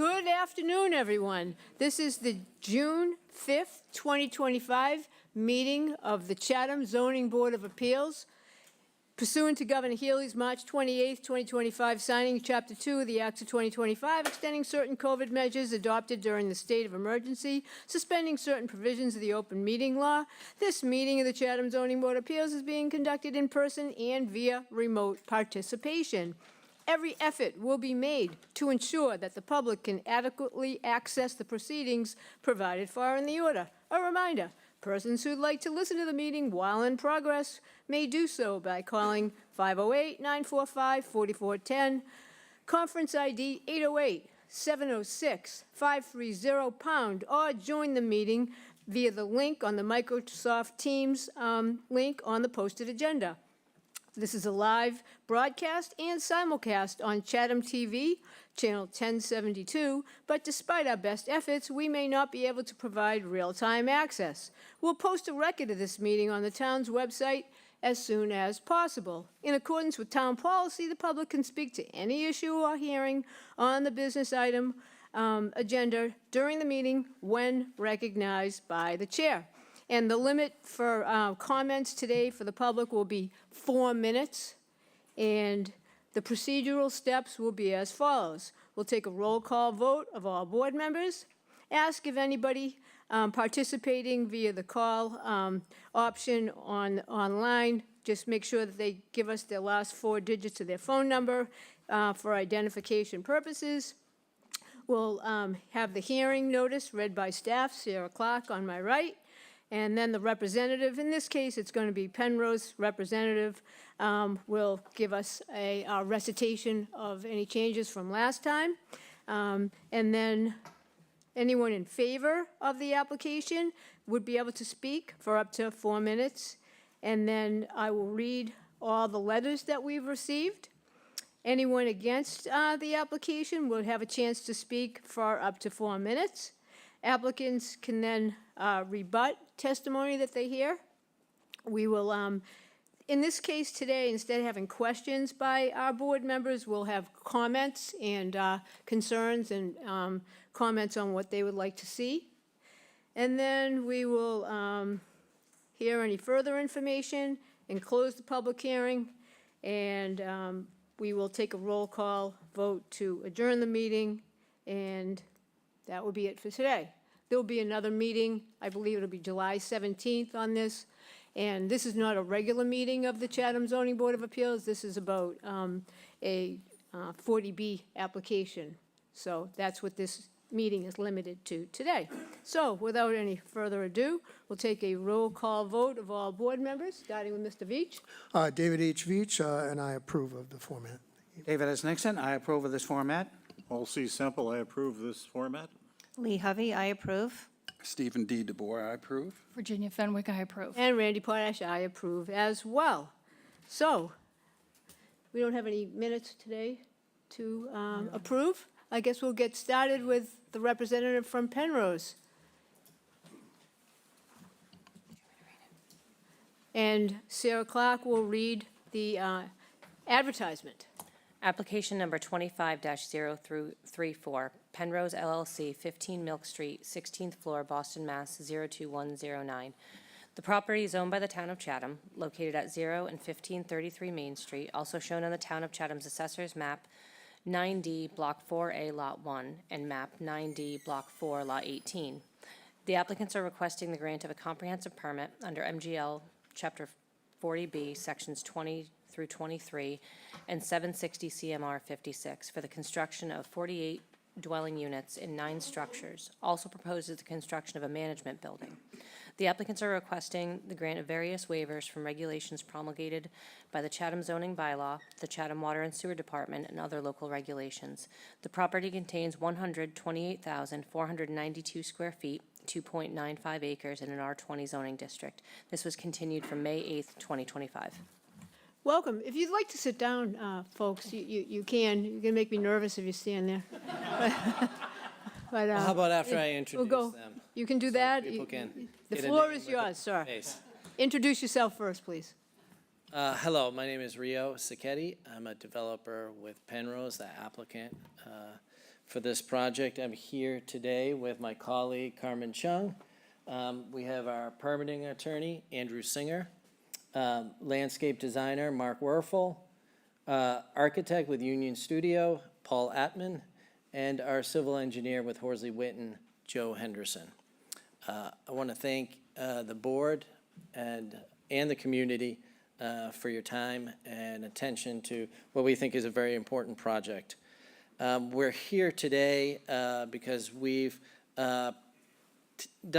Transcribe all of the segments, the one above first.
Good afternoon, everyone. This is the June 5th, 2025 meeting of the Chatham Zoning Board of Appeals. Pursuant to Governor Healy's March 28th, 2025 signing Chapter 2 of the Acts of 2025, extending certain COVID measures adopted during the state of emergency, suspending certain provisions of the open meeting law. This meeting of the Chatham Zoning Board of Appeals is being conducted in person and via remote participation. Every effort will be made to ensure that the public can adequately access the proceedings provided for in the order. A reminder, persons who'd like to listen to the meeting while in progress may do so by calling 508-945-4410, conference ID 808-706-530#, or join the meeting via the link on the Microsoft Teams link on the posted agenda. This is a live broadcast and simulcast on Chatham TV, channel 1072, but despite our best efforts, we may not be able to provide real-time access. We'll post a record of this meeting on the town's website as soon as possible. In accordance with town policy, the public can speak to any issue or hearing on the business item agenda during the meeting when recognized by the chair. And the limit for comments today for the public will be 4 minutes. And the procedural steps will be as follows. We'll take a roll call vote of all board members. Ask if anybody participating via the call option online, just make sure that they give us their last 4 digits of their phone number for identification purposes. We'll have the hearing notice read by staff, Sarah Clark on my right. And then the representative, in this case, it's going to be Penrose representative, will give us a recitation of any changes from last time. And then anyone in favor of the application would be able to speak for up to 4 minutes. And then I will read all the letters that we've received. Anyone against the application will have a chance to speak for up to 4 minutes. Applicants can then rebut testimony that they hear. We will, in this case today, instead of having questions by our board members, we'll have comments and concerns and comments on what they would like to see. And then we will hear any further information and close the public hearing. And we will take a roll call vote to adjourn the meeting, and that will be it for today. There will be another meeting, I believe it'll be July 17th on this, and this is not a regular meeting of the Chatham Zoning Board of Appeals. This is about a 40B application. So that's what this meeting is limited to today. So without any further ado, we'll take a roll call vote of all board members, starting with Mr. Veach. David H. Veach, and I approve of the format. David S. Nixon, I approve of this format. Paul C. Semple, I approve this format. Lee Hovey, I approve. Stephen D. DeBoer, I approve. Virginia Fenwick, I approve. And Randy Potash, I approve as well. So we don't have any minutes today to approve. I guess we'll get started with the representative from Penrose. And Sarah Clark will read the advertisement. Application number 25-034, Penrose LLC, 15 Milk Street, 16th floor, Boston, Mass. 02109. The property is owned by the town of Chatham, located at 0 and 1533 Main Street, also shown on the town of Chatham's assessor's map 9D, Block 4A, Lot 1, and map 9D, Block 4, Lot 18. The applicants are requesting the grant of a comprehensive permit under MGL Chapter 40B, Sections 20 through 23, and 760 CMR 56 for the construction of 48 dwelling units in 9 structures. Also proposes the construction of a management building. The applicants are requesting the grant of various waivers from regulations promulgated by the Chatham zoning bylaw, the Chatham Water and Sewer Department, and other local regulations. The property contains 128,492 square feet, 2.95 acres in an R20 zoning district. This was continued from May 8th, 2025. Welcome. If you'd like to sit down, folks, you can. You're going to make me nervous if you stand there. But, well, how about after I introduce them? You can do So that. people can The get a floor name is with yours, sir. face. Introduce yourself first, please. Hello, my name is Rio Sacchetti. I'm a developer with Penrose, the applicant for this project. I'm here today with my colleague Carmen Chung. We have our permitting attorney, Andrew Singer, landscape designer, Mark Werfel, architect with Union Studio, Paul Atman, and our civil engineer with Horsley Witten, Joe Henderson. I want to thank the board and the community for your time and attention to what we think is a very important project. We're here today because we've done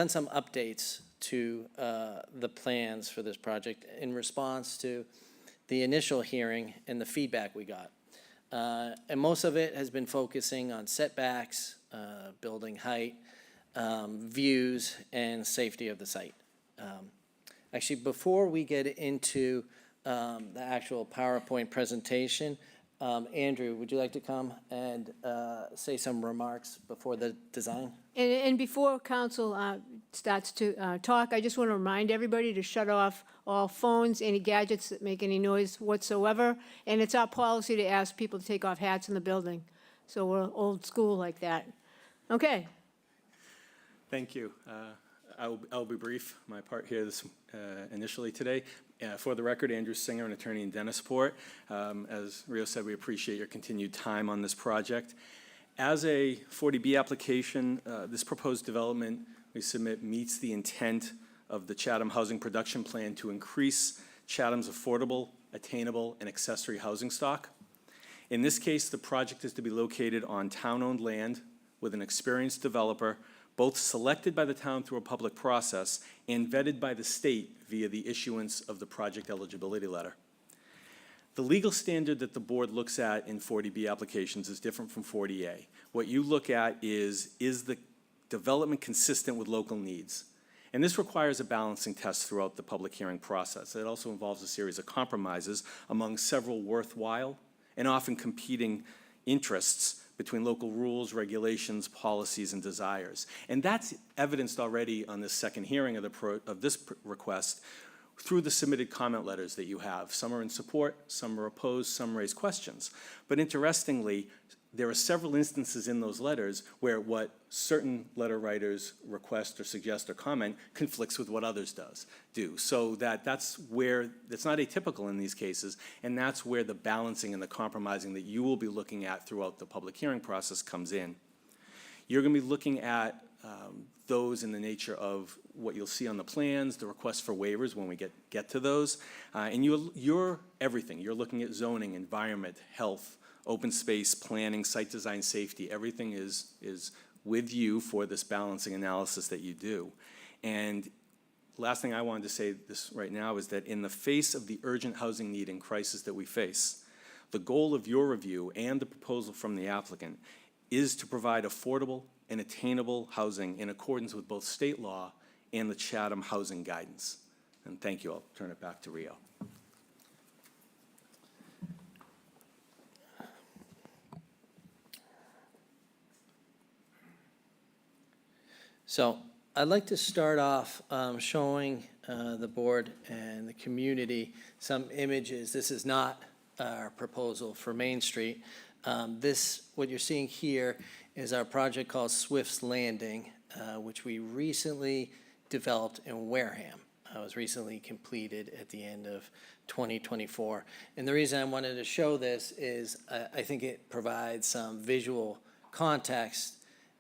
some updates to the plans for this project in response to the initial hearing and the feedback we got. And most of it has been focusing on setbacks, building height, views, and safety of the site. Actually, before we get into the actual PowerPoint presentation, Andrew, would you like to come and say some remarks before the design? And before council starts to talk, I just want to remind everybody to shut off all phones, any gadgets that make any noise whatsoever. And it's our policy to ask people to take off hats in the building. So we're old school like that. Okay. Thank you. I'll be brief. My part here initially today. For the record, Andrew Singer, an attorney in Dennisport. As Rio said, we appreciate your continued time on this project. As a 40B application, this proposed development we submit meets the intent of the Chatham Housing Production Plan to increase Chatham's affordable, attainable, and accessory housing stock. In this case, the project is to be located on town-owned land with an experienced developer, both selected by the town through a public process and vetted by the state via the issuance of the project eligibility letter. The legal standard that the board looks at in 40B applications is different from 40A. What you look at is the development consistent with local needs? And this requires a balancing test throughout the public hearing process. It also involves a series of compromises among several worthwhile and often competing interests between local rules, regulations, policies, and desires. And that's evidenced already on this second hearing of this request through the submitted comment letters that you have. Some are in support, some are opposed, some raise questions. But interestingly, there are several instances in those letters where what certain letter writers request or suggest or comment conflicts with what others do. So that's where, it's not atypical in these cases, and that's where the balancing and the compromising that you will be looking at throughout the public hearing process comes in. You're gonna be looking at those in the nature of what you'll see on the plans, the requests for waivers when we get to those. And you're everything. You're looking at zoning, environment, health, open space, planning, site design, safety. Everything is with you for this balancing analysis that you do. And last thing I wanted to say this right now is that in the face of the urgent housing need and crisis that we face, the goal of your review and the proposal from the applicant is to provide affordable and attainable housing in accordance with both state law and the Chatham housing guidance. And thank you. I'll turn it back to Rio. So I'd like to start off showing the board and the community some images. This is not our proposal for Main Street. What you're seeing here is our project called Swift's Landing, which we recently developed in Wareham. It was recently completed at the end of 2024. And the reason I wanted to show this is I think it provides some visual context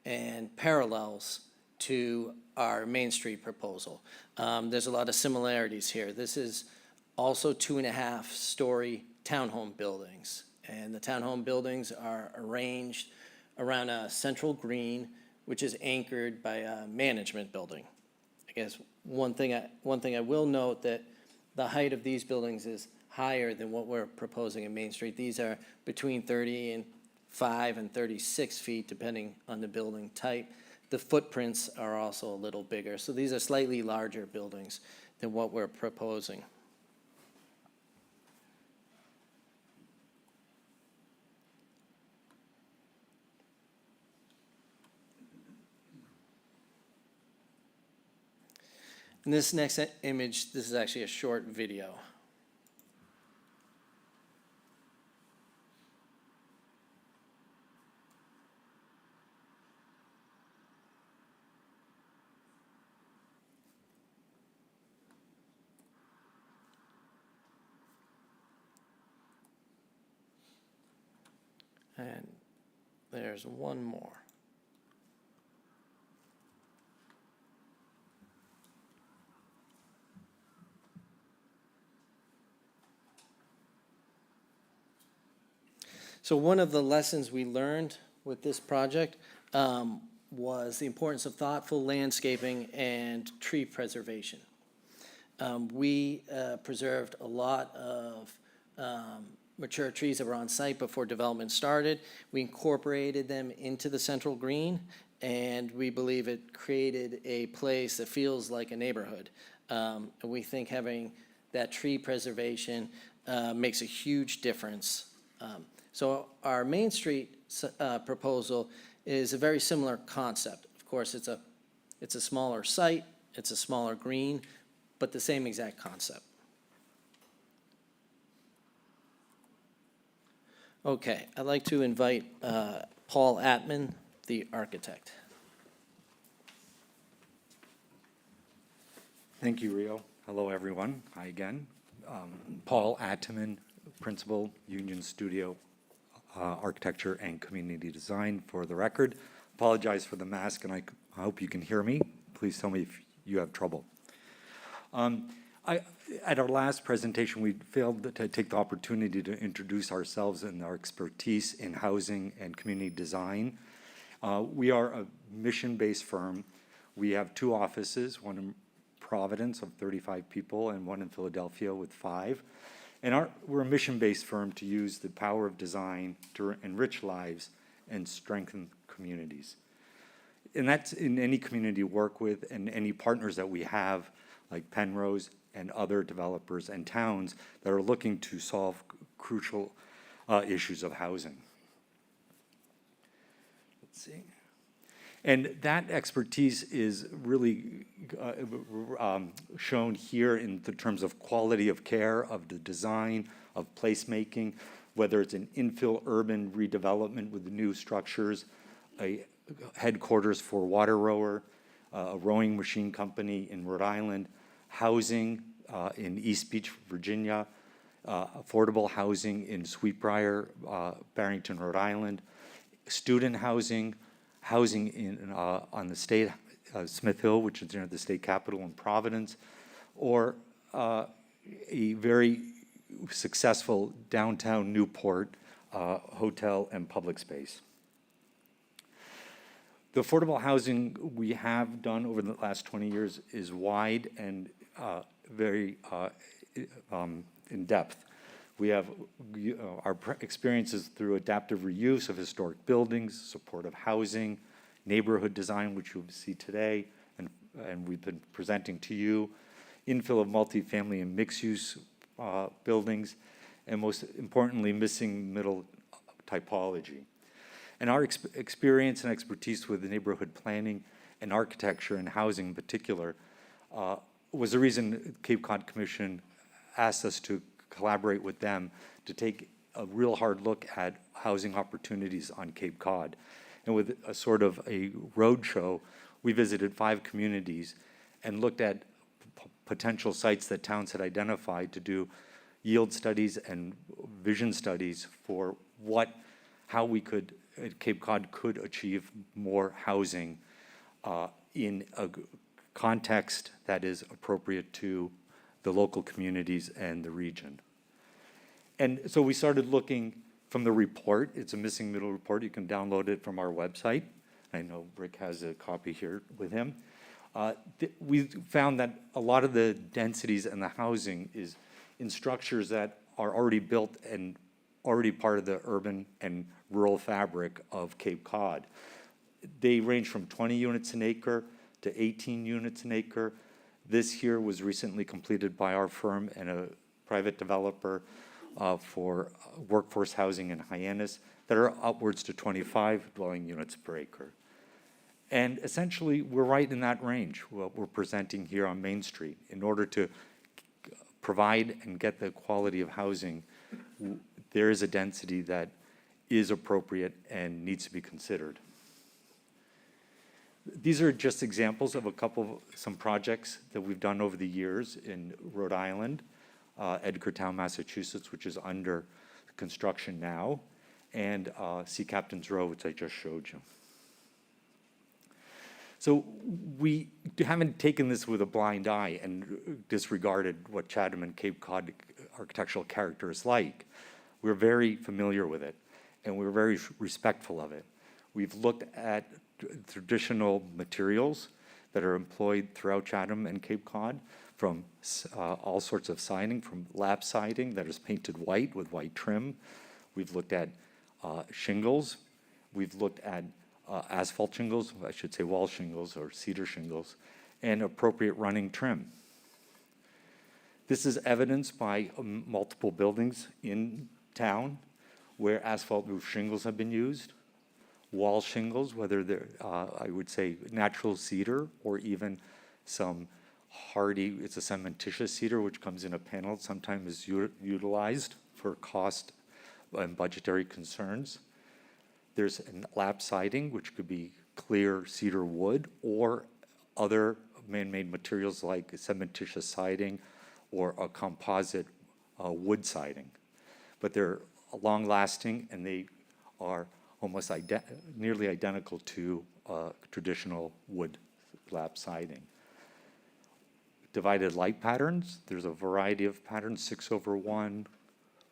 and parallels to our Main Street proposal. There's a lot of similarities here. This is also 2.5-story townhome buildings. And the townhome buildings are arranged around a central green, which is anchored by a management building. I guess one thing I will note that the height of these buildings is higher than what we're proposing in Main Street. These are between 35 and 36 feet, depending on the building type. The footprints are also a little bigger. So these are slightly larger buildings than what we're proposing. In this next image, this is actually a short video. And there's one more. So one of the lessons we learned with this project was the importance of thoughtful landscaping and tree preservation. We preserved a lot of mature trees that were on site before development started. We incorporated them into the central green, and we believe it created a place that feels like a neighborhood. And we think having that tree preservation makes a huge difference. So our Main Street proposal is a very similar concept. Of course, it's a smaller site, it's a smaller green, but the same exact concept. Okay, I'd like to invite Paul Atman, the architect. Thank you, Rio. Hello, everyone. Hi again. Paul Atman, Principal, Union Studio Architecture and Community Design, for the record. Apologize for the mask, and I hope you can hear me. Please tell me if you have trouble. At our last presentation, we failed to take the opportunity to introduce ourselves and our expertise in housing and community design. We are a mission-based firm. We have 2 offices, one in Providence of 35 people and one in Philadelphia with 5. And we're a mission-based firm to use the power of design to enrich lives and strengthen communities. And that's in any community we work with and any partners that we have, like Penrose and other developers and towns that are looking to solve crucial issues of housing. Let's see. And that expertise is really shown here in the terms of quality of care, of the design, of placemaking, whether it's an infill urban redevelopment with new structures, a headquarters for Water Rower, a rowing machine company in Rhode Island, housing in East Beach, Virginia, affordable housing in Sweetbriar, Barrington, Rhode Island, student housing, housing in on the state, Smith Hill, which is near the state capitol in Providence, or a very successful downtown Newport hotel and public space. The affordable housing we have done over the last 20 years is wide and very in depth. We have our experiences through adaptive reuse of historic buildings, supportive housing, neighborhood design, which you'll see today, and we've been presenting to you, infill of multifamily and mixed-use buildings, and most importantly, missing middle typology. And our experience and expertise with neighborhood planning and architecture and housing in particular was the reason Cape Cod Commission asked us to collaborate with them to take a real hard look at housing opportunities on Cape Cod. And with a sort of a roadshow, we visited 5 communities and looked at potential sites that towns had identified to do yield studies and vision studies for how we could, at Cape Cod, could achieve more housing in a context that is appropriate to the local communities and the region. And so we started looking from the report. It's a missing middle report. You can download it from our website. I know Rick has a copy here with him. We found that a lot of the densities and the housing is in structures that are already built and already part of the urban and rural fabric of Cape Cod. They range from 20 units an acre to 18 units an acre. This here was recently completed by our firm and a private developer for workforce housing in Hyannis that are upwards to 25 dwelling units per acre. And essentially, we're right in that range, what we're presenting here on Main Street. In order to provide and get the quality of housing, there is a density that is appropriate and needs to be considered. These are just examples of some projects that we've done over the years in Rhode Island, Edgartown, Massachusetts, which is under construction now, and Sea Captain's Row, which I just showed you. So we haven't taken this with a blind eye and disregarded what Chatham and Cape Cod architectural character is like. We're very familiar with it, and we're very respectful of it. We've looked at traditional materials that are employed throughout Chatham and Cape Cod, from all sorts of siding, from lap siding that is painted white with white trim. We've looked at shingles. We've looked at asphalt shingles, I should say wall shingles or cedar shingles, and appropriate running trim. This is evidenced by multiple buildings in town where asphalt roof shingles have been used, wall shingles, whether they're, I would say, natural cedar or even some hardy, it's a cementitious cedar, which comes in a panel, sometimes is utilized for cost and budgetary concerns. There's lap siding, which could be clear cedar wood or other man-made materials like cementitious siding or a composite wood siding. But they're long-lasting, and they are almost nearly identical to traditional wood lap siding. Divided light patterns, there's a variety of patterns, 6/1,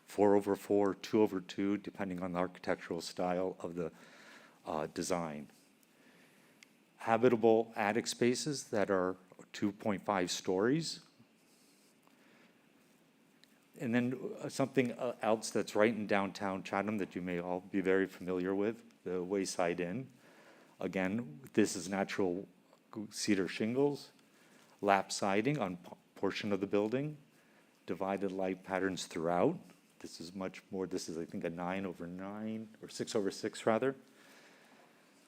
4/4, 2/2, depending on the architectural style of the design. Habitable attic spaces that are 2.5 stories. And then something else that's right in downtown Chatham that you may all be very familiar with, the Wayside Inn. Again, this is natural cedar shingles, lap siding on portion of the building, divided light patterns throughout. This is much more, this is I think a 9/9 or 6/6 rather.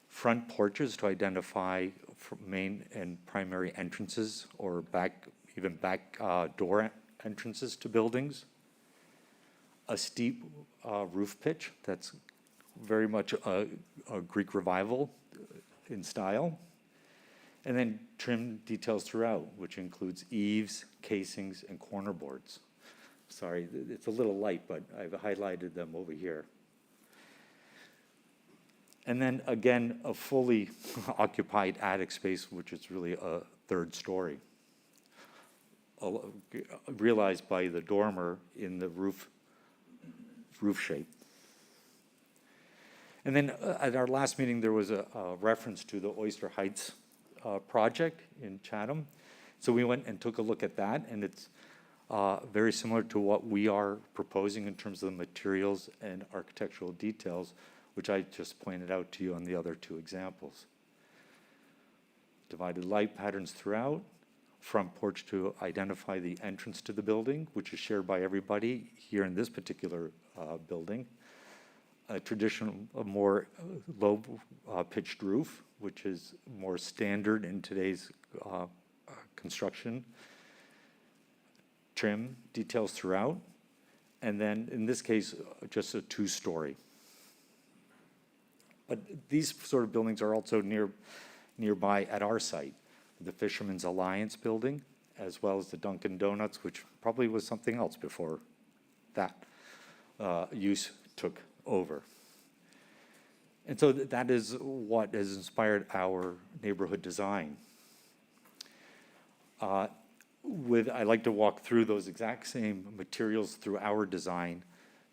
Front porches to identify main and primary entrances or back door entrances to buildings. A steep roof pitch that's very much a Greek revival in style. And then trim details throughout, which includes eaves, casings, and corner boards. Sorry, it's a little light, but I've highlighted them over here. And then again, a fully occupied attic space, which is really a third story, realized by the dormer in the roof shape. And then at our last meeting, there was a reference to the Oyster Heights project in Chatham. So we went and took a look at that, and it's very similar to what we are proposing in terms of the materials and architectural details, which I just pointed out to you on the other two examples. Divided light patterns throughout, front porch to identify the entrance to the building, which is shared by everybody here in this particular building. A traditional, a more low pitched roof, which is more standard in today's construction. Trim details throughout, and then in this case, just a 2-story. But these sort of buildings are also nearby at our site, the Fisherman's Alliance building, as well as the Dunkin' Donuts, which probably was something else before that use took over. And so that is what has inspired our neighborhood design. I'd like to walk through those exact same materials through our design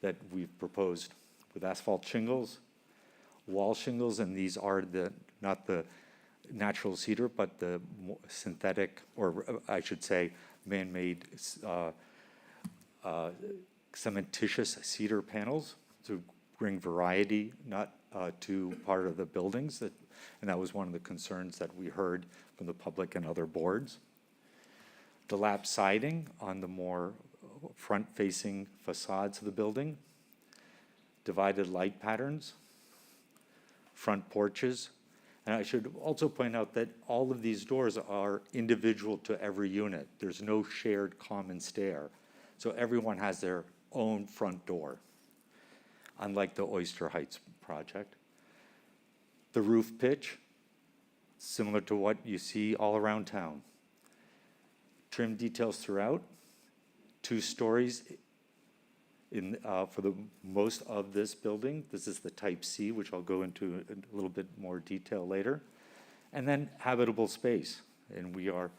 that we've proposed with asphalt shingles, wall shingles, and these are not the natural cedar, but the synthetic, or I should say, man-made cementitious cedar panels to bring variety, not to part of the buildings, and that was one of the concerns that we heard from the public and other boards. The lap siding on the more front-facing facades of the building, divided light patterns, front porches. And I should also point out that all of these doors are individual to every unit. There's no shared common stair. So everyone has their own front door, unlike the Oyster Heights project. The roof pitch, similar to what you see all around town. Trim details throughout, 2 stories, for the most of this building. This is the type C, which I'll go into a little bit more detail later. And then habitable space, and we are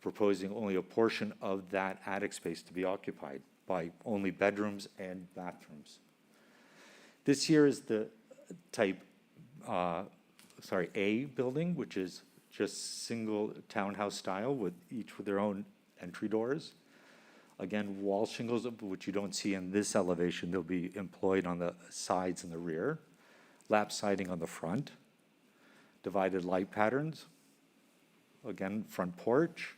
proposing only a portion of that attic space to be occupied by only bedrooms and bathrooms. This here is the type, A building, which is just single townhouse style with each with their own entry doors. Again, wall shingles, which you don't see in this elevation, they'll be employed on the sides and the rear. Lap siding on the front. Divided light patterns. Again, front porch.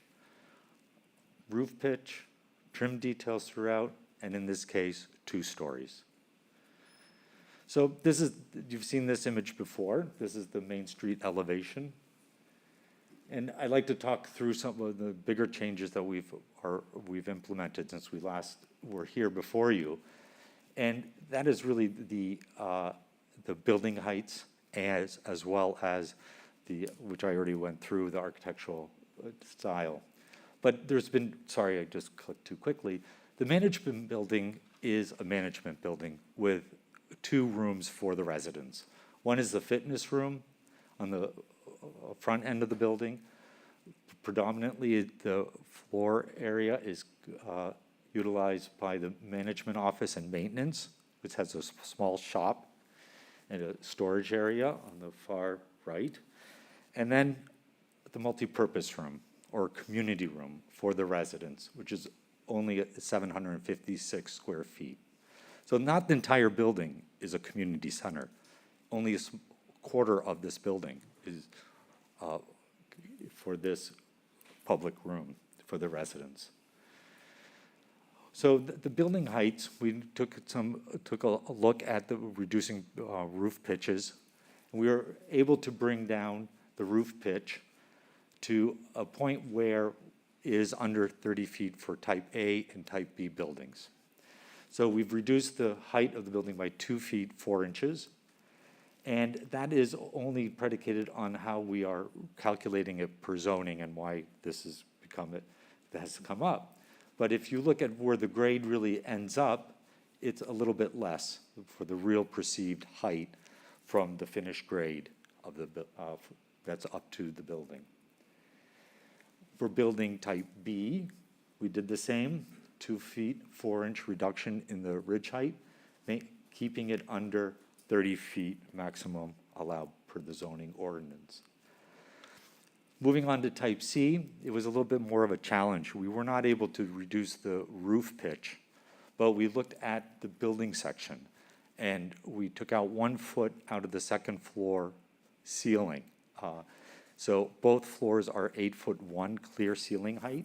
Roof pitch, trim details throughout, and in this case, 2 stories. So this is, you've seen this image before. This is the Main Street elevation. And I'd like to talk through some of the bigger changes that we've implemented since we last were here before you. And that is really the building heights as well as which I already went through, the architectural style. But there's been, sorry, I just clicked too quickly. The management building is a management building with 2 rooms for the residents. One is the fitness room on the front end of the building. Predominantly, the floor area is utilized by the management office and maintenance, which has a small shop and a storage area on the far right. And then the multipurpose room or community room for the residents, which is only 756 square feet. So not the entire building is a community center. Only a quarter of this building is for this public room for the residents. So the building heights, we took a look at the reducing roof pitches. We were able to bring down the roof pitch to a point where it is under 30 feet for type A and type B buildings. So we've reduced the height of the building by 2 feet, 4 inches. And that is only predicated on how we are calculating it per zoning and why this has come up. But if you look at where the grade really ends up, it's a little bit less for the real perceived height from the finished grade of that's up to the building. For building type B, we did the same, 2 feet, 4-inch reduction in the ridge height, keeping it under 30 feet maximum allowed per the zoning ordinance. Moving on to type C, it was a little bit more of a challenge. We were not able to reduce the roof pitch, but we looked at the building section and we took out 1 foot out of the second floor ceiling. So both floors are 8'1" clear ceiling height,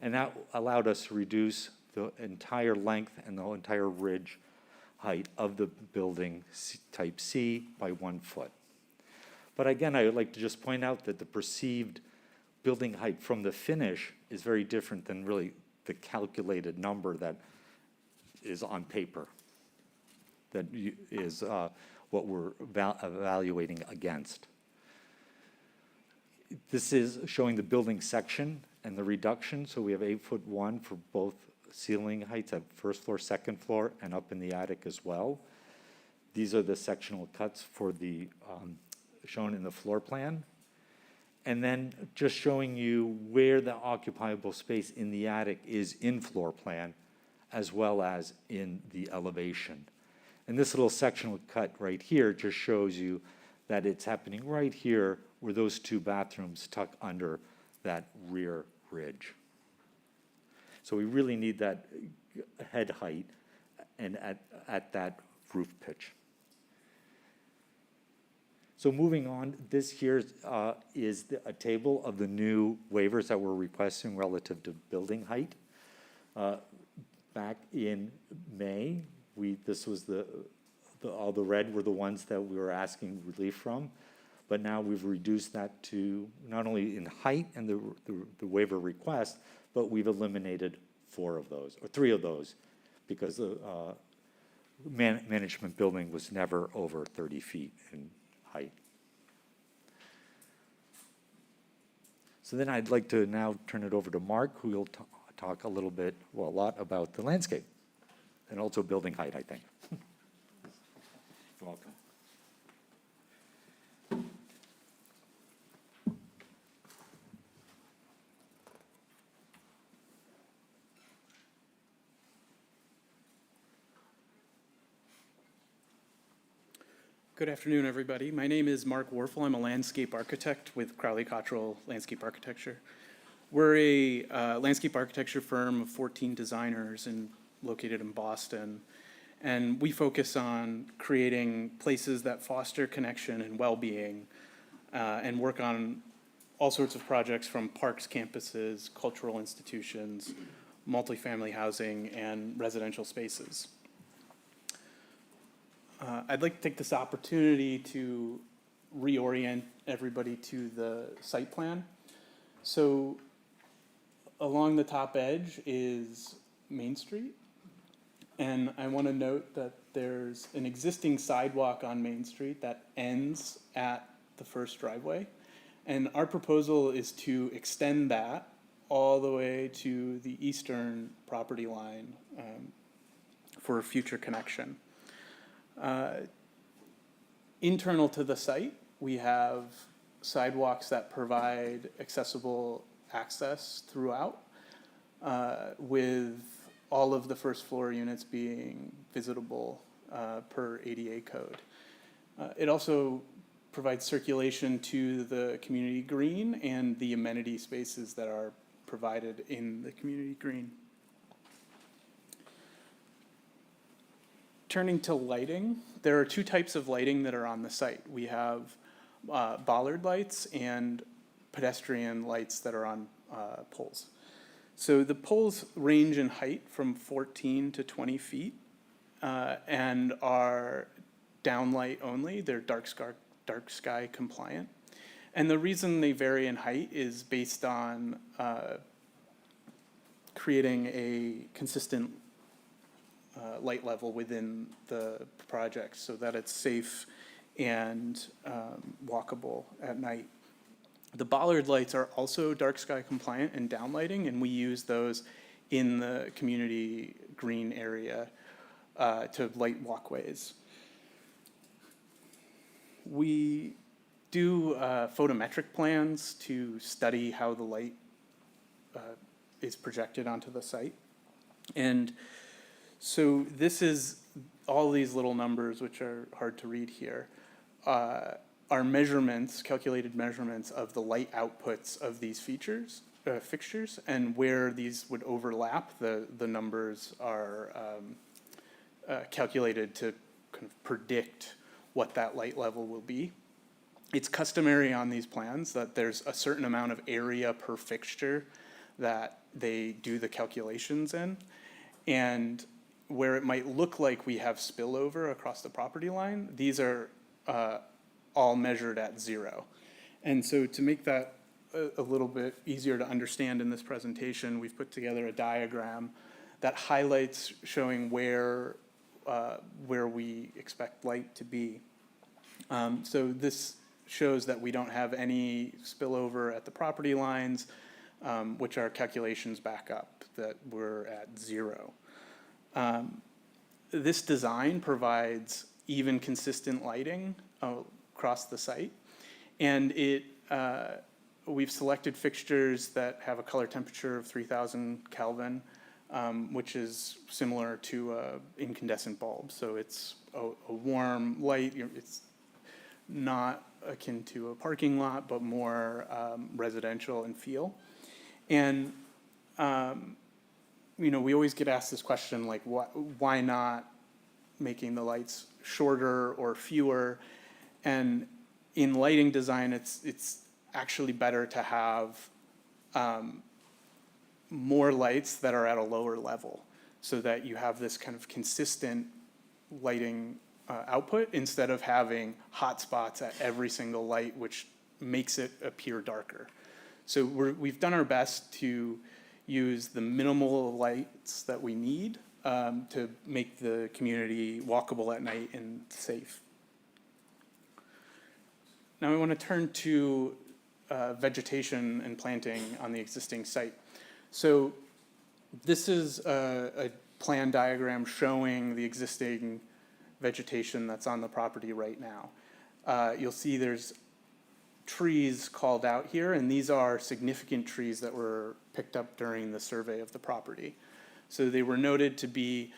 and that allowed us to reduce the entire length and the entire ridge height of the building type C by 1 foot. But again, I would like to just point out that the perceived building height from the finish is very different than really the calculated number that is on paper. That is what we're evaluating against. This is showing the building section and the reduction. So we have 8'1" for both ceiling heights at first floor, second floor, and up in the attic as well. These are the sectional cuts for the shown in the floor plan. And then just showing you where the occupiable space in the attic is in floor plan, as well as in the elevation. And this little sectional cut right here just shows you that it's happening right here where those 2 bathrooms tuck under that rear ridge. So we really need that head height and at that roof pitch. So moving on, this here is a table of the new waivers that we're requesting relative to building height. Back in May, this was all the red were the ones that we were asking relief from, but now we've reduced that to not only in height and the waiver request, but we've eliminated 4 of those, or 3 of those, because the management building was never over 30 feet in height. So then I'd like to now turn it over to Mark, who will talk a lot about the landscape. and also building height, I think. You're welcome. Good afternoon, everybody. My name is Mark Warfel. I'm a landscape architect with Crowley Cottrell Landscape Architecture. We're a landscape architecture firm of 14 designers located in Boston. And we focus on creating places that foster connection and well-being and work on all sorts of projects from parks, campuses, cultural institutions, multifamily housing, and residential spaces. I'd like to take this opportunity to reorient everybody to the site plan. So along the top edge is Main Street. And I want to note that there's an existing sidewalk on Main Street that ends at the first driveway. And our proposal is to extend that all the way to the eastern property line for a future connection. Internal to the site, we have sidewalks that provide accessible access throughout, with all of the first floor units being visitable per ADA code. It also provides circulation to the community green and the amenity spaces that are provided in the community green. Turning to lighting, there are two types of lighting that are on the site. We have bollard lights and pedestrian lights that are on poles. So the poles range in height from 14 to 20 feet and are downlight only. They're dark sky compliant. And the reason they vary in height is based on creating a consistent light level within the project so that it's safe and walkable at night. The bollard lights are also dark sky compliant and downlighting, and we use those in the community green area to light walkways. We do photometric plans to study how the light is projected onto the site. And so this is all these little numbers, which are hard to read here, are measurements, calculated measurements of the light outputs of these fixtures, and where these would overlap, the numbers are calculated to kind of predict what that light level will be. It's customary on these plans that there's a certain amount of area per fixture that they do the calculations in, and where it might look like we have spillover across the property line, these are all measured at 0. And so to make that a little bit easier to understand in this presentation, we've put together a diagram that highlights showing where we expect light to be. So this shows that we don't have any spillover at the property lines, which our calculations back up, that we're at 0. This design provides even consistent lighting across the site, and we've selected fixtures that have a color temperature of 3,000 Kelvin, which is similar to an incandescent bulb. So it's a warm light. It's not akin to a parking lot, but more residential in feel. And we always get asked this question, like, why not making the lights shorter or fewer? And in lighting design, it's actually better to have more lights that are at a lower level so that you have this kind of consistent lighting output instead of having hot spots at every single light, which makes it appear darker. So we've done our best to use the minimal lights that we need to make the community walkable at night and safe. Now I want to turn to vegetation and planting on the existing site. So this is a plan diagram showing the existing vegetation that's on the property right now. You'll see there's trees called out here, and these are significant trees that were picked up during the survey of the property. So they were noted to be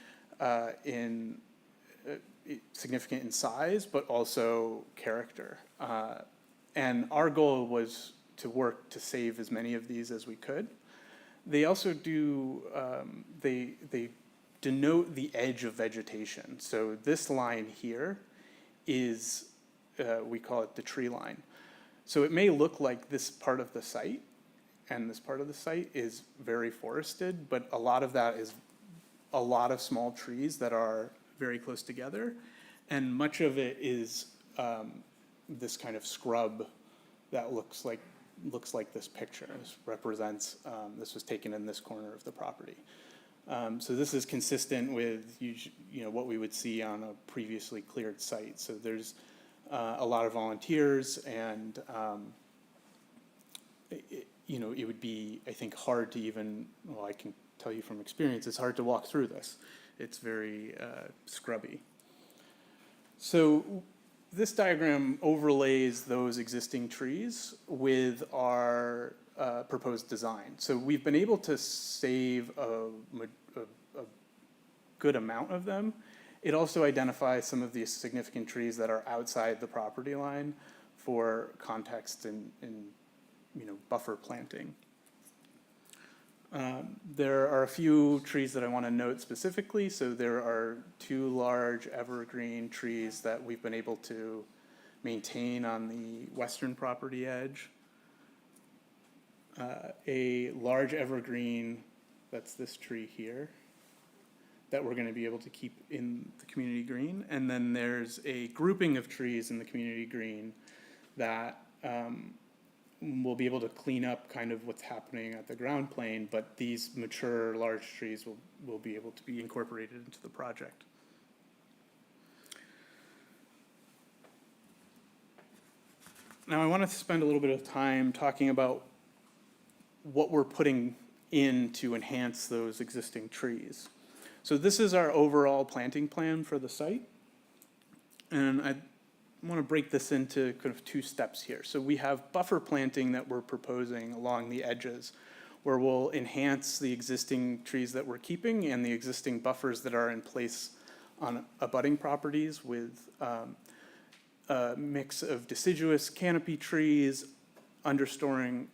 significant in size, but also character. And our goal was to work to save as many of these as we could. They also do, they denote the edge of vegetation. So this line here is, we call it the tree line. So it may look like this part of the site, and this part of the site is very forested, but a lot of that is a lot of small trees that are very close together, and much of it is this kind of scrub that looks like this picture. This represents, this was taken in this corner of the property. So this is consistent with what we would see on a previously cleared site. So there's a lot of volunteers, and it would be, I think, hard to even, well, I can tell you from experience, it's hard to walk through this. It's very scrubby. So this diagram overlays those existing trees with our proposed design. So we've been able to save a good amount of them. It also identifies some of these significant trees that are outside the property line for context and buffer planting. There are a few trees that I want to note specifically. So there are 2 large evergreen trees that we've been able to maintain on the western property edge. A large evergreen, that's this tree here, that we're going to be able to keep in the community green. And then there's a grouping of trees in the community green that we'll be able to clean up kind of what's happening at the ground plane, but these mature large trees will be able to be incorporated into the project. Now I want to spend a little bit of time talking about what we're putting in to enhance those existing trees. So this is our overall planting plan for the site. And I want to break this into kind of 2 steps here. So we have buffer planting that we're proposing along the edges, where we'll enhance the existing trees that we're keeping and the existing buffers that are in place on abutting properties with a mix of deciduous canopy trees, understory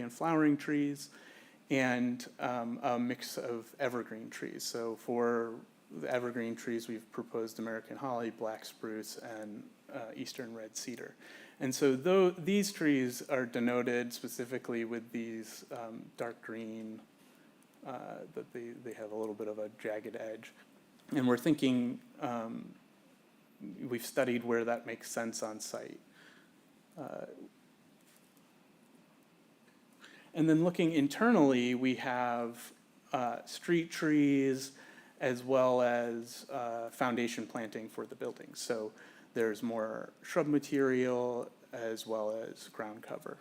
and flowering trees, and a mix of evergreen trees. So for the evergreen trees, we've proposed American holly, black spruce, and eastern red cedar. And so these trees are denoted specifically with these dark green, that they have a little bit of a jagged edge. And we're thinking, we've studied where that makes sense on site. And then looking internally, we have street trees as well as foundation planting for the buildings. So there's more shrub material as well as ground cover.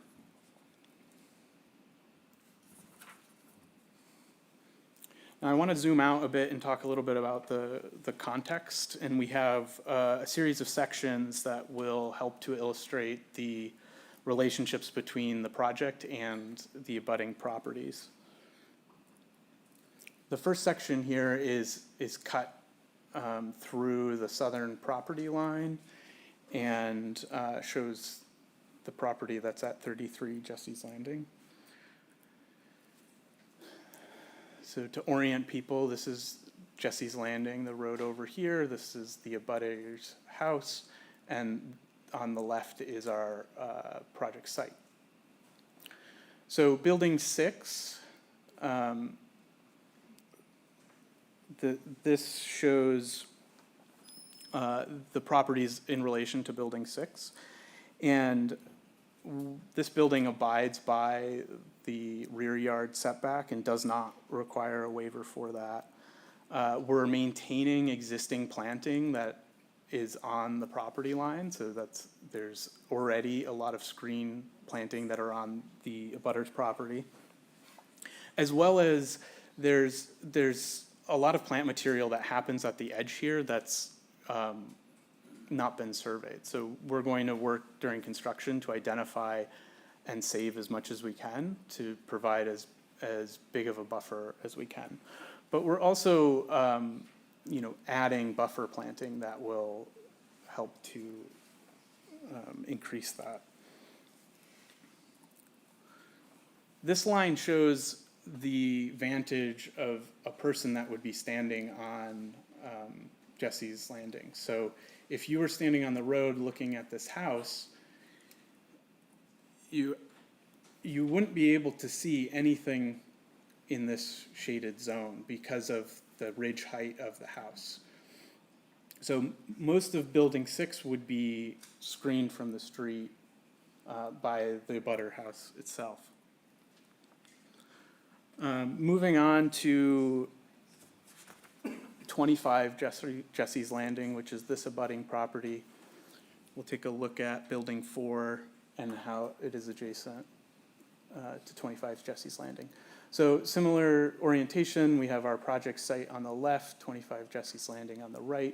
Now I want to zoom out a bit and talk a little bit about the context. And we have a series of sections that will help to illustrate the relationships between the project and the abutting properties. The first section here is cut through the southern property line and shows the property that's at 33 Jesse's Landing. So to orient people, this is Jesse's Landing, the road over here. This is the abutter's house, and on the left is our project site. So building 6, this shows the properties in relation to building 6. And this building abides by the rear yard setback and does not require a waiver for that. We're maintaining existing planting that is on the property line, so there's already a lot of screen planting that are on the abutter's property. As well as there's a lot of plant material that happens at the edge here that's not been surveyed. So we're going to work during construction to identify and save as much as we can to provide as big of a buffer as we can. But we're also, adding buffer planting that will help to increase that. This line shows the vantage of a person that would be standing on Jesse's Landing. So if you were standing on the road looking at this house, you wouldn't be able to see anything in this shaded zone because of the ridge height of the house. So most of building 6 would be screened from the street by the abutter house itself. Moving on to 25 Jesse's Landing, which is this abutting property. We'll take a look at building 4 and how it is adjacent to 25 Jesse's Landing. So similar orientation, we have our project site on the left, 25 Jesse's Landing on the right.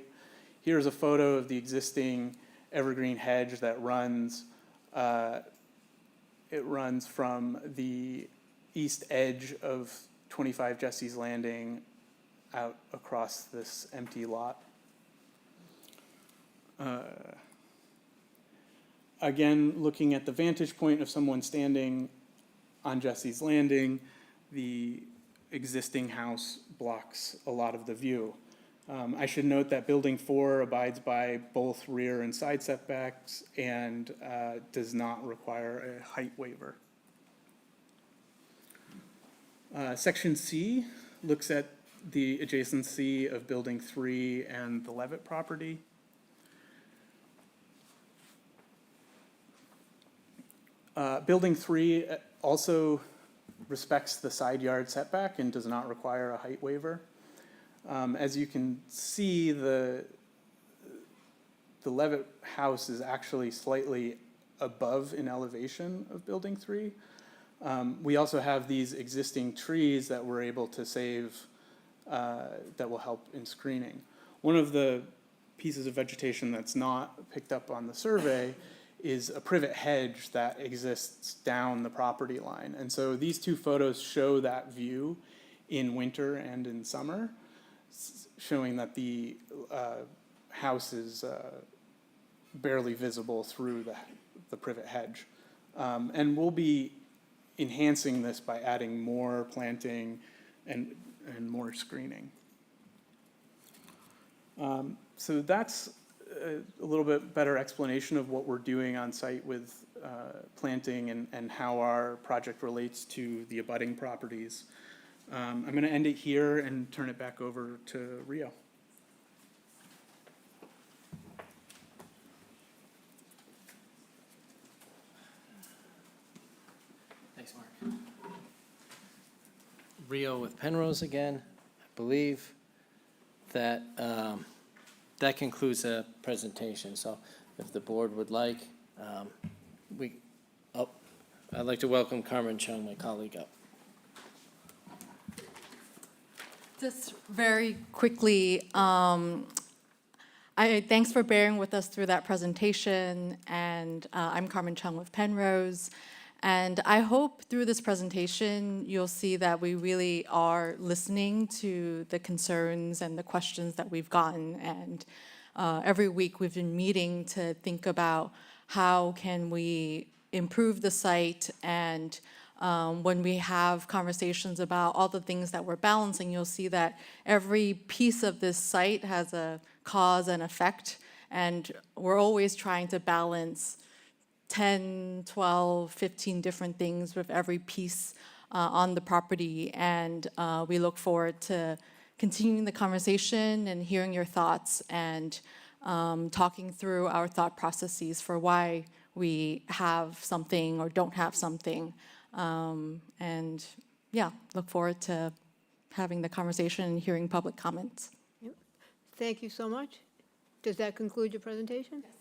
Here's a photo of the existing evergreen hedge that runs. It runs from the east edge of 25 Jesse's Landing out across this empty lot. Again, looking at the vantage point of someone standing on Jesse's Landing, the existing house blocks a lot of the view. I should note that building 4 abides by both rear and side setbacks and does not require a height waiver. Section C looks at the adjacency of building 3 and the Levitt property. Building 3 also respects the side yard setback and does not require a height waiver. As you can see, the Levitt house is actually slightly above in elevation of building 3. We also have these existing trees that we're able to save that will help in screening. One of the pieces of vegetation that's not picked up on the survey is a privet hedge that exists down the property line. And so these two photos show that view in winter and in summer, showing that the house is barely visible through the privet hedge. And we'll be enhancing this by adding more planting and more screening. So that's a little bit better explanation of what we're doing on site with planting and how our project relates to the abutting properties. I'm going to end it here and turn it back over to Rio. Thanks, Mark. Rio with Penrose again. I believe that that concludes the presentation. So if the board would like, I'd like to welcome Carmen Chung, my colleague, up. Just very quickly, thanks for bearing with us through that presentation, and I'm Carmen Chung with Penrose. And I hope through this presentation, you'll see that we really are listening to the concerns and the questions that we've gotten. And every week we've been meeting to think about how can we improve the site. And when we have conversations about all the things that we're balancing, you'll see that every piece of this site has a cause and effect. And we're always trying to balance 10, 12, 15 different things with every piece on the property. And we look forward to continuing the conversation and hearing your thoughts and talking through our thought processes for why we have something or don't have something. And yeah, look forward to having the conversation and hearing public comments. Thank you so much. Does that conclude your presentation? Yes.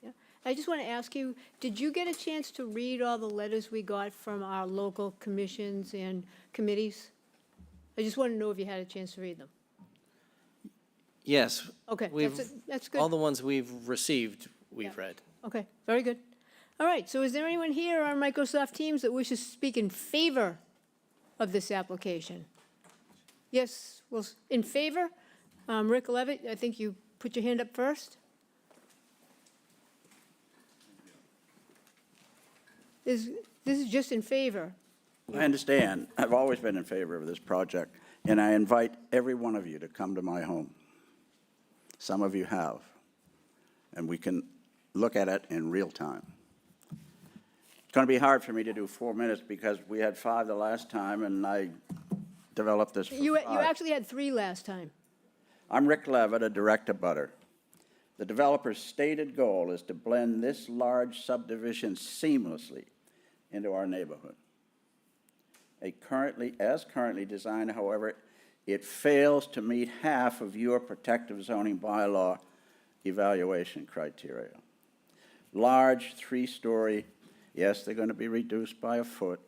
Yeah. I just want to ask you, did you get a chance to read all the letters we got from our local commissions and committees? I just want to know if you had a chance to read them. Yes. Okay, we've- that's All good. the ones we've received, we've read. Okay, very good. All right, so is there anyone here on Microsoft Teams that wishes to speak in favor of this application? Yes, well, in favor? Rick Levitt, I think you put your hand up first. This is just in favor. I understand. I've always been in favor of this project, and I invite every one of you to come to my home. Some of you have, and we can look at it in real time. It's going to be hard for me to do 4 minutes because we had 5 the last time, and I developed this for You 5. actually had 3 last time. I'm Rick Levitt, a direct abutter. The developer's stated goal is to blend this large subdivision seamlessly into our neighborhood. As currently designed, however, it fails to meet half of your protective zoning bylaw evaluation criteria. Large 3-story, yes, they're going to be reduced by a foot,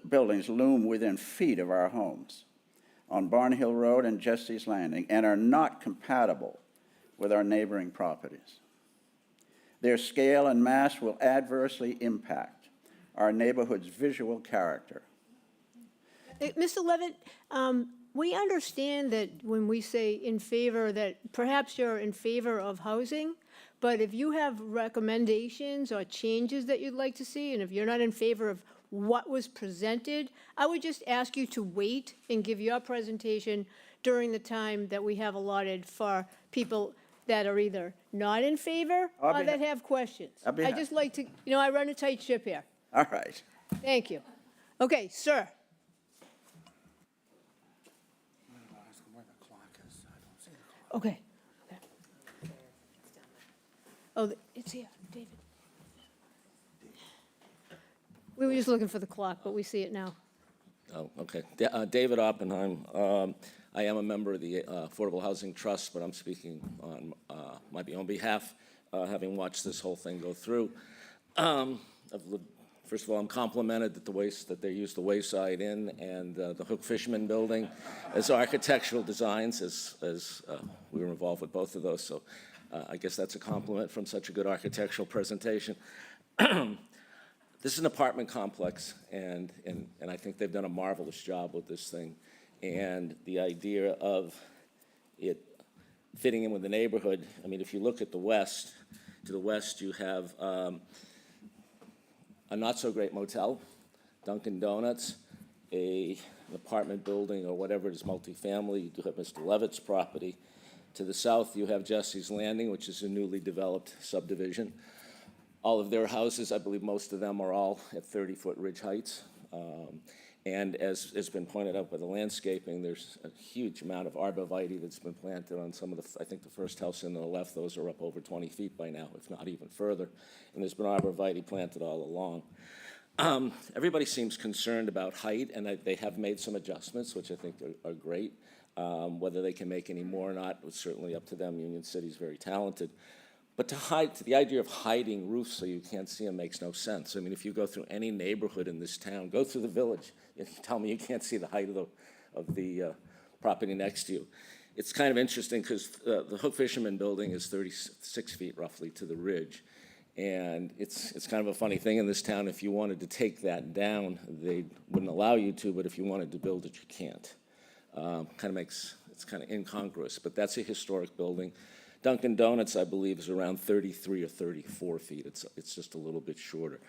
buildings loom within feet of our homes on Barn Hill Road and Jesse's Landing and are not compatible with our neighboring properties. Their scale and mass will adversely impact our neighborhood's visual character. Mr. Levitt, we understand that when we say in favor, that perhaps you're in favor of housing, but if you have recommendations or changes that you'd like to see, and if you're not in favor of what was presented, I would just ask you to wait and give your presentation during the time that we have allotted for people that are either not in favor or that have questions. I just like to, I run a tight ship here. All right. Thank you. Okay, sir. Okay. Oh, it's here, David. We were just looking for the clock, but we see it now. Oh, okay. David Oppenheim. I am a member of the Affordable Housing Trust, but I'm speaking on my own behalf, having watched this whole thing go through. First of all, I'm complimented that they used the Wayside Inn and the Hook Fisherman Building as architectural designs, as we were involved with both of those. So I guess that's a compliment from such a good architectural presentation. This is an apartment complex, and I think they've done a marvelous job with this thing. And the idea of it fitting in with the neighborhood, I mean, if you look at to the west, you have a not-so-great motel, Dunkin' Donuts, an apartment building or whatever it is, multifamily. You do have Mr. Levitt's property. To the south, you have Jesse's Landing, which is a newly developed subdivision. All of their houses, I believe most of them are all at 30-foot ridge heights. And as has been pointed out by the landscaping, there's a huge amount of arborvitae that's been planted on some of I think the first house on the left, those are up over 20 feet by now, if not even further. And there's been arborvitae planted all along. Everybody seems concerned about height, and they have made some adjustments, which I think are great. Whether they can make any more or not, it's certainly up to them. Union City's very talented. But the idea of hiding roofs so you can't see them makes no sense. I mean, if you go through any neighborhood in this town, go through the village, if you tell me you can't see the height of the property next to you. It's kind of interesting because the Hook Fisherman Building is 36 feet roughly to the ridge. And it's kind of a funny thing in this town. If you wanted to take that down, they wouldn't allow you to, but if you wanted to build it, you can't. It's kind of incongruous, but that's a historic building. Dunkin' Donuts, I believe, is around 33 or 34 feet. It's just a little bit shorter.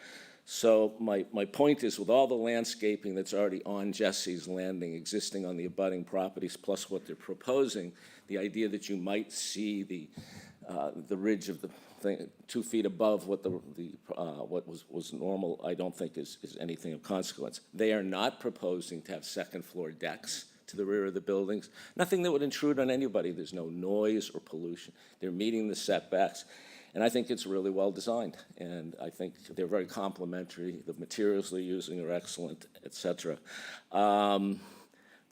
So my point is, with all the landscaping that's already on Jesse's Landing, existing on the abutting properties, plus what they're proposing, the idea that you might see the ridge of the thing 2 feet above what what was normal, I don't think is anything of consequence. They are not proposing to have second floor decks to the rear of the buildings, nothing that would intrude on anybody. There's no noise or pollution. They're meeting the setbacks, and I think it's really well designed, and I think they're very complementary. The materials they're using are excellent, et cetera. The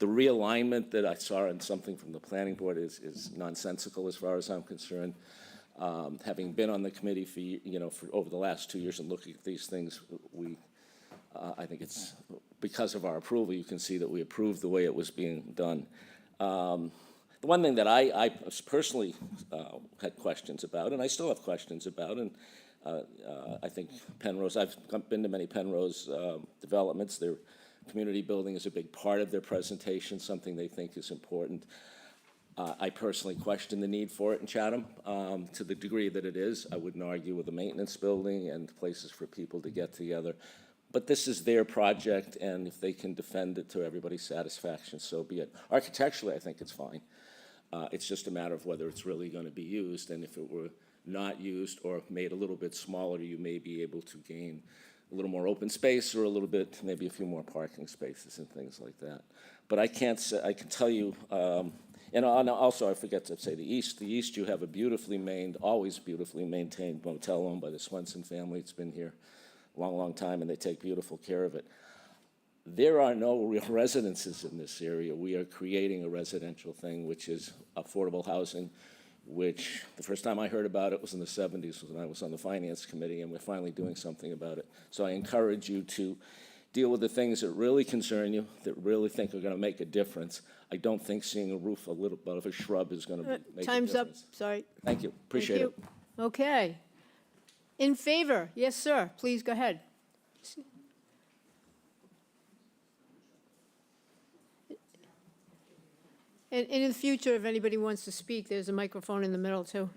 realignment that I saw in something from the planning board is nonsensical as far as I'm concerned. Having been on the committee for over the last 2 years and looking at these things, I think it's because of our approval, you can see that we approved the way it was being done. The one thing that I personally had questions about, and I still have questions about, and I think Penrose, I've been to many Penrose developments. Their community building is a big part of their presentation, something they think is important. I personally question the need for it in Chatham to the degree that it is. I wouldn't argue with a maintenance building and places for people to get together. But this is their project, and if they can defend it to everybody's satisfaction, so be it. Architecturally, I think it's fine. It's just a matter of whether it's really going to be used, and if it were not used or made a little bit smaller, you may be able to gain a little more open space or a little bit, maybe a few more parking spaces and things like that. But I can't say, I can tell you, and also I forget to say the East. The East, you have a always beautifully maintained motel owned by the Swenson family. It's been here a long, long time, and they take beautiful care of it. There are no real residences in this area. We are creating a residential thing, which is affordable housing, which the first time I heard about it was in the 70s when I was on the finance committee, and we're finally doing something about it. So I encourage you to deal with the things that really concern you, that really think are going to make a difference. I don't think seeing a roof a little bit of a shrub is going to make a difference. Time's up, sorry. Thank you, appreciate Thank it. you. Okay. In favor? Yes, sir. Please go ahead. And in the future, if anybody wants to speak, there's a microphone in the middle, too.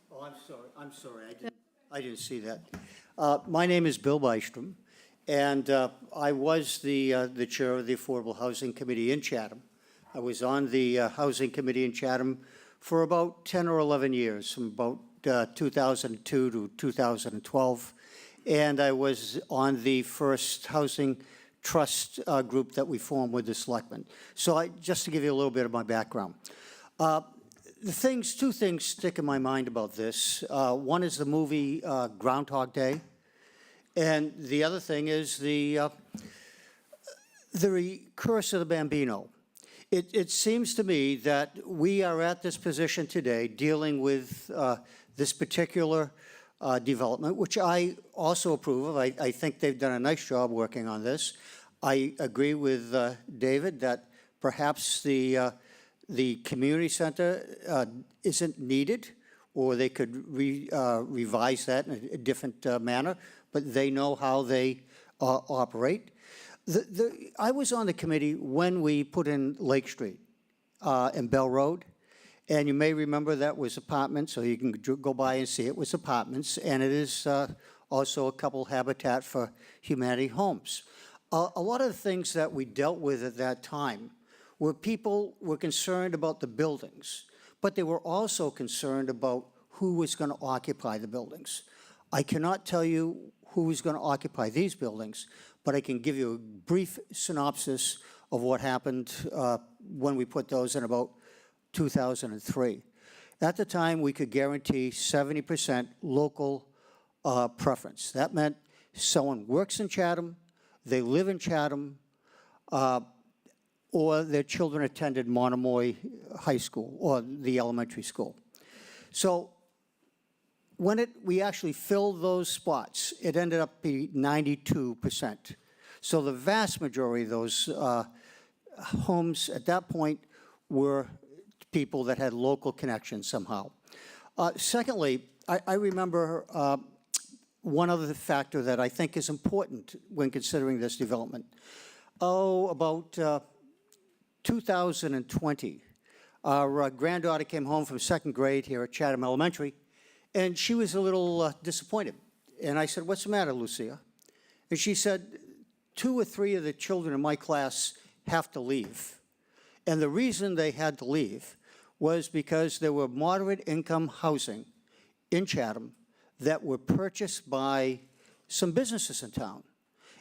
Oh, I'm sorry, I didn't see that. My name is Bill Bystrom, and I was the chair of the Affordable Housing Committee in Chatham. I was on the Housing Committee in Chatham for about 10 or 11 years, from about 2002 to 2012, and I was on the first housing trust group that we formed with the selectmen. So just to give you a little bit of my background. Two things stick in my mind about this. One is the movie Groundhog Day, and the other thing is the curse of the Bambino. It seems to me that we are at this position today dealing with this particular development, which I also approve of. I think they've done a nice job working on this. I agree with David that perhaps the community center isn't needed, or they could revise that in a different manner, but they know how they operate. I was on the committee when we put in Lake Street and Bell Road, and you may remember that was apartments, so you can go by and see it was apartments, and it is also a couple Habitat for Humanity homes. A lot of the things that we dealt with at that time were people were concerned about the buildings, but they were also concerned about who was going to occupy the buildings. I cannot tell you who is going to occupy these buildings, but I can give you a brief synopsis of what happened when we put those in about 2003. At the time, we could guarantee 70% local preference. That meant someone works in Chatham, they live in Chatham, or their children attended Monomoy High School or the elementary school. So when we actually filled those spots, it ended up being 92%. So the vast majority of those homes at that point were people that had local connections somehow. Secondly, I remember one other factor that I think is important when considering this development. About 2020, our granddaughter came home from second grade here at Chatham Elementary, and she was a little disappointed. And I said, "What's the matter, Lucia?" And she said, 2 or 3 of the children in my class have to leave. And the reason they had to leave was because there were moderate income housing in Chatham that were purchased by some businesses in town.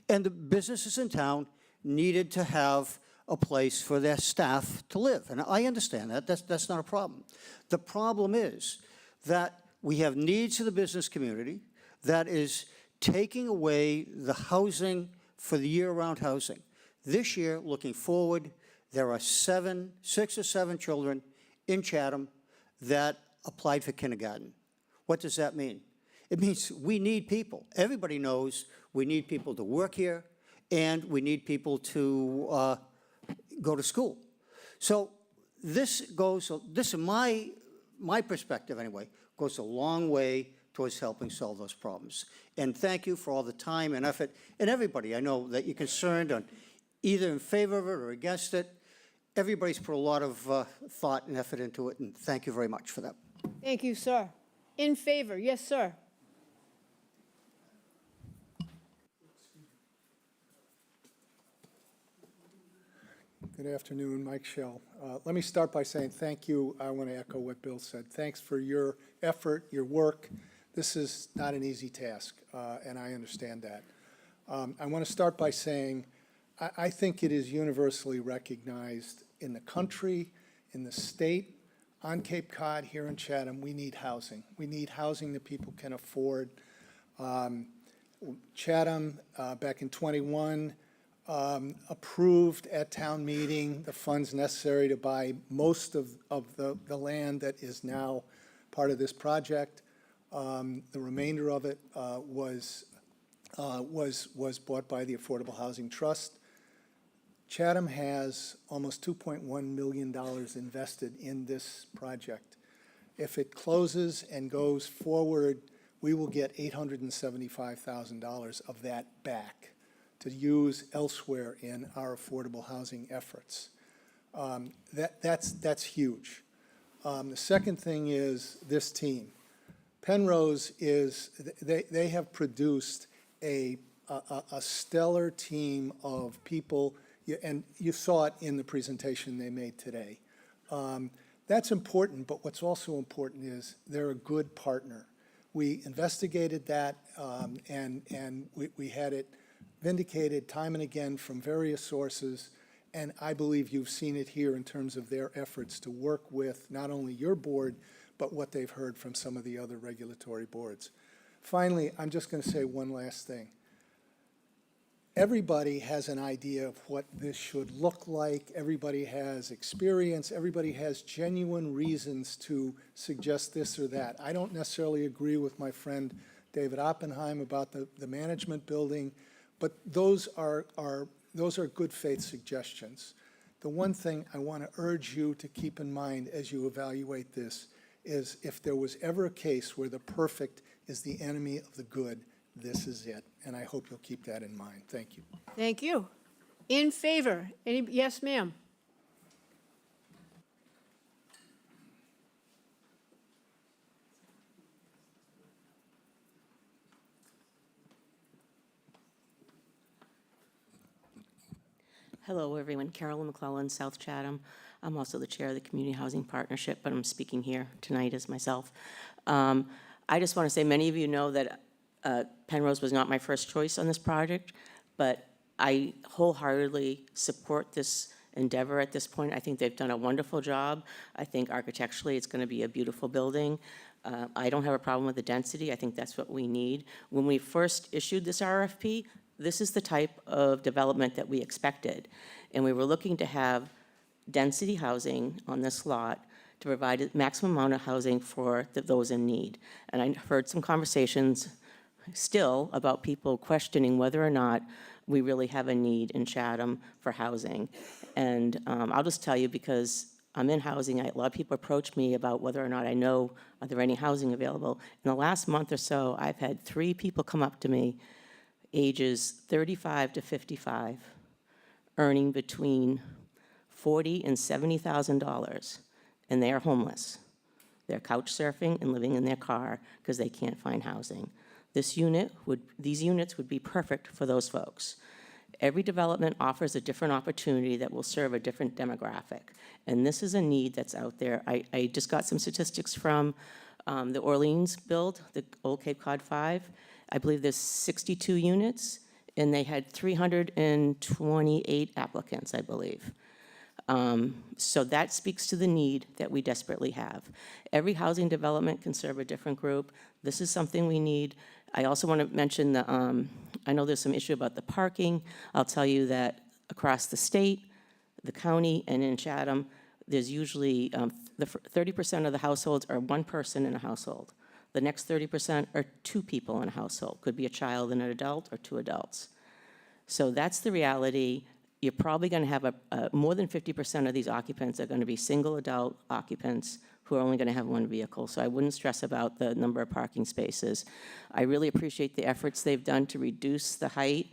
And the businesses in town needed to have a place for their staff to live. And I understand that. That's not a problem. The problem is that we have needs of the business community that is taking away the housing for the year-round housing. This year, looking forward, there are 6 or 7 children in Chatham that applied for kindergarten. What does that mean? It means we need people. Everybody knows we need people to work here, and we need people to go to school. So this is my perspective anyway, goes a long way towards helping solve those problems. And thank you for all the time and effort, and everybody, I know that you're concerned on either in favor of it or against it. Everybody's put a lot of thought and effort into it, and thank you very much for that. Thank you, sir. In favor, yes, sir. Good afternoon, Mike Schell. Let me start by saying thank you. I want to echo what Bill said. Thanks for your effort, your work. This is not an easy task, and I understand that. I want to start by saying I think it is universally recognized in the country, in the state, on Cape Cod, here in Chatham, we need housing. We need housing that people can afford. Chatham, back in '21, approved at town meeting the funds necessary to buy most of the land that is now part of this project. The remainder of it was bought by the Affordable Housing Trust. Chatham has almost $2.1 million invested in this project. If it closes and goes forward, we will get $875,000 of that back to use elsewhere in our affordable housing efforts. That's huge. The second thing is this team. Penrose they have produced a stellar team of people, and you saw it in the presentation they made today. That's important, but what's also important is they're a good partner. We investigated that, and we had it vindicated time and again from various sources, and I believe you've seen it here in terms of their efforts to work with not only your board, but what they've heard from some of the other regulatory boards. Finally, I'm just going to say one last thing. Everybody has an idea of what this should look like. Everybody has experience. Everybody has genuine reasons to suggest this or that. I don't necessarily agree with my friend David Oppenheim about the management building, but those are good faith suggestions. The one thing I want to urge you to keep in mind as you evaluate this is if there was ever a case where the perfect is the enemy of the good, this is it. And I hope you'll keep that in mind. Thank you. Thank you. In favor? Yes, ma'am. Hello, everyone. Carolyn McClellan, South Chatham. I'm also the chair of the Community Housing Partnership, but I'm speaking here tonight as myself. I just want to say many of you know that Penrose was not my first choice on this project, but I wholeheartedly support this endeavor at this point. I think they've done a wonderful job. I think architecturally it's going to be a beautiful building. I don't have a problem with the density. I think that's what we need. When we first issued this RFP, this is the type of development that we expected. And we were looking to have density housing on this lot to provide a maximum amount of housing for those in need. And I heard some conversations still about people questioning whether or not we really have a need in Chatham for housing. And I'll just tell you, because I'm in housing, a lot of people approach me about whether or not I know, are there any housing available? In the last month or so, I've had 3 people come up to me, ages 35 to 55, earning between $40,000 and $70,000, and they are homeless. They're couch surfing and living in their car because they can't find housing. These units would be perfect for those folks. Every development offers a different opportunity that will serve a different demographic, and this is a need that's out there. I just got some statistics from the Orleans build, the Old Cape Cod 5. I believe there's 62 units, and they had 328 applicants, I believe. So that speaks to the need that we desperately have. Every housing development can serve a different group. This is something we need. I also want to mention the, I know there's some issue about the parking. I'll tell you that across the state, the county, and in Chatham, there's usually 30% of the households are one person in a household. The next 30% are 2 people in a household. Could be a child and an adult or 2 adults. So that's the reality. you're probably going to have more than 50% of these occupants are going to be single adult occupants who are only going to have one vehicle. So I wouldn't stress about the number of parking spaces. I really appreciate the efforts they've done to reduce the height.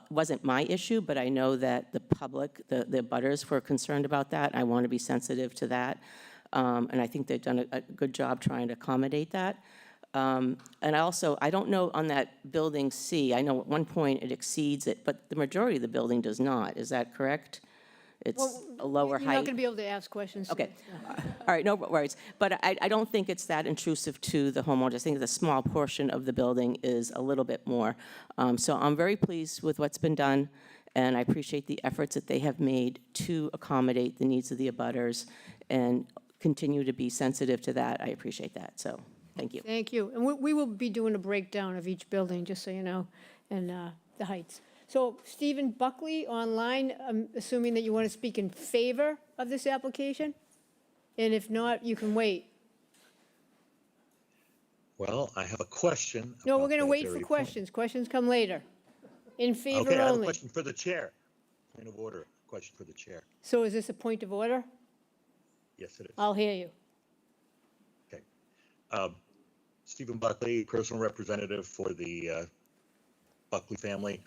Wasn't my issue, but I know that the public, the butters were concerned about that. I want to be sensitive to that. And I think they've done a good job trying to accommodate that. And I don't know on that building C, I know at one point it exceeds it, but the majority of the building does not. Is that correct? It's a lower You're not height. going to be able to ask questions. Okay, all right, no worries. But I don't think it's that intrusive to the homeowners. I think the small portion of the building is a little bit more. So I'm very pleased with what's been done, and I appreciate the efforts that they have made to accommodate the needs of the abutters and continue to be sensitive to that. I appreciate that, so thank you. Thank you. And we will be doing a breakdown of each building, just so you know, and the heights. So Stephen Buckley online, I'm assuming that you want to speak in favor of this application? And if not, you can wait. Well, I have a question. No, we're about going to that wait for very questions. Questions come later. In point. favor Okay, I have a only. question for the chair. Point of order, question for the chair. So is this a point of order? Yes, it is. I'll hear you. Stephen Buckley, personal representative for the Buckley family,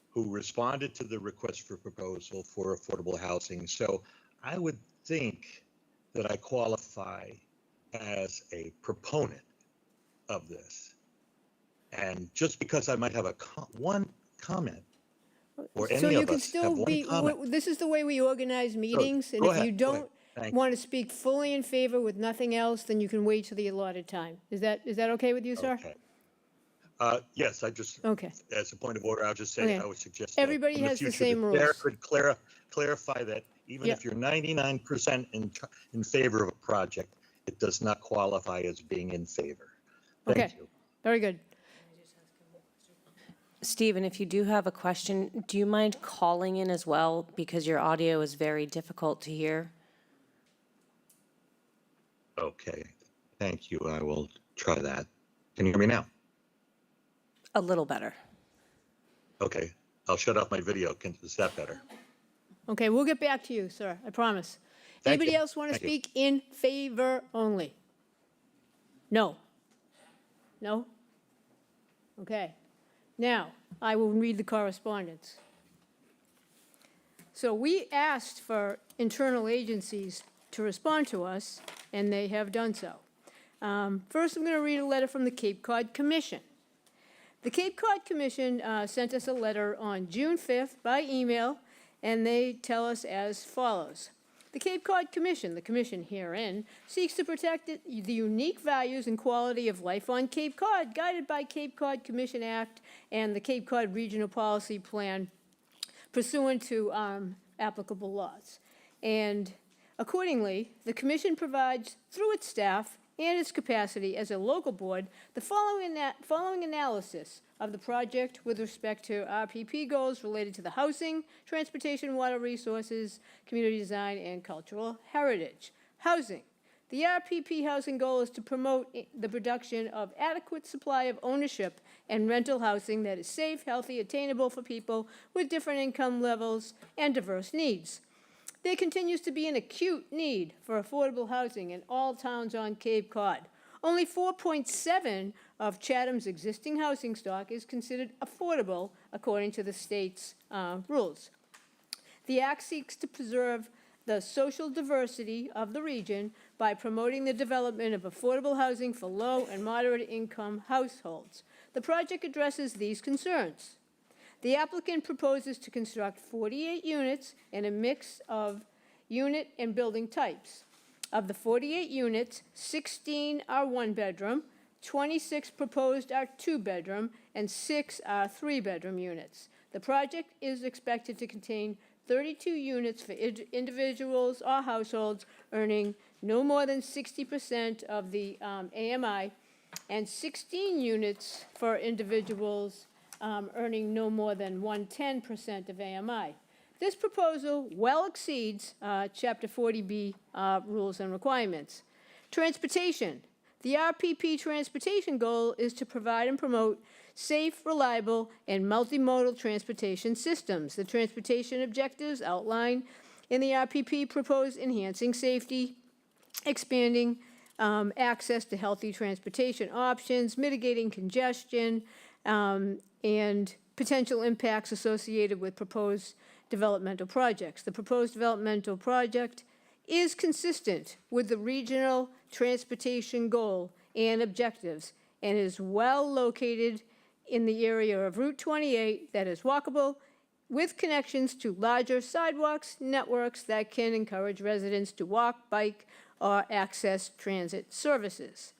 who responded to the request for proposal for affordable housing. So I would think that I qualify as a proponent of this. And just because I might have one comment, or So any you of can us have still one be, comment. this is the way we organize meetings, and go if ahead, you go ahead. don't Thank you. want to speak fully in favor with nothing else, then you can wait till the allotted time. Is that okay with you, sir? Okay. Yes, I just, Okay. as a point of order, I'll just say, Okay. I would suggest that Everybody in the has the future, same the chair rules. could clarify that even Yeah. if you're 99% in favor of a project, it does not qualify as being in favor. Thank Okay. you. Very good. Stephen, if you do have a question, do you mind calling in as well? Because your audio is very difficult to hear. Okay, thank you. I will try that. Can you hear me now? A little better. Okay, I'll shut off my video. Is that better? Okay, we'll get back to you, sir, I promise. Thank Anybody you. else want to Thank you. speak in favor only? No? No? Okay. Now, I will read the correspondence. So we asked for internal agencies to respond to us, and they have done so. First, I'm going to read a letter from the Cape Cod Commission. The Cape Cod Commission sent us a letter on June 5th by email, and they tell us as follows. The Cape Cod Commission, the commission herein, seeks to protect the unique values and quality of life on Cape Cod, guided by Cape Cod Commission Act and the Cape Cod Regional Policy Plan pursuant to applicable laws. And accordingly, the commission provides, through its staff and its capacity as a local board, the following analysis of the project with respect to RPP goals related to the housing, transportation, water resources, community design, and cultural heritage. Housing. The RPP housing goal is to promote the production of adequate supply of ownership and rental housing that is safe, healthy, attainable for people with different income levels and diverse needs. There continues to be an acute need for affordable housing in all towns on Cape Cod. Only 4.7 of Chatham's existing housing stock is considered affordable according to the state's rules. The Act seeks to preserve the social diversity of the region by promoting the development of affordable housing for low and moderate income households. The project addresses these concerns. The applicant proposes to construct 48 units in a mix of unit and building types. Of the 48 units, 16 are one-bedroom, 26 proposed are two-bedroom, and 6 are three-bedroom units. The project is expected to contain 32 units for individuals or households earning no more than 60% of the AMI, and 16 units for individuals earning no more than 110% of AMI. This proposal well exceeds Chapter 40B rules and requirements. Transportation. The RPP transportation goal is to provide and promote safe, reliable, and multimodal transportation systems. The transportation objectives outlined in the RPP propose enhancing safety, expanding access to healthy transportation options, mitigating congestion, and potential impacts associated with proposed developmental projects. The proposed developmental project is consistent with the regional transportation goal and objectives and is well located in the area of Route 28 that is walkable with connections to larger sidewalks networks that can encourage residents to walk, bike, or access transit services.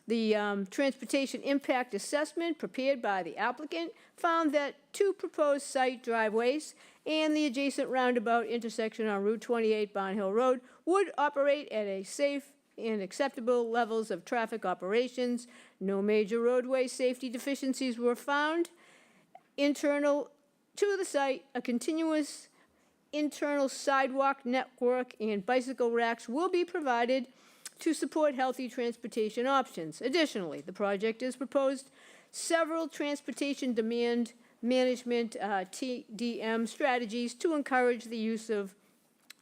The transportation impact assessment prepared by the applicant found that 2 proposed site driveways and the adjacent roundabout intersection on Route 28 Barn Hill Road would operate at a safe and acceptable levels of traffic operations. No major roadway safety deficiencies were found. Internal to the site, a continuous internal sidewalk network and bicycle racks will be provided to support healthy transportation options. Additionally, the project has proposed several transportation demand management TDM strategies to encourage the use of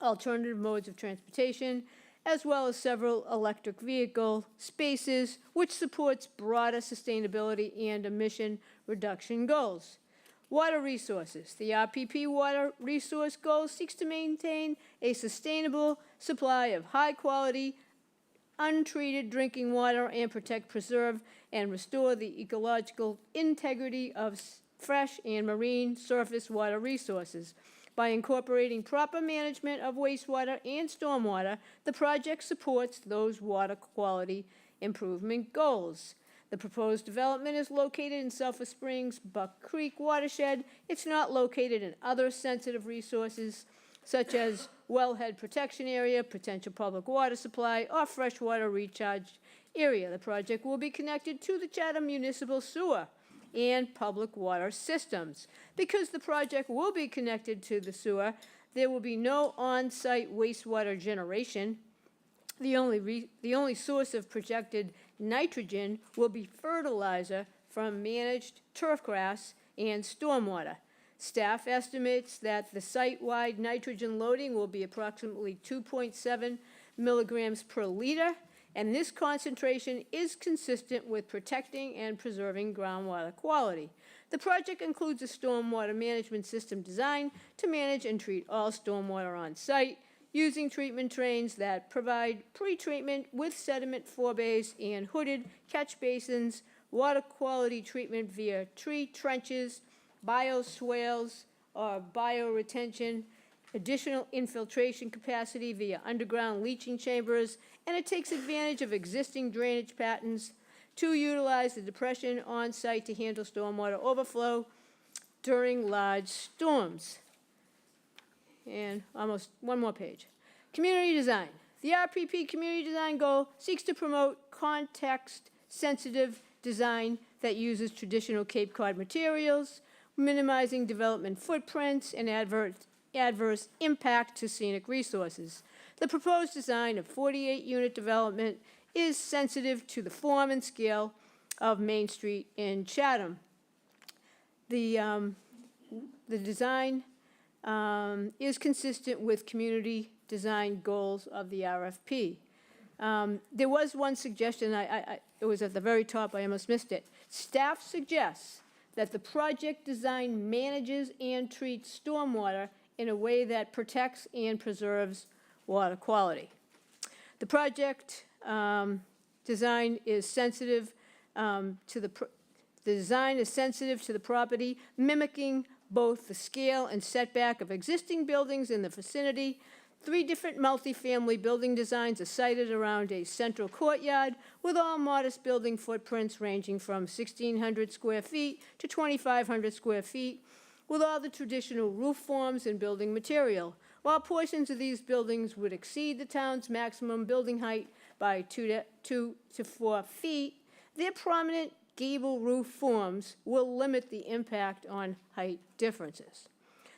alternative modes of transportation, as well as several electric vehicle spaces, which supports broader sustainability and emission reduction goals. Water resources. The RPP water resource goal seeks to maintain a sustainable supply of high-quality, untreated drinking water and protect, preserve, and restore the ecological integrity of fresh and marine surface water resources. By incorporating proper management of wastewater and stormwater, the project supports those water quality improvement goals. The proposed development is located in Sulphur Springs Buck Creek watershed. It's not located in other sensitive resources such as wellhead protection area, potential public water supply, or freshwater recharge area. The project will be connected to the Chatham Municipal Sewer and public water systems. Because the project will be connected to the sewer, there will be no on-site wastewater generation. The only source of projected nitrogen will be fertilizer from managed turf grass and stormwater. Staff estimates that the site-wide nitrogen loading will be approximately 2.7 milligrams per liter, and this concentration is consistent with protecting and preserving groundwater quality. The project includes a stormwater management system designed to manage and treat all stormwater on site, using treatment trains that provide pre-treatment with sediment forebays and hooded catch basins, water quality treatment via tree trenches, bioswales or bioretention, additional infiltration capacity via underground leaching chambers, and it takes advantage of existing drainage patterns to utilize the depression on site to handle stormwater overflow during large storms. And almost one more page. Community design. The RPP community design goal seeks to promote context-sensitive design that uses traditional Cape Cod materials, minimizing development footprints and adverse impact to scenic resources. The proposed design of 48-unit development is sensitive to the form and scale of Main Street in Chatham. The design is consistent with community design goals of the RFP. There was one suggestion, it was at the very top, I almost missed it. Staff suggests that the project design manages and treats stormwater in a way that protects and preserves water quality. The project design is sensitive the design is sensitive to the property, mimicking both the scale and setback of existing buildings in the vicinity. 3 different multifamily building designs are sited around a central courtyard with all modest building footprints ranging from 1,600 square feet to 2,500 square feet, with all the traditional roof forms and building material. While portions of these buildings would exceed the town's maximum building height by 2 to 4 feet, their prominent gable roof forms will limit the impact on height differences.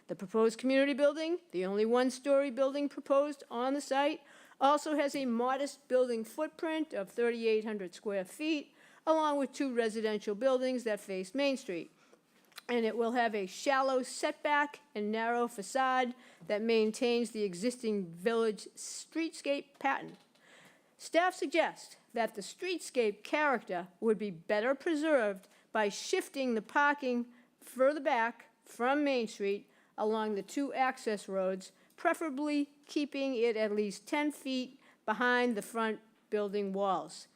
The proposed community building, the only one-story building proposed on the site, also has a modest building footprint of 3,800 square feet, along with 2 residential buildings that face Main Street. And it will have a shallow setback and narrow facade that maintains the existing village streetscape pattern. Staff suggests that the streetscape character would be better preserved by shifting the parking further back from Main Street along the 2 access roads, preferably keeping it at least 10 feet behind the front building walls.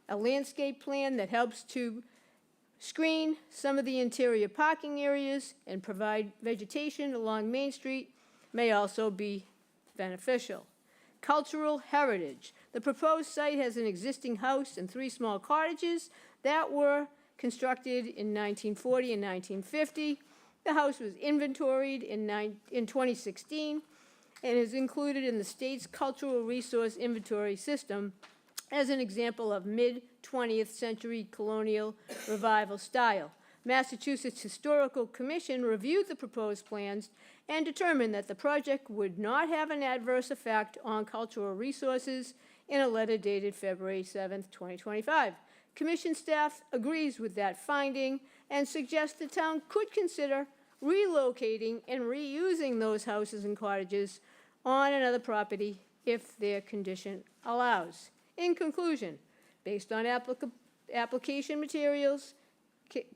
A landscape plan that helps to screen some of the interior parking areas and provide vegetation along Main Street may also be beneficial. Cultural heritage. The proposed site has an existing house and 3 small cottages that were constructed in 1940 and 1950. The house was inventoried in 2016 and is included in the state's cultural resource inventory system as an example of mid-20th century colonial revival style. Massachusetts Historical Commission reviewed the proposed plans and determined that the project would not have an adverse effect on cultural resources in a letter dated February 7th, 2025. Commission staff agrees with that finding and suggests the town could consider relocating and reusing those houses and cottages on another property if their condition allows. In conclusion, based on application materials,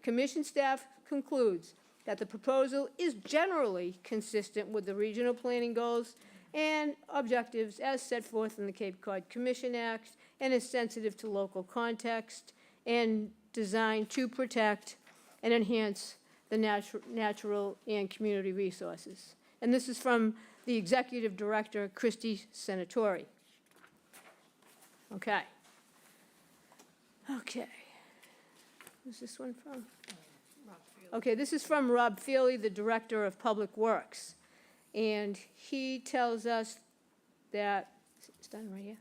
Commission staff concludes that the proposal is generally consistent with the regional planning goals and objectives as set forth in the Cape Cod Commission Act and is sensitive to local context and designed to protect and enhance the natural and community resources. And this is from the Executive Director, Christy Senatori. Okay. Okay. Who's this one from? Okay, this is from Rob Feely, the Director of Public Works. And he tells us that, it's done right here?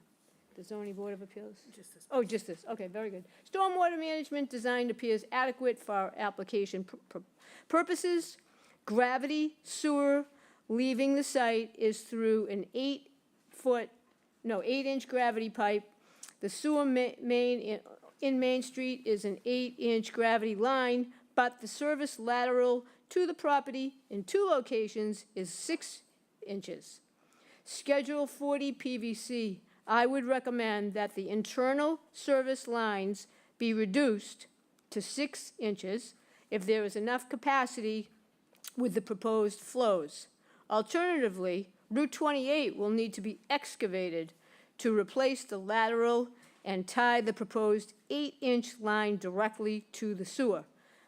The Zoning Board of Appeals? Just this. Oh, just this. Okay, very good. Stormwater management design appears adequate for application purposes. Gravity sewer leaving the site is through an 8-inch gravity pipe. The sewer main in Main Street is an 8-inch gravity line, but the service lateral to the property in 2 locations is 6 inches. Schedule 40 PVC. I would recommend that the internal service lines be reduced to 6 inches if there is enough capacity with the proposed flows. Alternatively, Route 28 will need to be excavated to replace the lateral and tie the proposed 8-inch line directly to the sewer.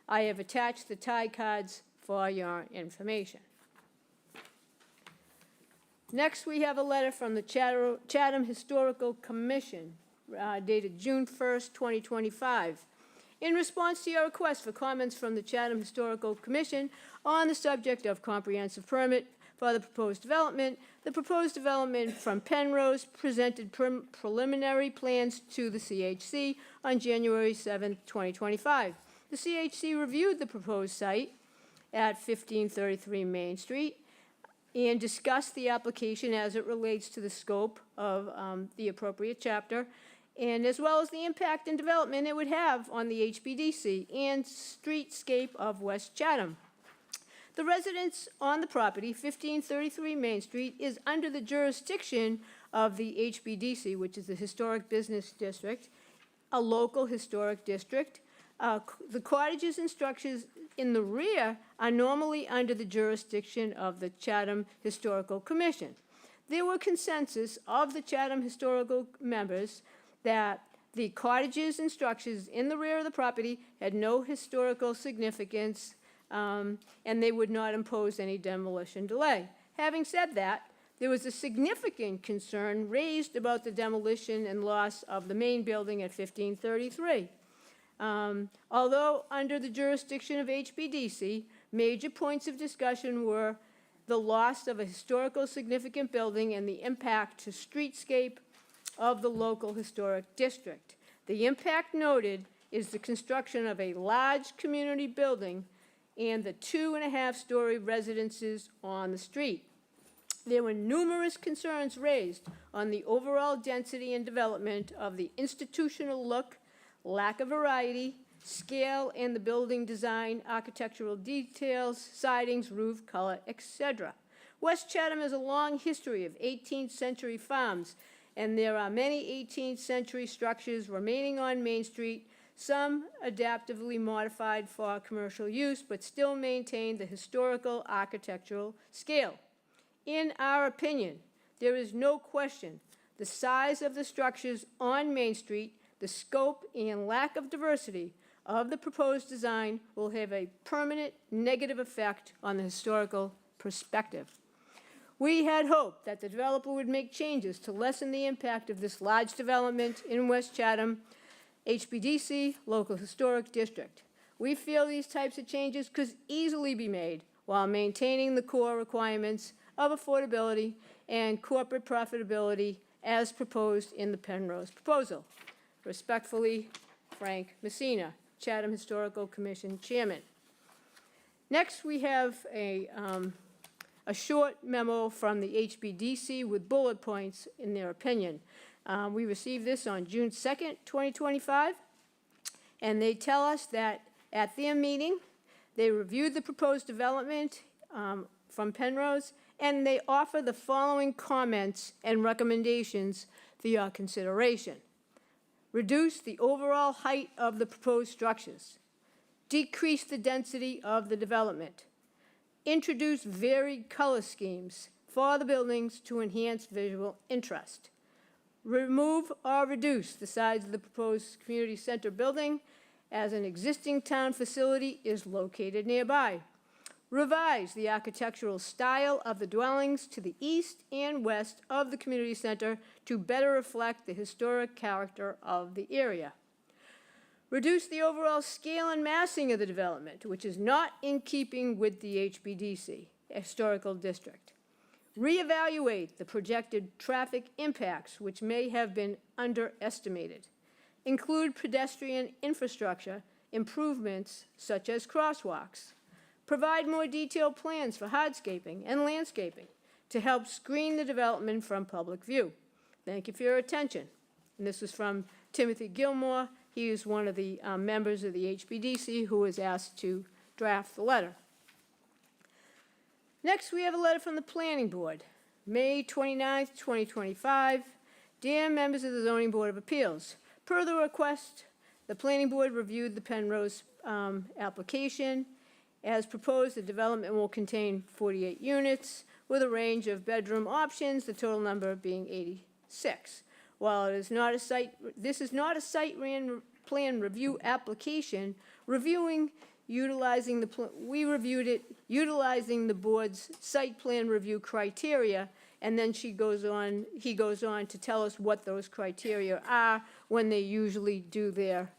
I have attached the tie cards for your information. Next, we have a letter from the Chatham Historical Commission dated June 1st, 2025. In response to your request for comments from the Chatham Historical Commission on the subject of comprehensive permit for the proposed development from Penrose presented preliminary plans to the CHC on January 7th, 2025. The CHC reviewed the proposed site at 1533 Main Street and discussed the application as it relates to the scope of the appropriate chapter, and as well as the impact and development it would have on the HBDC and streetscape of West Chatham. The residence on the property, 1533 Main Street, is under the jurisdiction of the HBDC, which is the Historic Business District, a local historic district. The cottages and structures in the rear are normally under the jurisdiction of the Chatham Historical Commission. There were consensus of the Chatham Historical members that the cottages and structures in the rear of the property had no historical significance, and they would not impose any demolition delay. Having said that, there was a significant concern raised about the demolition and loss of the main building at 1533. Although under the jurisdiction of HBDC, major points of discussion were the loss of a historical significant building and the impact to streetscape of the local historic district. The impact noted is the construction of a large community building and the 2.5-story residences on the street. There were numerous concerns raised on the overall density and development of the institutional look, lack of variety, scale in the building design, architectural details, sidings, roof, color, etc. West Chatham has a long history of 18th century farms, and there are many 18th century structures remaining on Main Street, some adaptively modified for commercial use, but still maintain the historical architectural scale. In our opinion, there is no question the size of the structures on Main Street, the scope and lack of diversity of the proposed design will have a permanent negative effect on the historical perspective. We had hoped that the developer would make changes to lessen the impact of this large development in West Chatham, HBDC, Local Historic District. We feel these types of changes could easily be made while maintaining the core requirements of affordability and corporate profitability as proposed in the Penrose proposal. Respectfully, Frank Messina, Chatham Historical Commission Chairman. Next, we have a short memo from the HBDC with bullet points in their opinion. We received this on June 2nd, 2025, and they tell us that at their meeting, they reviewed the proposed development from Penrose, and they offer the following comments and recommendations for your consideration. Reduce the overall height of the proposed structures. Decrease the density of the development. Introduce varied color schemes for the buildings to enhance visual interest. Remove or reduce the size of the proposed community center building as an existing town facility is located nearby. Revise the architectural style of the dwellings to the east and west of the community center to better reflect the historic character of the area. Reduce the overall scale and massing of the development, which is not in keeping with the HBDC, Historical District. Reevaluate the projected traffic impacts, which may have been underestimated. Include pedestrian infrastructure improvements such as crosswalks. Provide more detailed plans for hardscaping and landscaping to help screen the development from public view. Thank you for your attention. And this was from Timothy Gilmore. He is one of the members of the HBDC who was asked to draft the letter. Next, we have a letter from the Planning Board, May 29th, 2025. Dear members of the Zoning Board of Appeals, per the request, the Planning Board reviewed the Penrose application. As proposed, the development will contain 48 units with a range of bedroom options, the total number being 86. While it is not a site, this is not a site plan review application. We reviewed it utilizing the board's site plan review criteria, and then he goes on to tell us what those criteria are when they usually do their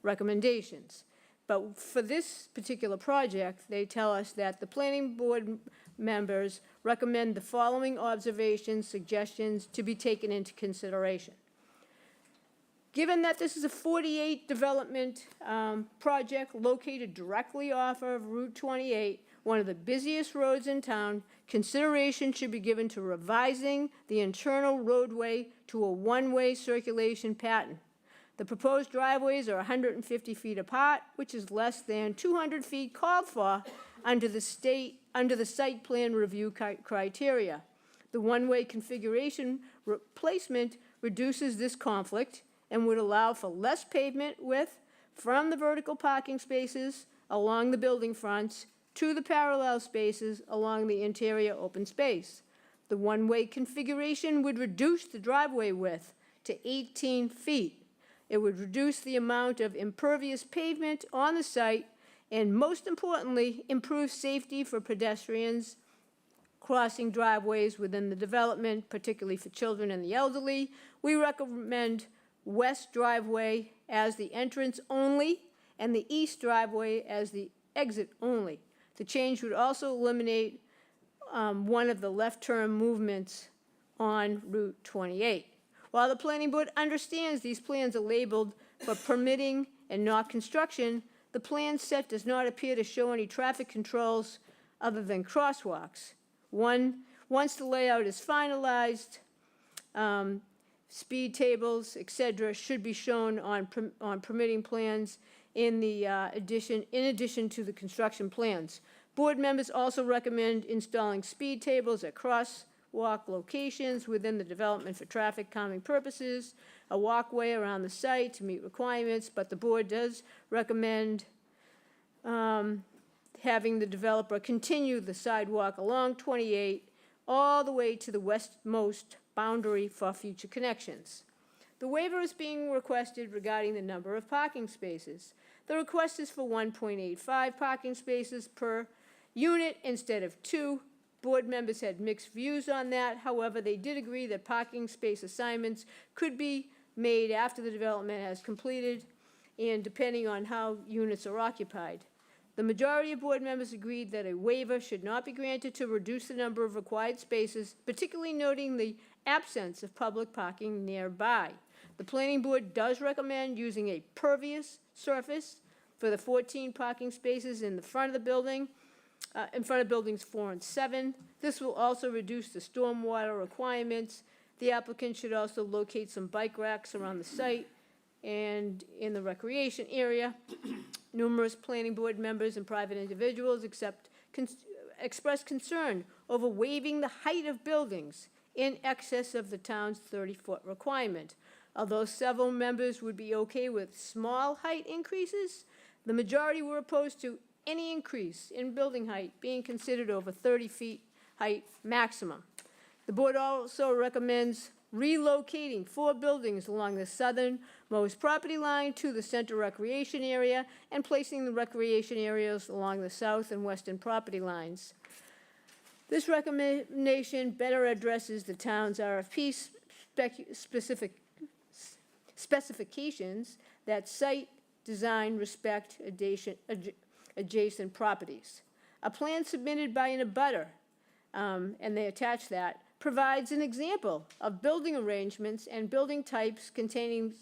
recommendations. But for this particular project, they tell us that the planning board members recommend the following observations, suggestions to be taken into consideration. Given that this is a 48 development project located directly off of Route 28, one of the busiest roads in town, consideration should be given to revising the internal roadway to a one-way circulation pattern. The proposed driveways are 150 feet apart, which is less than 200 feet called for under the site plan review criteria. The one-way configuration replacement reduces this conflict and would allow for less pavement width from the vertical parking spaces along the building fronts to the parallel spaces along the interior open space. The one-way configuration would reduce the driveway width to 18 feet. It would reduce the amount of impervious pavement on the site and, most importantly, improve safety for pedestrians crossing driveways within the development, particularly for children and the elderly. We recommend west driveway as the entrance only and the east driveway as the exit only. The change would also eliminate one of the left turn movements on Route 28. While the planning board understands these plans are labeled for permitting and not construction, the plan set does not appear to show any traffic controls other than crosswalks. Once the layout is finalized, speed tables, et cetera, should be shown on permitting plans in addition to the construction plans. Board members also recommend installing speed tables at crosswalk locations within the development for traffic calming purposes, a walkway around the site to meet requirements, but the board does recommend having the developer continue the sidewalk along 28 all the way to the westmost boundary for future connections. The waiver is being requested regarding the number of parking spaces. The request is for 1.85 parking spaces per unit instead of 2. Board members had mixed views on that. However, they did agree that parking space assignments could be made after the development has completed and depending on how units are occupied. The majority of board members agreed that a waiver should not be granted to reduce the number of required spaces, particularly noting the absence of public parking nearby. The planning board does recommend using a pervious surface for the 14 parking spaces in the front of the building, in front of buildings 4 and 7. This will also reduce the stormwater requirements. The applicant should also locate some bike racks around the site and in the recreation area. Numerous planning board members and private individuals expressed concern over waiving the height of buildings in excess of the town's 30-foot requirement. Although several members would be okay with small height increases, the majority were opposed to any increase in building height being considered over 30 feet height maximum. The board also recommends relocating 4 buildings along the southernmost property line to the center recreation area and placing the recreation areas along the south and western property lines. This recommendation better addresses the town's RFP specifications that site design respect adjacent properties. A plan submitted by an abutter, and they attach that, provides an example of building arrangements and building types containing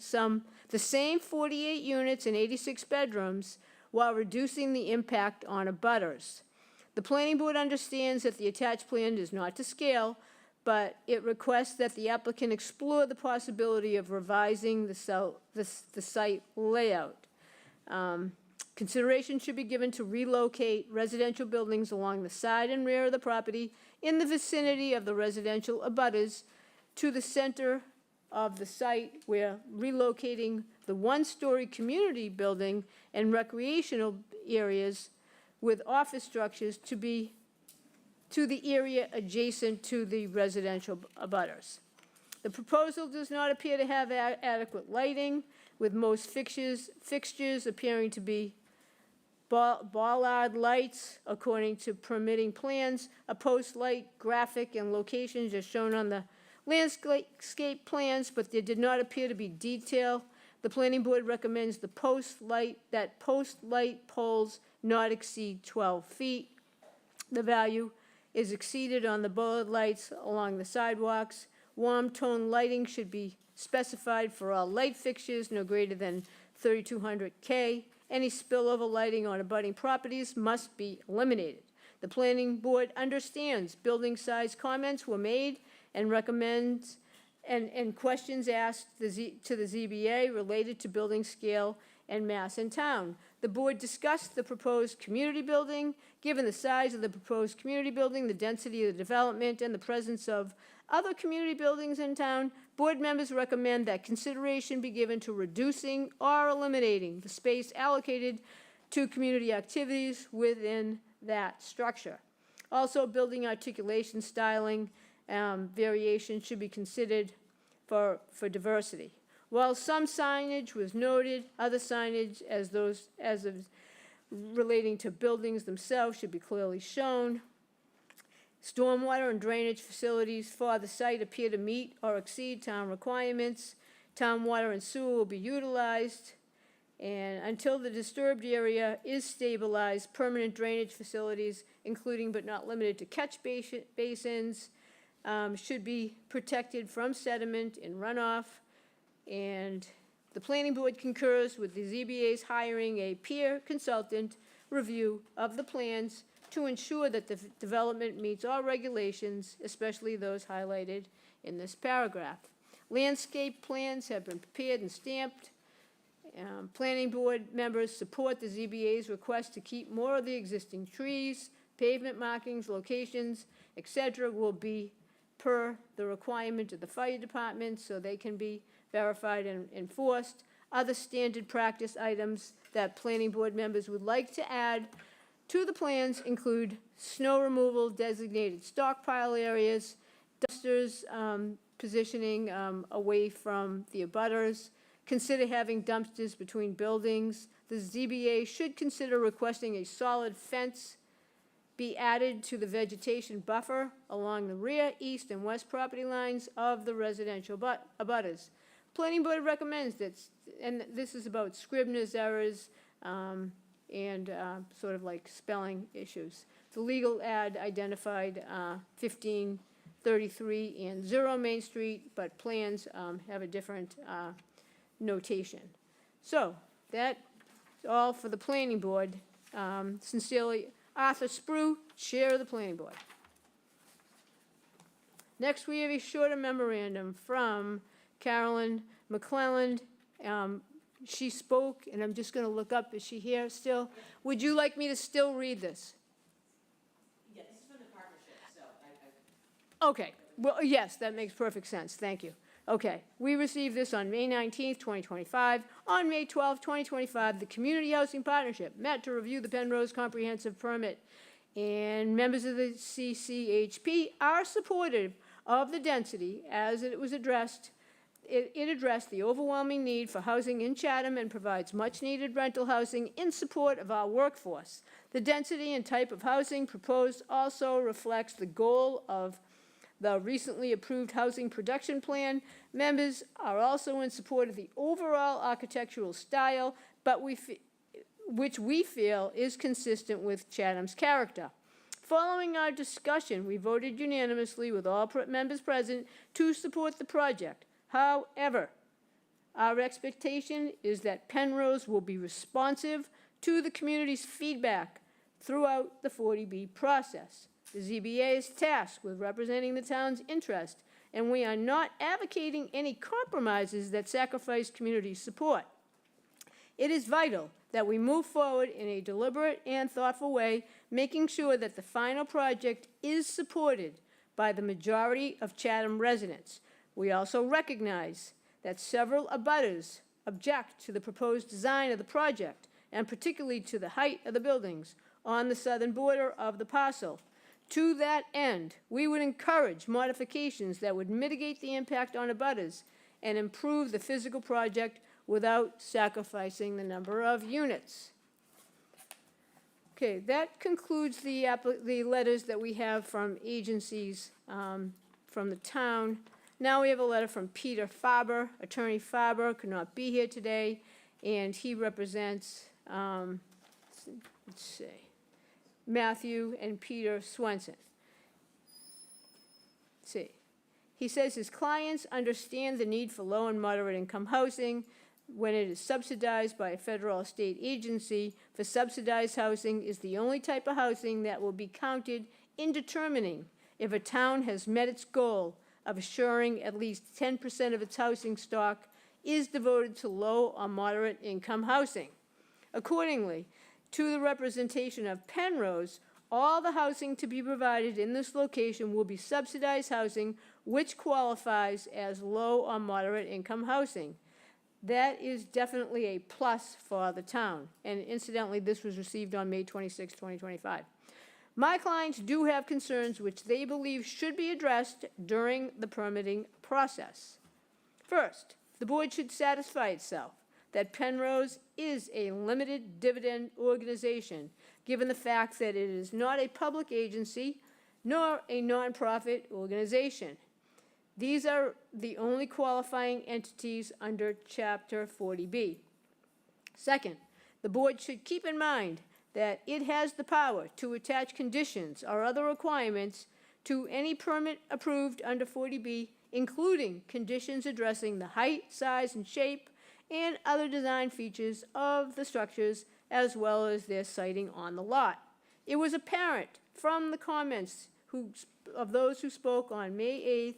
the same 48 units and 86 bedrooms while reducing the impact on abutters. The planning board understands that the attached plan is not to scale, but it requests that the applicant explore the possibility of revising the site layout. Consideration should be given to relocate residential buildings along the side and rear of the property in the vicinity of the residential abutters to the center of the site, where relocating the one-story community building and recreational areas with office structures to the area adjacent to the residential abutters. The proposal does not appear to have adequate lighting, with most fixtures appearing to be bollard lights, according to permitting plans. A post light graphic and locations are shown on the landscape plans, but there did not appear to be detail. The planning board recommends that post light poles not exceed 12 feet. The value is exceeded on the bollard lights along the sidewalks. Warm tone lighting should be specified for all light fixtures no greater than 3200 K. Any spillover lighting on abutting properties must be eliminated. The planning board understands building size comments were made and recommends and questions asked to the ZBA related to building scale and mass in town. The board discussed the proposed community building. Given the size of the proposed community building, the density of the development, and the presence of other community buildings in town, board members recommend that consideration be given to reducing or eliminating the space allocated to community activities within that structure. Also, building articulation, styling, variation should be considered for diversity. While some signage was noted, other signage as of relating to buildings themselves should be clearly shown. Stormwater and drainage facilities for the site appear to meet or exceed town requirements. Town water and sewer will be utilized, and until the disturbed area is stabilized, permanent drainage facilities, including but not limited to catch basins, should be protected from sediment and runoff. And the planning board concurs with the ZBA's hiring a peer consultant review of the plans to ensure that the development meets all regulations, especially those highlighted in this paragraph. Landscape plans have been prepared and stamped. Planning board members support the ZBA's request to keep more of the existing trees, pavement markings, locations, etc. will be per the requirement of the fire department, so they can be verified and enforced. Other standard practice items that planning board members would like to add to the plans include snow removal, designated stockpile areas, dumpsters positioning away from the abutters. Consider having dumpsters between buildings. The ZBA should consider requesting a solid fence be added to the vegetation buffer along the rear, east, and west property lines of the residential abutters. Planning board recommends that, and this is about Scribner's errors and sort of like spelling issues. The legal ad identified 1533 and 0 Main Street, but plans have a different notation. So that's all for the planning board. Sincerely, Arthur Sprue, Chair of the Planning Board. Next, we have a shorter memorandum from Carolyn McClelland. She spoke, and I'm just going to look up, is she here still? Would you like me to still read this? Yeah, this is from the partnership, so Okay, well, yes, that makes perfect sense, thank you. Okay, we received this on May 19th, 2025. On May 12th, 2025, the Community Housing Partnership met to review the Penrose Comprehensive Permit, and members of the CCHP are supportive of the density as it was addressed. It addressed the overwhelming need for housing in Chatham and provides much-needed rental housing in support of our workforce. The density and type of housing proposed also reflects the goal of the recently approved Housing Production Plan. Members are also in support of the overall architectural style, but which we feel is consistent with Chatham's character. Following our discussion, we voted unanimously with all members present to support the project. However, our expectation is that Penrose will be responsive to the community's feedback throughout the 40B process. The ZBA is tasked with representing the town's interest, and we are not advocating any compromises that sacrifice community support. It is vital that we move forward in a deliberate and thoughtful way, making sure that the final project is supported by the majority of Chatham residents. We also recognize that several abutters object to the proposed design of the project, and particularly to the height of the buildings on the southern border of the parcel. To that end, we would encourage modifications that would mitigate the impact on abutters and improve the physical project without sacrificing the number of units. Okay, that concludes the letters that we have from agencies from the town. Now we have a letter from Peter Faber. Attorney Faber could not be here today, and he represents, let's see, Matthew and Peter Swenson. Let's see. He says his clients understand the need for low and moderate income housing when it is subsidized by a federal or state agency. For subsidized housing is the only type of housing that will be counted in determining if a town has met its goal of assuring at least 10% of its housing stock is devoted to low or moderate income housing. Accordingly, to the representation of Penrose, all the housing to be provided in this location will be subsidized housing, which qualifies as low or moderate income housing. That is definitely a plus for the town. And incidentally, this was received on May 26, 2025. My clients do have concerns which they believe should be addressed during the permitting process. First, the board should satisfy itself that Penrose is a limited dividend organization, given the fact that it is not a public agency nor a nonprofit organization. These are the only qualifying entities under Chapter 40B. Second, the board should keep in mind that it has the power to attach conditions or other requirements to any permit approved under 40B, including conditions addressing the height, size, and shape, and other design features of the structures, as well as their siting on the lot. It was apparent from the comments of those who spoke on May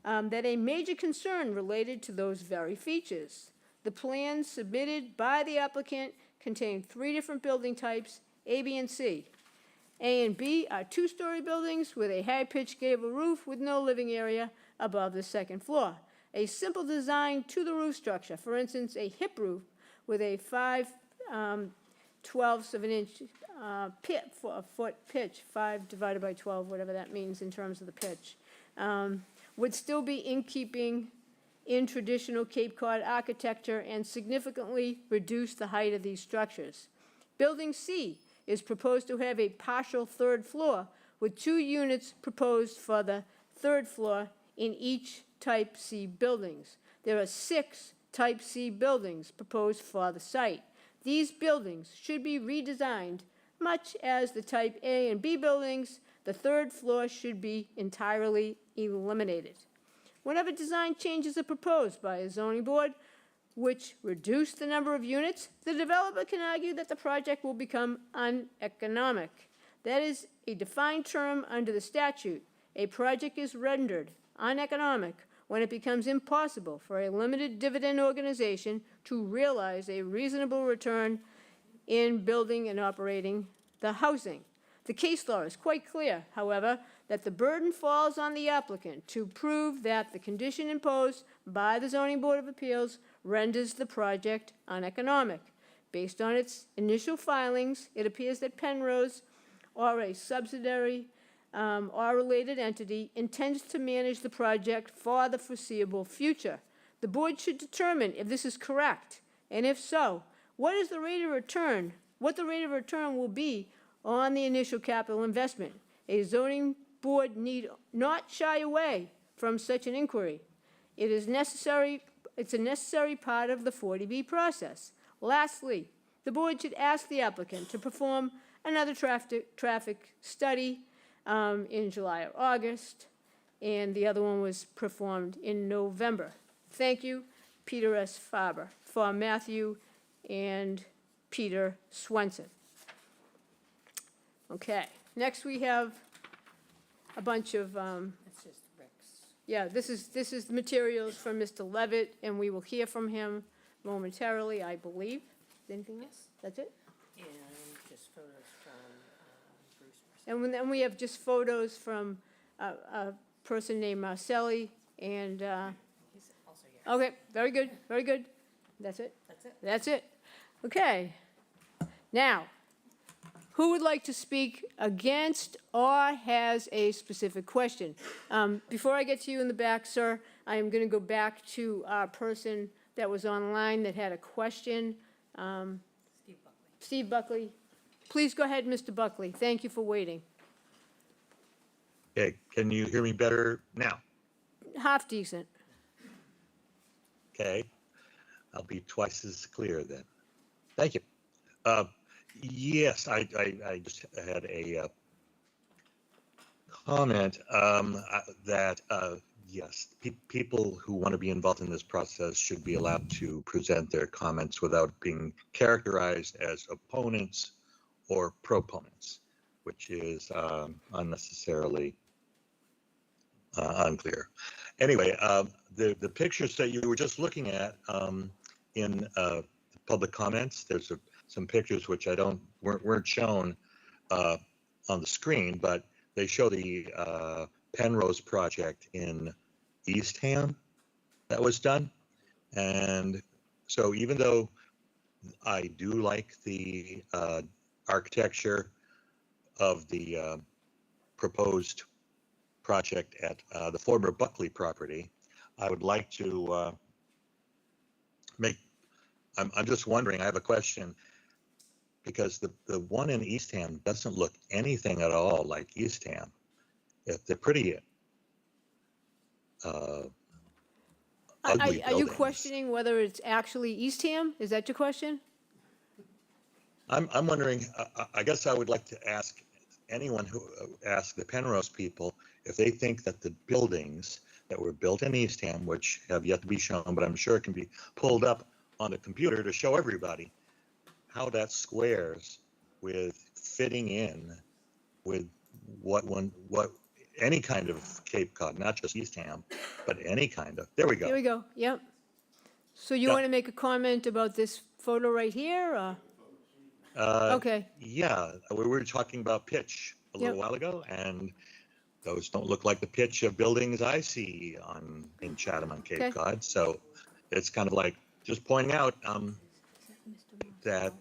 that a major concern related to those very features. The plans submitted by the applicant contain 3 different building types, A, B, and C. A and B are 2-story buildings with a high-pitched gable roof with no living area above the 2nd floor. A simple design to the roof structure, for instance, a hip roof with a 5/12 of an inch foot pitch, 5 divided by 12, whatever that means in terms of the pitch, would still be in keeping in traditional Cape Cod architecture and significantly reduce the height of these structures. Building C is proposed to have a partial 3rd floor with 2 units proposed for the 3rd floor in each Type C buildings. There are 6 Type C buildings proposed for the site. These buildings should be redesigned much as the Type A and B buildings. The 3rd floor should be entirely eliminated. Whenever design changes are proposed by a zoning board, which reduce the number of units, the developer can argue that the project will become uneconomic. That is a defined term under the statute. A project is rendered uneconomic when it becomes impossible for a limited dividend organization to realize a reasonable return in building and operating the housing. The case law is quite clear, however, that the burden falls on the applicant to prove that the condition imposed by the Zoning Board of Appeals renders the project uneconomic. Based on its initial filings, it appears that Penrose, or a subsidiary or related entity, intends to manage the project for the foreseeable future. The board should determine if this is correct, and if so, what the rate of return will be on the initial capital investment. A zoning board need not shy away from such an inquiry. It's a necessary part of the 40B process. Lastly, the board should ask the applicant to perform another traffic study in July or August, and the other one was performed in November. Thank you, Peter S. Faber, for Matthew and Peter Swenson. Okay, next we have a bunch of, It's just Rick's. yeah, this is the materials from Mr. Levitt, and we will hear from him momentarily, I believe. Anything else? That's it? And just photos from Bruce. And then we have just photos from a person named Marcelli, and, He's also here. okay, very good, very good. That's it? That's it. That's it. Okay. Now, who would like to speak against or has a specific question? Before I get to you in the back, sir, I am going to go back to our person that was online that had a question. Steve Buckley. Please go ahead, Mr. Buckley. Thank you for waiting. Okay, can you hear me better now? Half decent. Okay, I'll be twice as clear then. Thank you. Yes, I just had a comment that yes, people who want to be involved in this process should be allowed to present their comments without being characterized as opponents or proponents, which is unnecessarily unclear. Anyway, the pictures that you were just looking at in public comments, there's some pictures which weren't shown on the screen, but they show the Penrose project in Eastham that was done. And so even though I do like the architecture of the proposed project at the former Buckley property, I would like to I'm just wondering, I have a question, because the one in Eastham doesn't look anything at all like Eastham. They're pretty ugly Are you buildings. questioning whether it's actually Eastham? Is that your question? I'm wondering, I guess I would like to ask anyone who ask the Penrose people if they think that the buildings that were built in Eastham, which have yet to be shown, but I'm sure it can be pulled up on the computer to show everybody how that squares with fitting in with what any kind of Cape Cod, not just Eastham, but any kind of, there we Here go. we go, yep. So you Yep. want to make a comment about this photo right here, or? Okay, Yeah, we were talking about pitch a little Yep. while ago, and those don't look like the pitch of buildings I see in Chatham on Cape Okay. Cod. So it's kind of like just pointing out that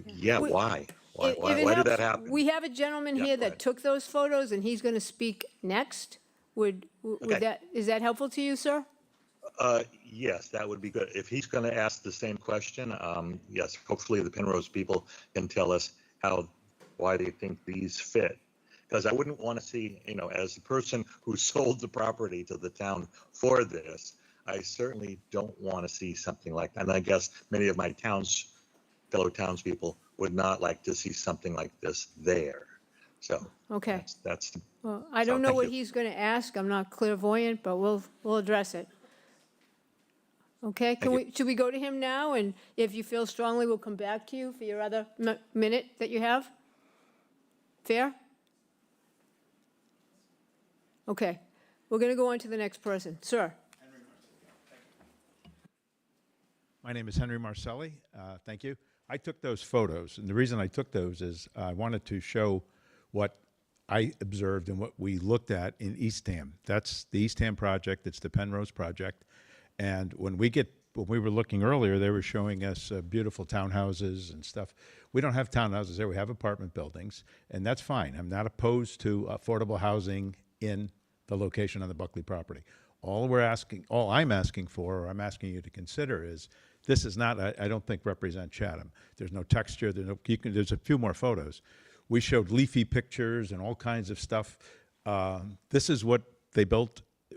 yeah, We- why? If it Why did that helps, happen? we have a gentleman Yeah, here go that ahead. took those photos, and he's going to speak next. Would Okay. that, is that helpful to you, sir? Yes, that would be good. If he's going to ask the same question, yes, hopefully the Penrose people can tell us why they think these fit. Because I wouldn't want to see, as the person who sold the property to the town for this, I certainly don't want to see something like that. And I guess many of my fellow townspeople would not like to see something like this there. So Okay. that's Well, I So, don't know thank what you. he's going to ask. I'm not clairvoyant, but we'll address it. Okay, should we go to him now? And if you feel strongly, we'll come back to you for your other minute that you have? Fair? Okay, we're going to go on to the next person. Sir? My name is Henry Marcelli. Thank you. I took those photos, and the reason I took those is I wanted to show what I observed and what we looked at in Eastham. That's the Eastham project. It's the Penrose project. And when we were looking earlier, they were showing us beautiful townhouses and stuff. We don't have townhouses there. We have apartment buildings, and that's fine. I'm not opposed to affordable housing in the location on the Buckley property. All I'm asking for, or I'm asking you to consider, is this is not, I don't think, represent Chatham. There's no texture. There's a few more photos. We showed leafy pictures and all kinds of stuff. This is what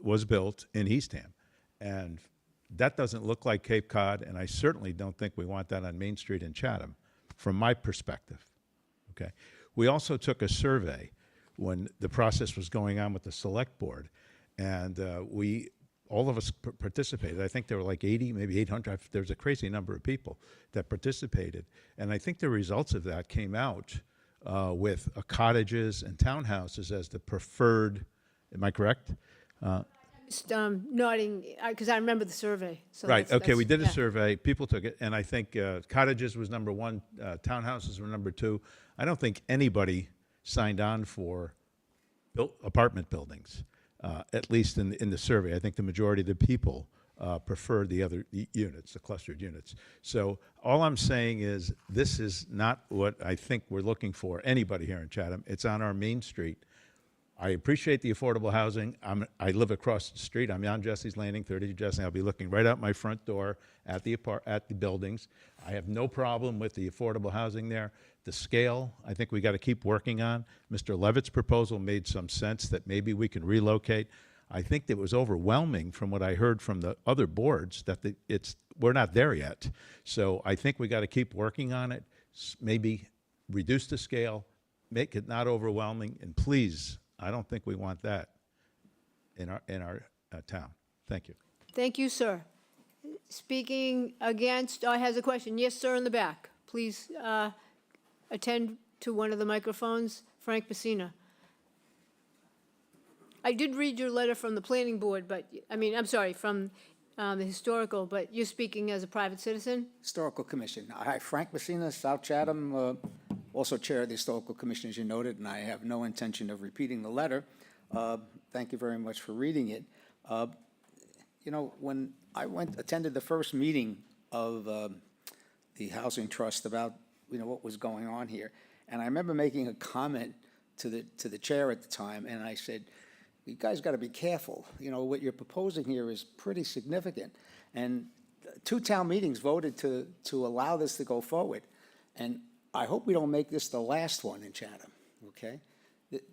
was built in Eastham. And that doesn't look like Cape Cod, and I certainly don't think we want that on Main Street in Chatham, from my perspective. Okay. We also took a survey when the process was going on with the select board, and all of us participated. I think there were like 80, maybe 800. There was a crazy number of people that participated, and I think the results of that came out with cottages and townhouses as the preferred. Am I correct? Just nodding, because I remember the survey. So Right, okay, we did a yeah. survey, people took it, and I think cottages was number one, townhouses were number two. I don't think anybody signed on for apartment buildings, at least in the survey. I think the majority of the people preferred the other units, the clustered units. So all I'm saying is this is not what I think we're looking for, anybody here in Chatham. It's on our main street. I appreciate the affordable housing. I live across the street. I'm on Jesse's Landing, 32 Jesse. I'll be looking right out my front door at the buildings. I have no problem with the affordable housing there. The scale, I think we got to keep working on. Mr. Levitt's proposal made some sense that maybe we can relocate. I think it was overwhelming from what I heard from the other boards that we're not there yet. So I think we got to keep working on it. Maybe reduce the scale, make it not overwhelming, and please, I don't think we want that in our town. Thank you. Thank you, sir. Speaking against, has a question. Yes, sir, in the back. Please attend to one of the microphones. Frank Messina. I did read your letter from the planning board, but, I'm sorry, from the historical, but you're speaking as a private citizen? Historical Commission. Hi, Frank Messina, South Chatham, also chair of the Historical Commission, as you noted, and I have no intention of repeating the letter. Thank you very much for reading it. When I attended the first meeting of the Housing Trust about, what was going on here, and I remember making a comment to the chair at the time, and I said, you guys got to be careful. What you're proposing here is pretty significant. And 2 town meetings voted to allow this to go forward. And I hope we don't make this the last one in Chatham, okay?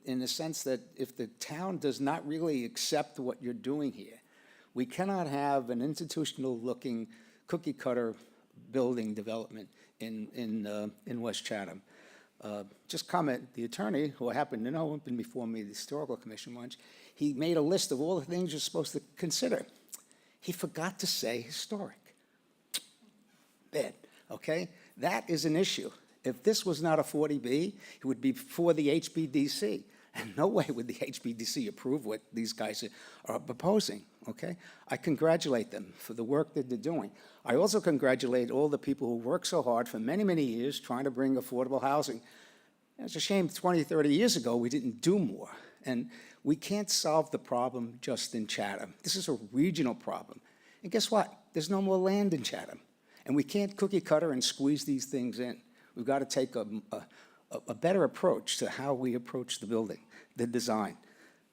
In the sense that if the town does not really accept what you're doing here, we cannot have an institutional-looking cookie-cutter building development in West Chatham. Just comment, the attorney, who I happen to know, been before me, the Historical Commission once, he made a list of all the things you're supposed to consider. He forgot to say historic. Bad, okay? That is an issue. If this was not a 40B, it would be for the HBDC. And no way would the HBDC approve what these guys are proposing, okay? I congratulate them for the work that they're doing. I also congratulate all the people who worked so hard for many, many years trying to bring affordable housing. It's a shame 20, 30 years ago we didn't do more. And we can't solve the problem just in Chatham. This is a regional problem. And guess what? There's no more land in Chatham. And we can't cookie cutter and squeeze these things in. We've got to take a better approach to how we approach the building, the design.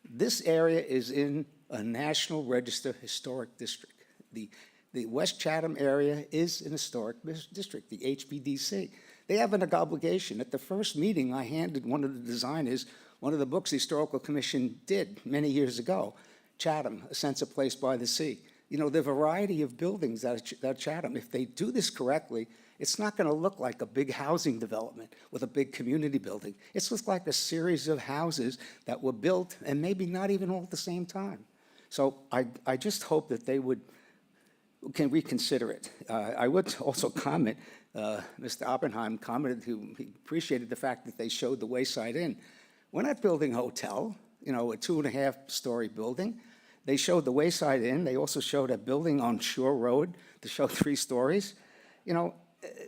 This area is in a National Register Historic District. The West Chatham area is an historic district, the HBDC. They have an obligation. At the first meeting, I handed one of the designers one of the books the Historical Commission did many years ago, Chatham, A Sense of Place by the Sea. You know, the variety of buildings that are Chatham, if they do this correctly, it's not going to look like a big housing development with a big community building. It's just like a series of houses that were built and maybe not even all at the same time. So I just hope that they can reconsider it. I would also comment, Mr. Oppenheim commented he appreciated the fact that they showed the Wayside Inn. We're not building a hotel, you know, a 2.5-story building. They showed the Wayside Inn. They also showed a building on Shore Road to show 3 stories. You know,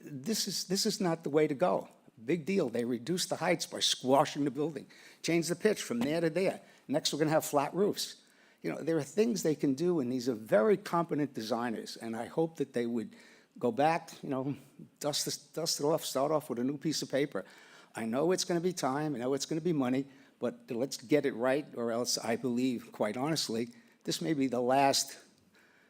this is not the way to go. Big deal. They reduced the heights by squashing the building, changed the pitch from there to there. Next, we're going to have flat roofs. You know, there are things they can do, and these are very competent designers, and I hope that they would go back, you know, dust it off, start off with a new piece of paper. I know it's going to be time, I know it's going to be money, but let's get it right, or else I believe, quite honestly, this may be the last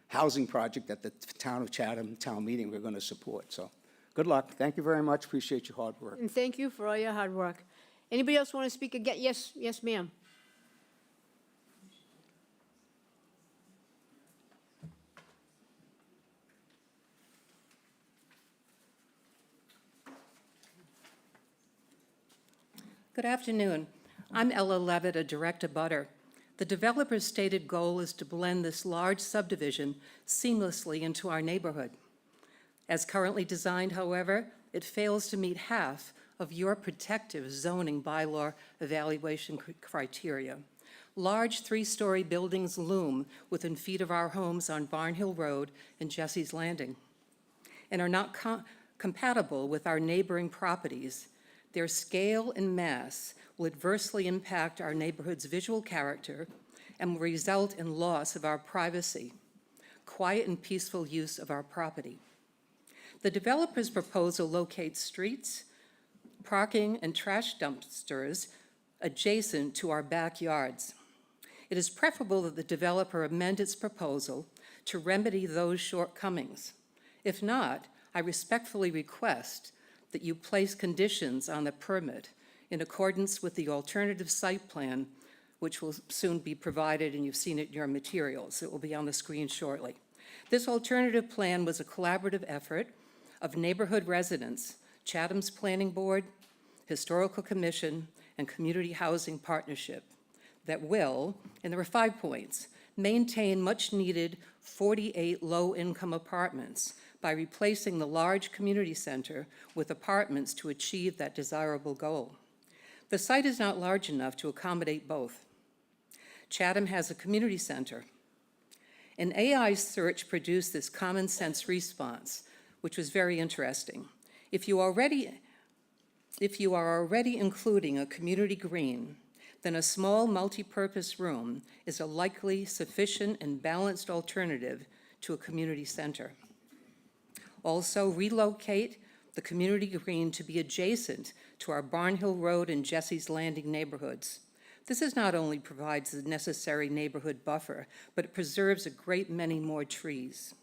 housing project at the town of Chatham town meeting we're going to support. So good luck. Thank you very much. Appreciate your hard work. And thank you for all your hard work. Anybody else want to speak again? Yes, ma'am. Good afternoon. I'm Ella Levitt, a direct abutter. The developer's stated goal is to blend this large subdivision seamlessly into our neighborhood. As currently designed, however, it fails to meet half of your protective zoning bylaw evaluation criteria. Large 3-story buildings loom within feet of our homes on Barnhill Road and Jesse's Landing and are not compatible with our neighboring properties. Their scale and mass will adversely impact our neighborhood's visual character and will result in loss of our privacy, quiet and peaceful use of our property. The developer's proposal locates streets, parking, and trash dumpsters adjacent to our backyards. It is preferable that the developer amend its proposal to remedy those shortcomings. If not, I respectfully request that you place conditions on the permit in accordance with the alternative site plan, which will soon be provided, and you've seen it in your materials. It will be on the screen shortly. This alternative plan was a collaborative effort of neighborhood residents, Chatham's Planning Board, Historical Commission, and Community Housing Partnership that will, and there are 5 points, maintain much-needed 48 low-income apartments by replacing the large community center with apartments to achieve that desirable goal. The site is not large enough to accommodate both. Chatham has a community center. An AI search produced this common sense response, which was very interesting. If you are already including a community green, then a small multi-purpose room is a likely sufficient and balanced alternative to a community center. Also, relocate the community green to be adjacent to our Barnhill Road and Jesse's Landing neighborhoods. This not only provides the necessary neighborhood buffer, but it preserves a great many more trees.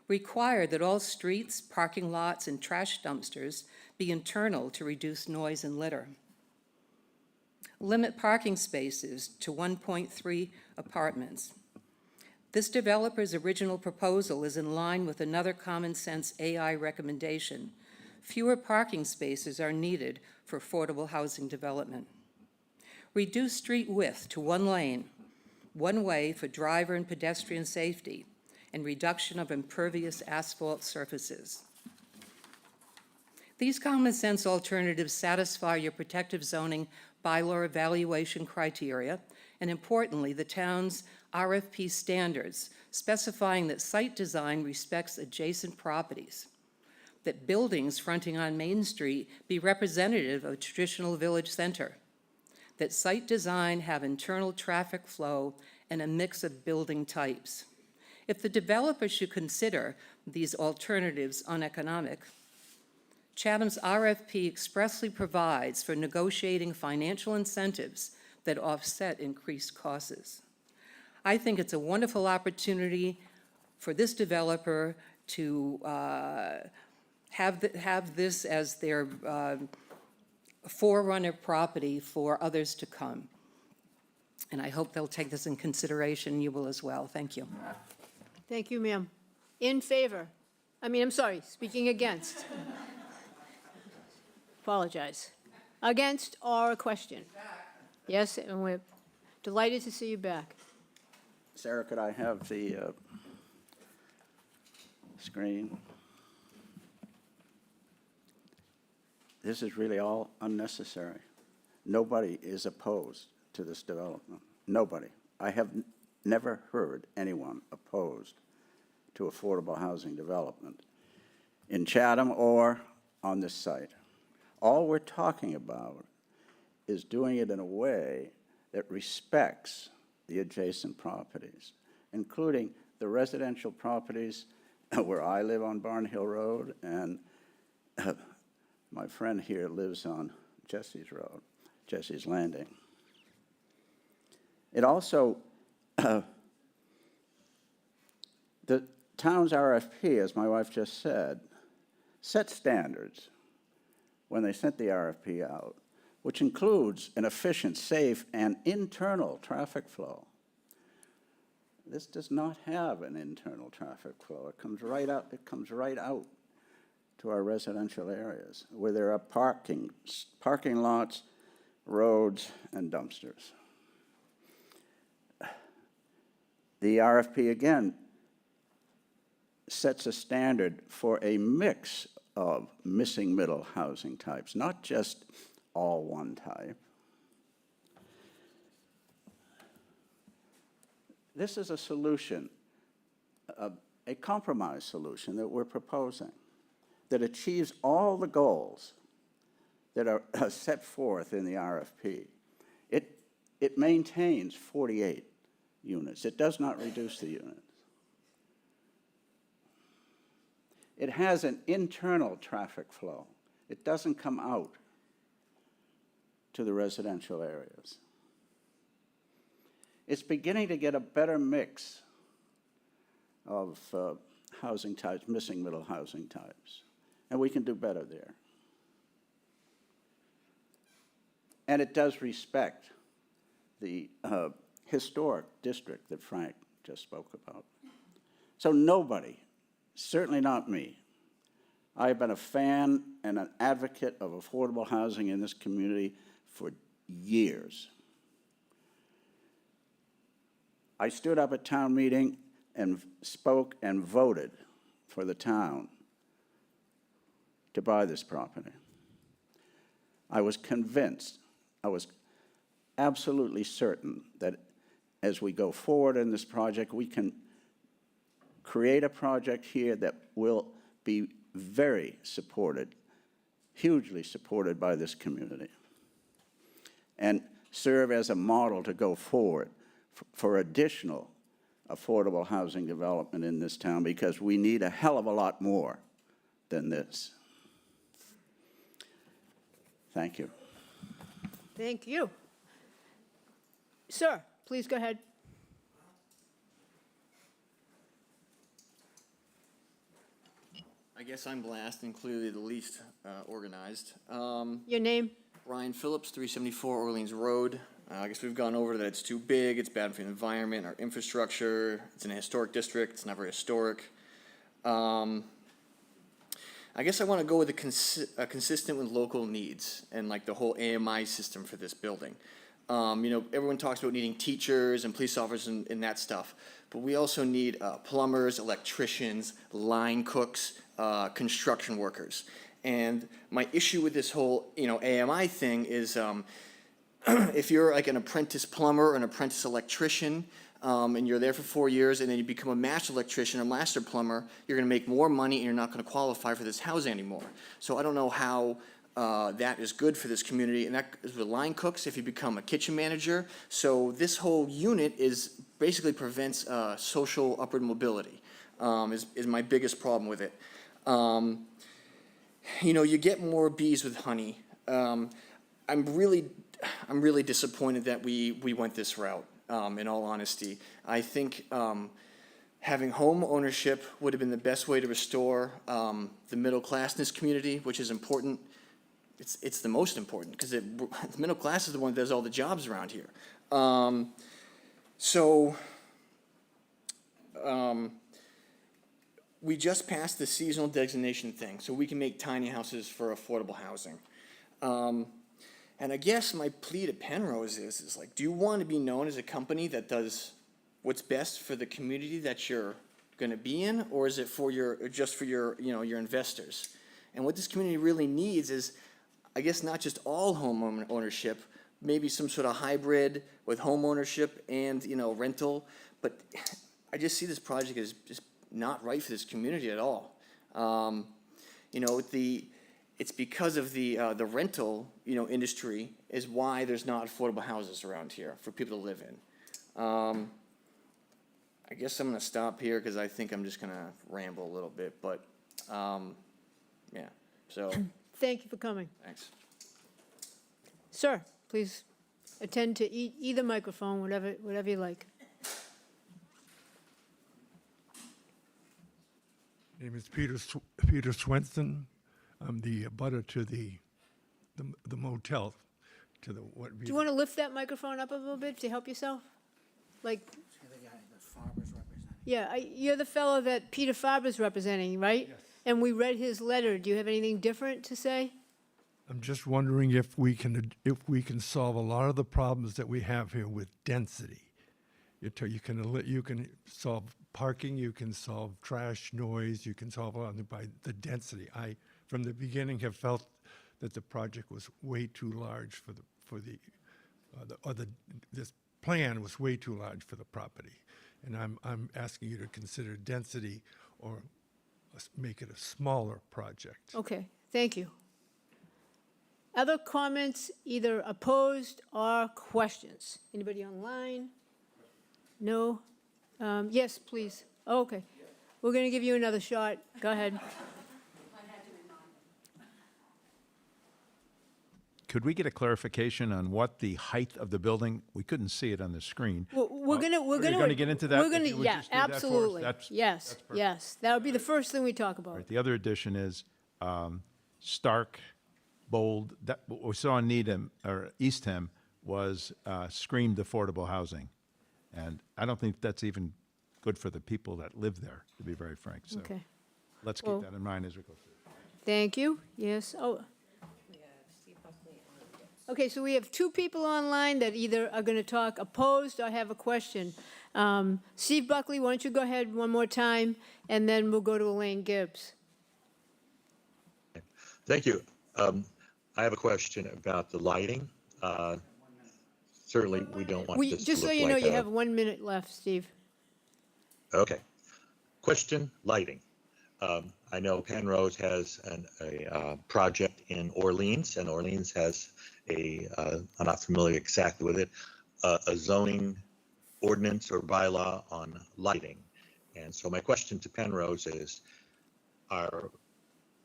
Require that all streets, parking lots, and trash dumpsters be internal to reduce noise and litter. Limit parking spaces to 1.3 apartments. This developer's original proposal is in line with another common sense AI recommendation. Fewer parking spaces are needed for affordable housing development. Reduce street width to 1 lane, 1 way for driver and pedestrian safety, and reduction of impervious asphalt surfaces. These common sense alternatives satisfy your protective zoning bylaw evaluation criteria, and importantly, the town's RFP standards, specifying that site design respects adjacent properties, that buildings fronting on Main Street be representative of a traditional village center, that site design have internal traffic flow and a mix of building types. If the developer should consider these alternatives uneconomic, Chatham's RFP expressly provides for negotiating financial incentives that offset increased costs. I think it's a wonderful opportunity for this developer to have this as their forerunner property for others to come. And I hope they'll take this in consideration. You will as well. Thank you. Thank you, ma'am. In favor? I'm sorry, speaking against. Apologize. Against or a question? Yes, and we're delighted to see you back. Sarah, could I have the screen? This is really all unnecessary. Nobody is opposed to this development. Nobody. I have never heard anyone opposed to affordable housing development in Chatham or on this site. All we're talking about is doing it in a way that respects the adjacent properties, including the residential properties where I live on Barn Hill Road, and my friend here lives on Jesse's Road, Jesse's Landing. It also, the town's RFP, as my wife just said, set standards when they sent the RFP out, which includes an efficient, safe, and internal traffic flow. This does not have an internal traffic flow. It comes right out to our residential areas where there are parking lots, roads, and dumpsters. The RFP, again, sets a standard for a mix of missing middle housing types, not just all one type. This is a solution, a compromise solution that we're proposing that achieves all the goals that are set forth in the RFP. It maintains 48 units. It does not reduce the units. It has an internal traffic flow. It doesn't come out to the residential areas. It's beginning to get a better mix of housing types, missing middle housing types, and we can do better there. And it does respect the historic district that Frank just spoke about. So nobody, certainly not me, I've been a fan and an advocate of affordable housing in this community for years. I stood up at town meeting and spoke and voted for the town to buy this property. I was convinced, I was absolutely certain that as we go forward in this project, we can create a project here that will be very supported, hugely supported by this community, and serve as a model to go forward for additional affordable housing development in this town, because we need a hell of a lot more than this. Thank you. Thank you. Sir, please go ahead. I guess I'm last and clearly the least organized. Your name? Ryan Phillips, 374 Orleans Road. I guess we've gone over that it's too big, it's bad for the environment, our infrastructure, it's in a historic district, it's not very historic. I guess I want to go with consistent with local needs and like the whole AMI system for this building. Everyone talks about needing teachers and police officers and that stuff, but we also need plumbers, electricians, line cooks, construction workers. And my issue with this whole, AMI thing is, if you're like an apprentice plumber or an apprentice electrician, and you're there for 4 years, and then you become a master electrician or master plumber, you're gonna make more money and you're not gonna qualify for this housing anymore. So I don't know how that is good for this community, and that is with line cooks if you become a kitchen manager. So this whole unit basically prevents social upward mobility, is my biggest problem with it. You get more bees with honey. I'm really disappointed that we went this route, in all honesty. I think having home ownership would have been the best way to restore the middle class in this community, which is important. It's the most important, because the middle class is the one that does all the jobs around here. We just passed the seasonal designation thing, so we can make tiny houses for affordable housing. And I guess my plea to Penrose is like, do you want to be known as a company that does what's best for the community that you're going to be in, or is it just for your investors? And what this community really needs is, I guess, not just all home ownership, maybe some sort of hybrid with home ownership and rental. But I just see this project as just not right for this community at all. It's because of the rental industry is why there's not affordable houses around here for people to live in. I guess I'm gonna stop here because I think I'm just gonna ramble a little bit, but yeah. So Thank you for coming. thanks. Sir, please attend to either microphone, whatever you like. Name is Peter Swenson. I'm the abutter to the motel, to the what. Do you want to lift that microphone up a little bit to help yourself? Like, yeah, you're the fellow that Peter Faber's representing, right? Yes. And we read his letter. Do you have anything different to say? I'm just wondering if we can solve a lot of the problems that we have here with density. You can solve parking, you can solve trash, noise, you can solve a lot by the density. I, from the beginning, have felt that the project was way too large this plan was way too large for the property. And I'm asking you to consider density or make it a smaller project. Okay, thank you. Other comments, either opposed or questions? Anybody online? No? Yes, please. Oh, okay. We're going to give you another shot. Go ahead. Could we get a clarification on what the height of the building? We couldn't see it on the screen. Well, we're going to get into that? We're going If to, you would yeah, just do that for us, absolutely. that's perfect. Yes. That would be the first thing we talk about. Right, the other addition is stark, bold. That what we saw in Needham or Eastham was screamed affordable housing, and I don't think that's even good for the people that live there, to be very frank. So Okay. let's Well- keep that in mind as we go through. Thank you. Yes. Oh. Okay, so we have two people online that either are going to talk opposed or have a question. Steve Buckley, why don't you go ahead one more time, and then we'll go to Elaine Gibbs. Thank you. I have a question about the lighting. Certainly, we don't want this to Just so look you know, like you have 1 minute left, Steve. Okay. Question, lighting. I know Penrose has a project in Orleans, and Orleans has I'm not familiar exactly with it, a zoning ordinance or bylaw on lighting. And so my question to Penrose is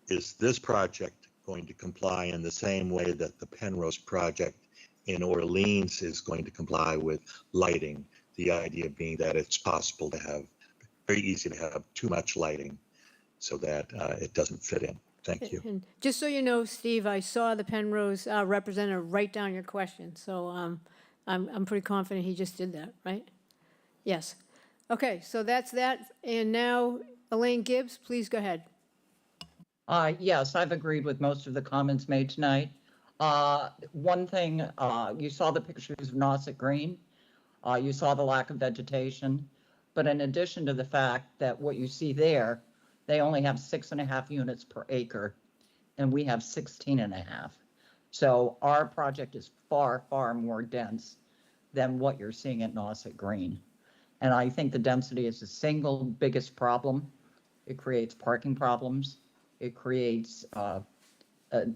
this project going to comply in the same way that the Penrose project in Orleans is going to comply with lighting? The idea being that it's possible to have, very easy to have too much lighting so that it doesn't fit in. Thank you. And just so you know, Steve, I saw the Penrose representative write down your question, so I'm pretty confident he just did that, right? Yes. Okay, so that's that. And now, Elaine Gibbs, please go ahead. Yes, I've agreed with most of the comments made tonight. One thing, you saw the pictures of Nauset Green. You saw the lack of vegetation. But in addition to the fact that what you see there, they only have 6.5 units per acre. and we have 16 and a half. So our project is far, far more dense than what you're seeing at Nauset Green. And I think the density is the single biggest problem. It creates parking problems. It creates the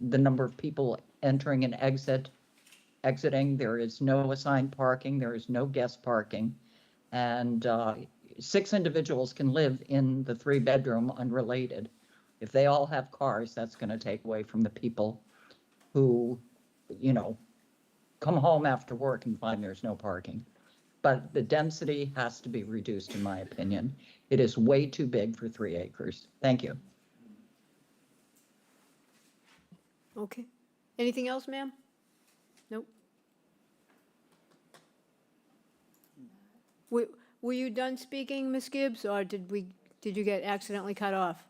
number of people entering and exiting. There is no assigned parking. There is no guest parking. And 6 individuals can live in the 3-bedroom unrelated. If they all have cars, that's going to take away from the people who, come home after work and find there's no parking. But the density has to be reduced, in my opinion. It is way too big for 3 acres. Thank you. Okay. Anything else, ma'am? Nope. Were you done speaking, Ms. Gibbs, or did you get accidentally cut off?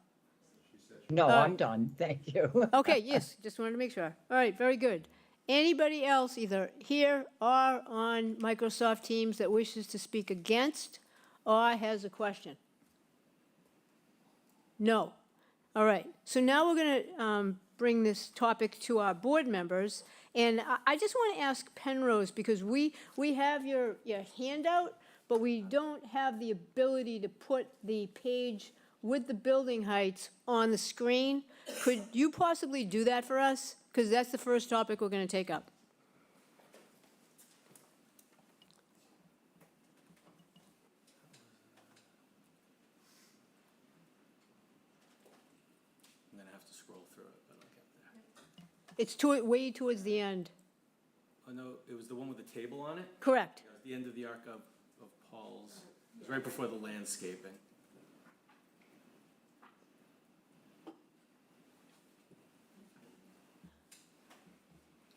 No, I'm done. Thank you. Okay, yes, just wanted to make sure. All right, very good. Anybody else, either here or on Microsoft Teams, that wishes to speak against or has a question? No. All right, so now we're going to bring this topic to our board members. And I just want to ask Penrose, because we have your handout, but we don't have the ability to put the page with the building heights on the screen. Could you possibly do that for us? Because that's the first topic we're going to take up. I'm gonna have to scroll through it, but I'll get there. It's way towards the end. Oh, no, it was the one with the table on it? Correct. It was the end of the arc of Paul's. It was right before the landscaping.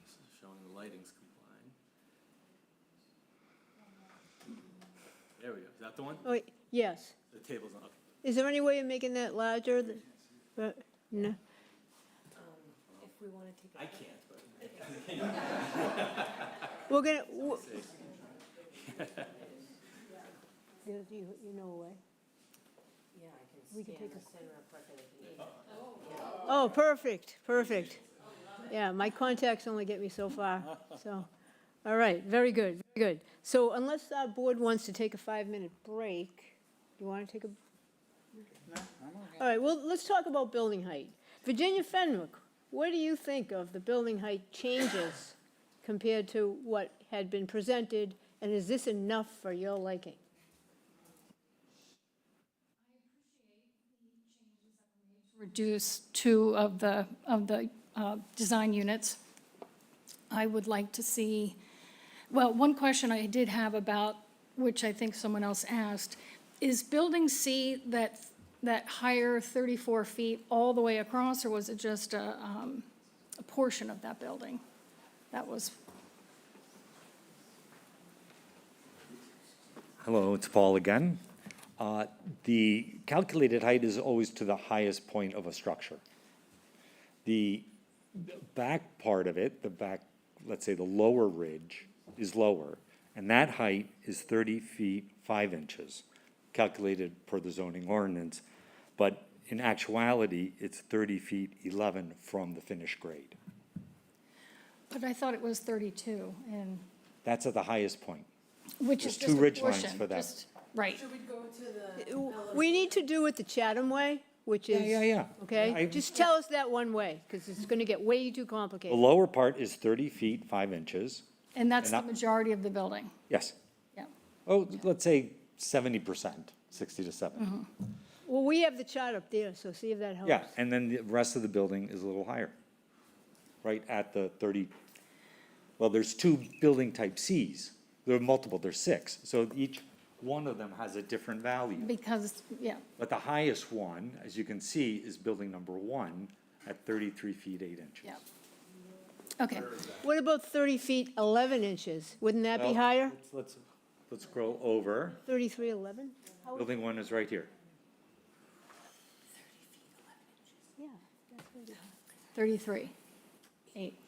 This is showing the lighting's complying. There we go. Is that the one? Oh, wait, yes. The table's on. Is there any way of making that larger? No. If we want to take I can't, but. We're going to. You know a way? Yeah, I We can can scan take the center of record if you need it. Oh, perfect, perfect. Yeah, my contacts only get me so far, so, all right, very good, very good. So unless our board wants to take a 5-minute break, you want to take a? All right, well, let's talk about building height. Virginia Fenwick, what do you think of the building height changes compared to what had been presented, and is this enough for your liking? Reduce 2 of the design units. I would like to see, well, one question I did have about, which I think someone else asked, is building C that higher 34 feet all the way across, or was it just a portion of that building? That was. Hello, it's Paul again. The calculated height is always to the highest point of a structure. The back part of it, let's say the lower ridge, is lower, and that height is 30 feet 5 inches, calculated per the zoning ordinance, but in actuality, it's 30 feet 11 from the finished grade. But I thought it was 32, and. That's at the highest point. Which There's is just 2 a ridge lines portion, for that. just, right. We need to do it the Chatham way, which is. Yeah. Okay, just tell us that one way, because it's going to get way too The complicated. lower part is 30 feet 5 inches. And that's the And that- majority of the building, Yes. yeah. Oh, let's say 70%, 60 to 70. Well, we have the chart up there, so see if that helps. Yeah, and then the rest of the building is a little higher, right at the 30. Well, there's 2 building type Cs. There are multiple, there's 6. So each one of them has a different value. Because, yeah, But the highest one, as you can see, is building number 1 at 33 feet 8 inches. yeah. Okay, What about 30 feet 11 inches? Wouldn't that be Well, higher? Let's scroll over. 33, 11? Building 1 is right here. Yeah. that's what it is. 33, 8.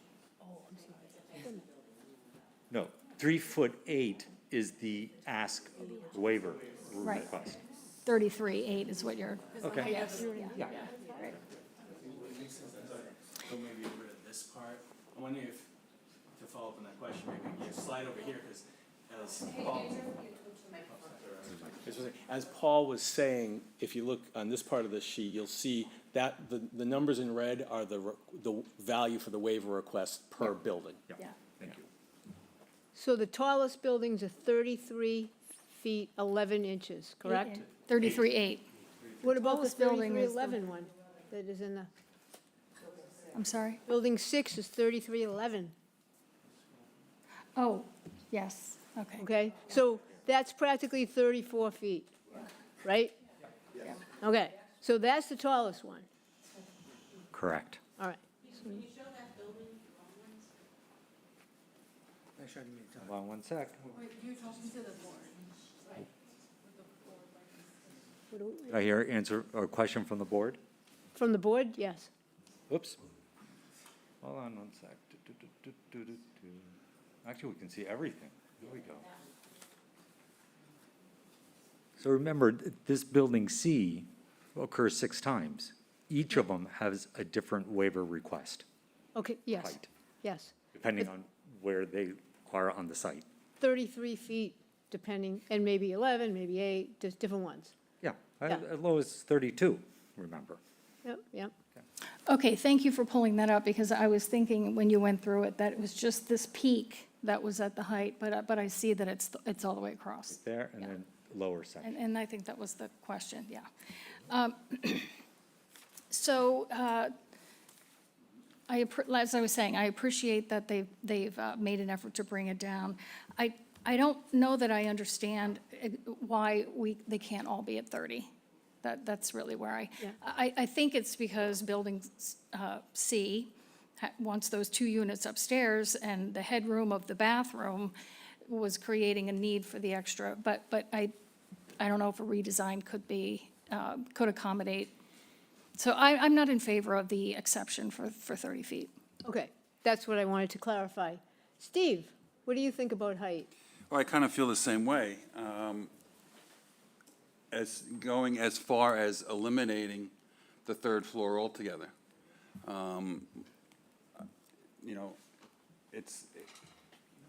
No, 3 foot 8 is the ask waiver Right. request. 33, 8 is what you're. Okay. Yes, yeah, Yeah. right. wondering if, to follow up on that question, maybe you slide over here, because as Paul was saying, if you look on this part of the sheet, you'll see that the numbers in red are the value for the waiver request per building. Yeah. Thank you. So the tallest buildings are 33 feet 11 inches, correct? 33.8. What about the tallest building is the- 3311 one that is in the, I'm sorry? building 6 is 3311, Oh, yes, okay. okay? So that's practically 34 feet, right? Okay, so that's the tallest one, Correct. all right. Hold on one sec. Did I hear answer or question from the board? From the board, yes. Oops. Hold on one sec. Actually, we can see everything. There we go. So remember, this building C occurs 6 times. Each of them has a different waiver request, Okay, yes, height, yes. depending on where they are on the site. 33 feet depending, and maybe 11, maybe 8, just different ones. Yeah, Yeah. as low as 32, remember. Yep, yep. Okay, thank you for pulling that up, because I was thinking when you went through it that it was just this peak that was at the height, but I see that it's all the way across. There, and then lower section. And I think that was the question, yeah. So, as I was saying, I appreciate that they've made an effort to bring it down. I don't know that I understand why they can't all be at 30. That's really where I think it's because building C wants those 2 units upstairs, and the headroom of the bathroom was creating a need for the extra, but I don't know if a redesign could accommodate. So I'm not in favor of the exception for 30 feet. Okay, that's what I wanted to clarify. Steve, what do you think about height? Well, I kind of feel the same way. As going as far as eliminating the 3rd floor altogether. You know, it's,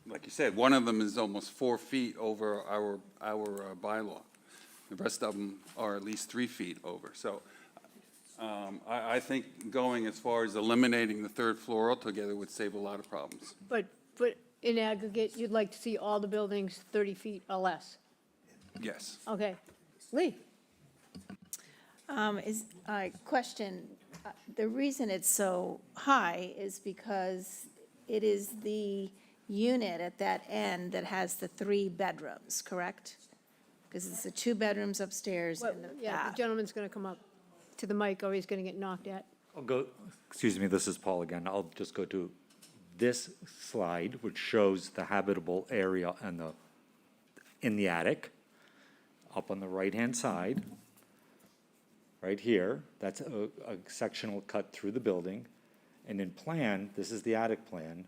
like you said, one of them is almost 4 feet over our bylaw. The rest of them are at least 3 feet over. So I think going as far as eliminating the 3rd floor altogether would save a lot of problems. But in aggregate, you'd like to see all the buildings 30 feet or less? Yes. Okay. Lee? Question, the reason it's so high is because it is the unit at that end that has the 3 bedrooms, correct? Because it's the 2 bedrooms upstairs Well, and the yeah, the bath. gentleman's going to come up to the mic, or he's going to get knocked at. I'll go, excuse me, this is Paul again. I'll just go to this slide, which shows the habitable area in the attic, up on the right-hand side, right here. That's a sectional cut through the building. And in plan, this is the attic plan.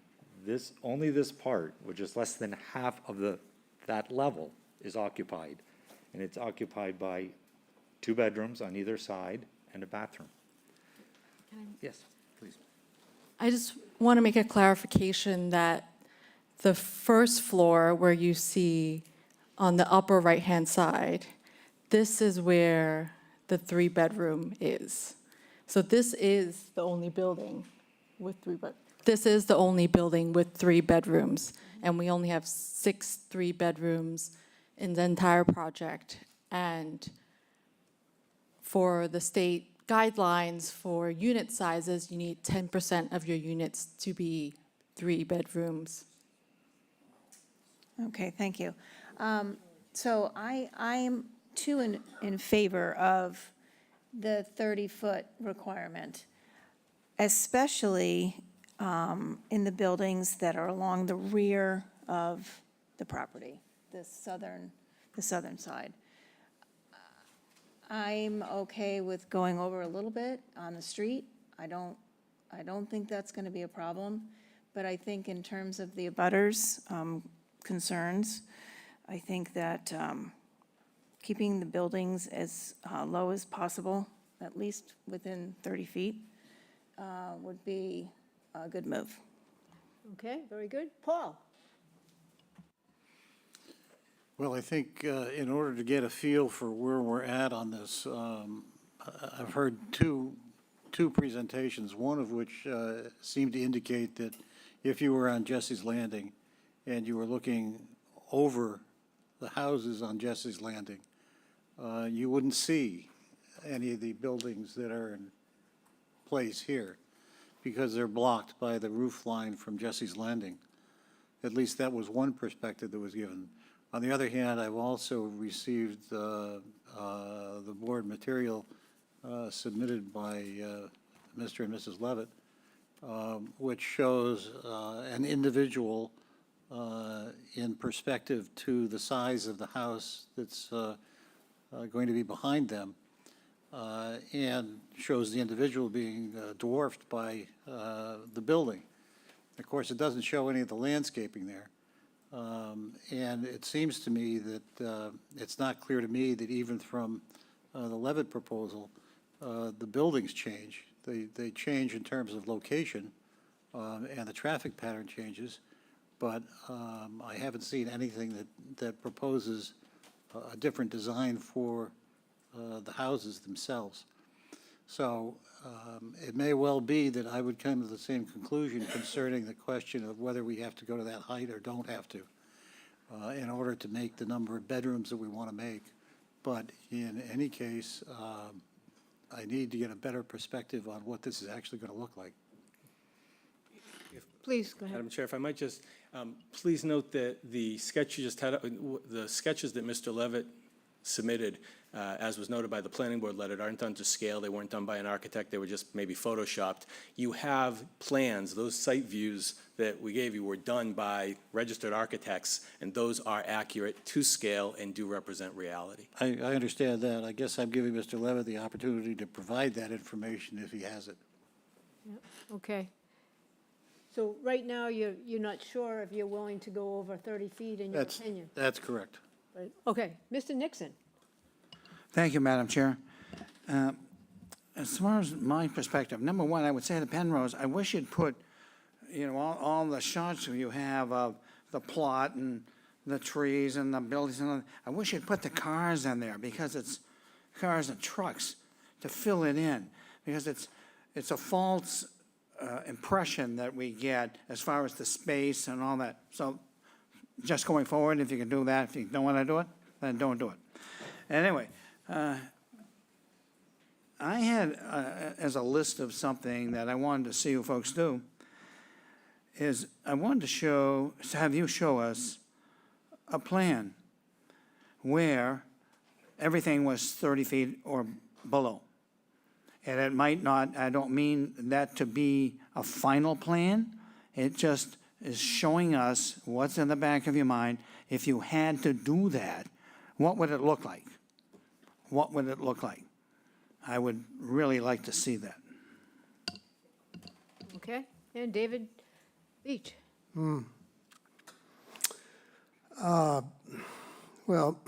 Only this part, which is less than half of that level, is occupied. And it's occupied by 2 bedrooms on either side and a bathroom. Yes, please. I just want to make a clarification that the first floor where you see on the upper right-hand side, this is where the 3-bedroom is. So this is the only building with 3 bedrooms. This is the only building with 3 bedrooms, and we only have 6 3-bedrooms in the entire project. And for the state guidelines for unit sizes, you need 10% of your units to be 3 bedrooms. Okay, thank you. So I'm too in favor of the 30-foot requirement, especially in the buildings that are along the rear of the property, the southern side. I'm okay with going over a little bit on the street. I don't think that's going to be a problem, but I think in terms of the abutters' concerns, I think that keeping the buildings as low as possible, at least within 30 feet, would be a good move. Okay, very good. Paul? Well, I think in order to get a feel for where we're at on this, I've heard two presentations, one of which seemed to indicate that if you were on Jesse's Landing and you were looking over the houses on Jesse's Landing, you wouldn't see any of the buildings that are in place here because they're blocked by the roof line from Jesse's Landing. At least that was one perspective that was given. On the other hand, I've also received the board material submitted by Mr. and Mrs. Levitt, which shows an individual in perspective to the size of the house that's going to be behind them, and shows the individual being dwarfed by the building. Of course, it doesn't show any of the landscaping there. And it seems to me that it's not clear to me that even from the Levitt proposal, the buildings change. They change in terms of location, and the traffic pattern changes, but I haven't seen anything that proposes a different design for the houses themselves. So it may well be that I would come to the same conclusion concerning the question of whether we have to go to that height or don't have to in order to make the number of bedrooms that we want to make. But in any case, I need to get a better perspective on what this is actually going to look like. Please, go ahead. Madam Chair, if I might just, please note that the sketch you just had, the sketches that Mr. Levitt submitted, as was noted by the planning board letter, aren't done to scale. They weren't done by an architect. They were just maybe photoshopped. You have plans. Those site views that we gave you were done by registered architects, and those are accurate to scale and do represent reality. I understand that. I guess I'm giving Mr. Levitt the opportunity to provide that information if he has it. Yep, okay. So right now, you're not sure if you're willing to go over 30 feet in your opinion? That's correct. Right. Okay, Mr. Nixon? Thank you, Madam Chair. As far as my perspective, number one, I would say to Penrose, I wish you'd put, all the shots you have of the plot and the trees and the buildings, and I wish you'd put the cars in there, because it's cars and trucks to fill it in, because it's a false impression that we get as far as the space and all that. So just going forward, if you can do that, if you don't want to do it, then don't do it. Anyway, I had, as a list of something that I wanted to see you folks do, is I wanted to have you show us a plan where everything was 30 feet or below. And it might not, I don't mean that to be a final plan. It just is showing us what's in the back of your mind. If you had to do that, what would it look like? What would it look like? I would really like to see that. Okay, and David Beach? Well,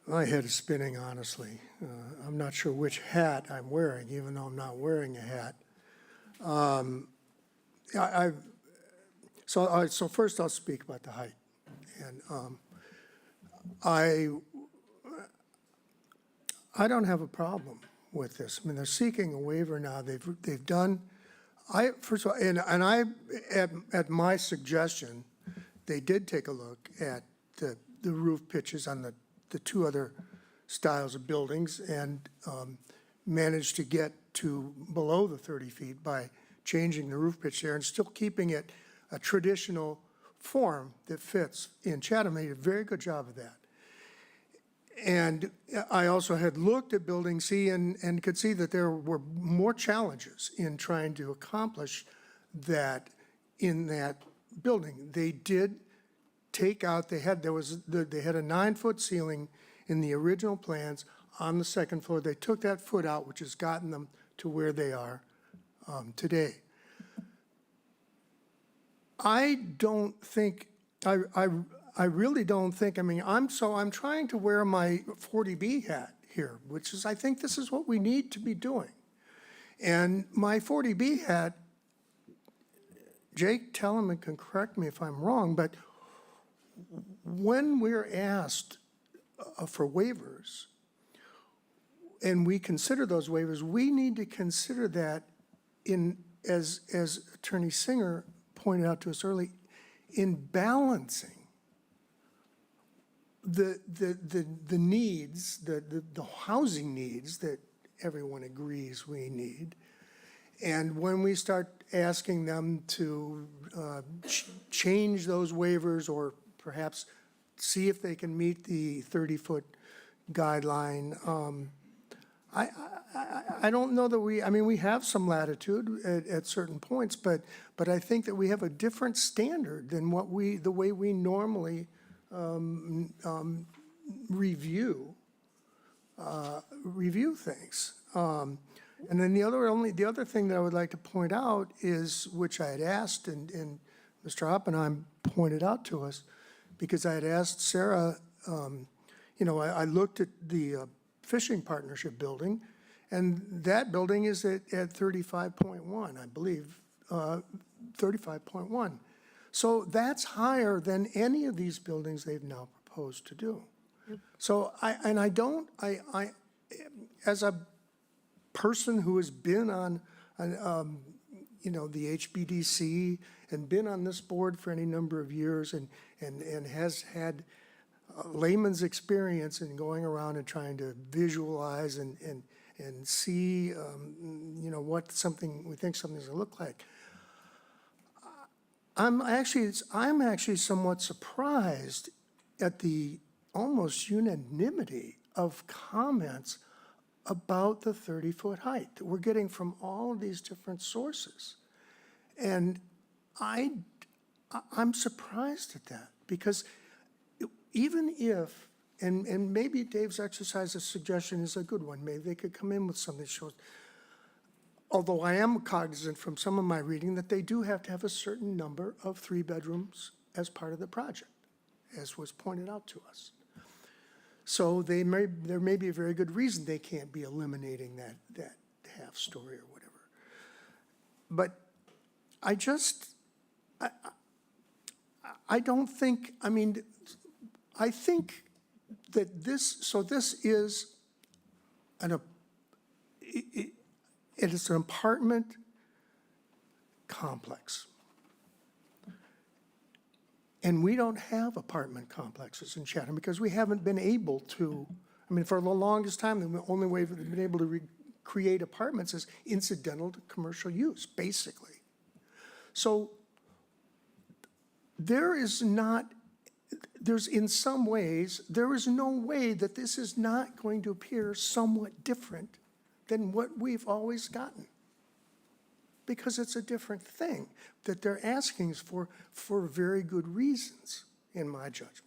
my head is spinning, honestly. I'm not sure which hat I'm wearing, even though I'm not wearing a hat. So first I'll speak about the height. And I don't have a problem with this. I mean, they're seeking a waiver now. They've done, first of all, and I, at my suggestion, they did take a look at the roof pitches on the two other styles of buildings and managed to get to below the 30 feet by changing the roof pitch there and still keeping it a traditional form that fits in Chatham. Made a very good job of that. And I also had looked at building C and could see that there were more challenges in trying to accomplish that in that building. They did take out, they had a 9-foot ceiling in the original plans on the second floor. They took that foot out, which has gotten them to where they are today. I don't think, I really don't think, I mean, I'm trying to wear my 40B hat here, which is, I think this is what we need to be doing. And my 40B hat, Jake Telemann can correct me if I'm wrong, but when we're asked for waivers, and we consider those waivers, we need to consider that in, as Attorney Singer pointed out to us early, in balancing the needs, the housing needs that everyone agrees we need. And when we start asking them to change those waivers or perhaps see if they can meet the 30-foot guideline, I don't know that we have some latitude at certain points, but I think that we have a different standard than the way we normally review things. And then the other thing that I would like to point out is, which I had asked, and Mr. Oppenheim pointed out to us, because I had asked Sarah, I looked at the fishing partnership building, and that building is at 35.1, I believe, 35.1. So that's higher than any of these buildings they've now proposed to do. So as a person who has been on, the HBDC and been on this board for any number of years and has had layman's experience in going around and trying to visualize and see, what we think something's gonna look like. I'm actually somewhat surprised at the almost unanimity of comments about the 30-foot height that we're getting from all of these different sources. And I'm surprised at that, because even if, and maybe Dave's exercise of suggestion is a good one, maybe they could come in with something that shows, although I am cognizant from some of my reading that they do have to have a certain number of 3 bedrooms as part of the project, as was pointed out to us. So there may be a very good reason they can't be eliminating that half story or whatever. But I don't think, I think that this is it is an apartment complex. And we don't have apartment complexes in Chatham because we haven't been able to, for the longest time, the only way we've been able to create apartments is incidental to commercial use, basically. So there's in some ways, there is no way that this is not going to appear somewhat different than what we've always gotten. Because it's a different thing that they're asking for very good reasons, in my judgment.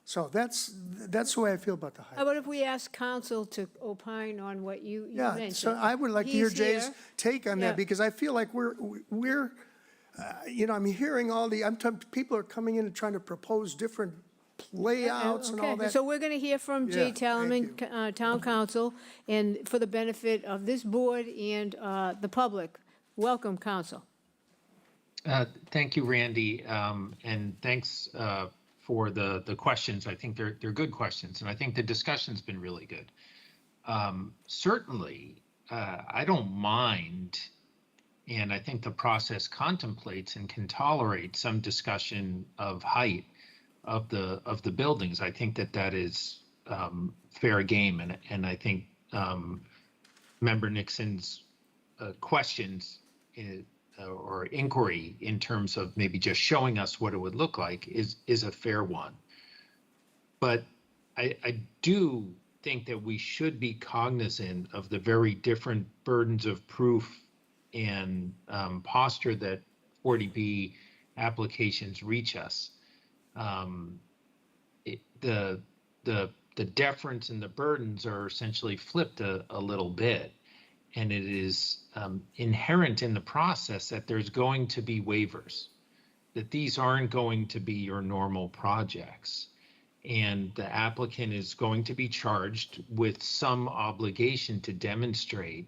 So that's the way I feel about the height. How about if we ask council to opine on what you Yeah, mentioned? so I would like to hear He's Jay's here. take on Yeah. that, because I feel like I'm hearing people are coming in and trying to propose different layouts and all Okay, that. so we're going to hear from Jay Yeah, thank Telemann, Town Council, and for the benefit of this board and the public. Welcome, council. Thank you, Randy, and thanks for the questions. I think they're good questions, and I think the discussion's been really good. Certainly, I don't mind, and I think the process contemplates and can tolerate some discussion of height of the buildings. I think that is fair game, and I think Member Nixon's questions or inquiry in terms of maybe just showing us what it would look like is a fair one. But I do think that we should be cognizant of the very different burdens of proof and posture that 40B applications reach us. The deference and the burdens are essentially flipped a little bit. And it is inherent in the process that there's going to be waivers, that these aren't going to be your normal projects. And the applicant is going to be charged with some obligation to demonstrate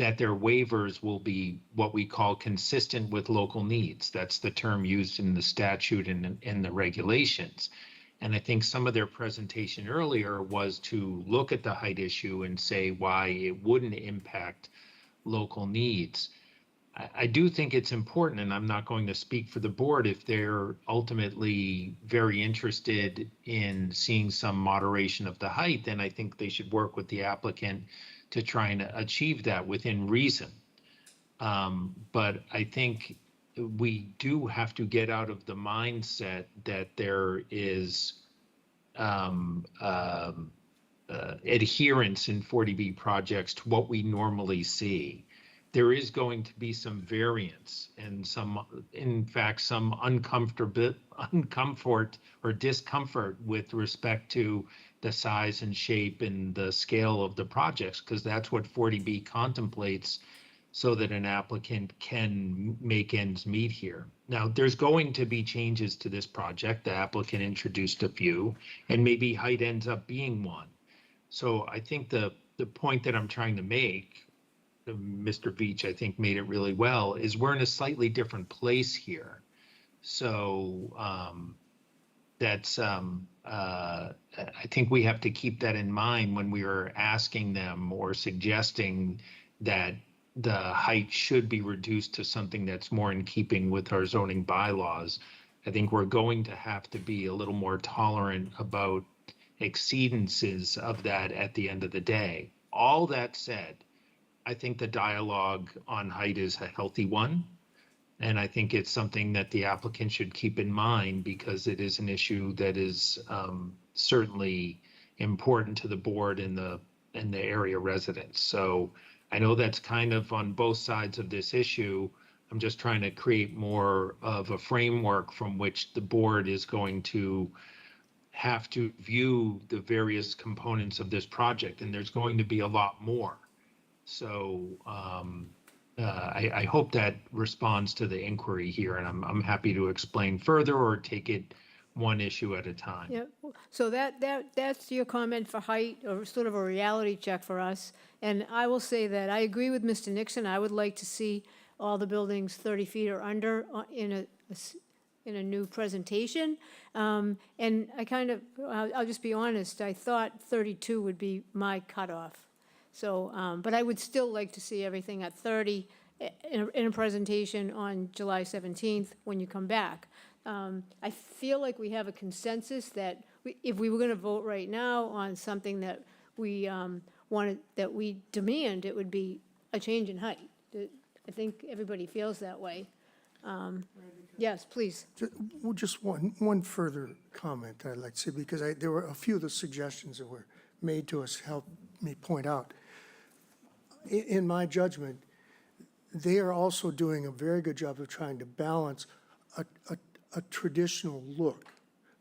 that their waivers will be what we call consistent with local needs. That's the term used in the statute and in the regulations. And I think some of their presentation earlier was to look at the height issue and say why it wouldn't impact local needs. I do think it's important, and I'm not going to speak for the board, if they're ultimately very interested in seeing some moderation of the height, then I think they should work with the applicant to try and achieve that within reason. But I think we do have to get out of the mindset that there is adherence in 40B projects to what we normally see. There is going to be some variance and some, in fact, some uncomfort or discomfort with respect to the size and shape and the scale of the projects, because that's what 40B contemplates so that an applicant can make ends meet here. Now, there's going to be changes to this project. The applicant introduced a few, and maybe height ends up being one. So I think the point that I'm trying to make, Mr. Beach, I think, made it really well, is we're in a slightly different place here. So I think we have to keep that in mind when we are asking them or suggesting that the height should be reduced to something that's more in keeping with our zoning bylaws. I think we're going to have to be a little more tolerant about exceedances of that at the end of the day. All that said, I think the dialogue on height is a healthy one. And I think it's something that the applicant should keep in mind because it is an issue that is certainly important to the board and the area residents. So I know that's kind of on both sides of this issue. I'm just trying to create more of a framework from which the board is going to have to view the various components of this project, and there's going to be a lot more. So I hope that responds to the inquiry here, and I'm happy to explain further or take it one issue at a time. Yeah, so that's your comment for height, or sort of a reality check for us. And I will say that I agree with Mr. Nixon. I would like to see all the buildings 30 feet or under in a new presentation. And I kind of, I'll just be honest, I thought 32 would be my cutoff. So, but I would still like to see everything at 30 in a presentation on July 17th when you come back. I feel like we have a consensus that if we were going to vote right now on something that we that we demand, it would be a change in height. I think everybody feels that way. Yes, please. Just one further comment I'd like to say, because there were a few of the suggestions that were made to us help me point out. In my judgment, they are also doing a very good job of trying to balance a traditional look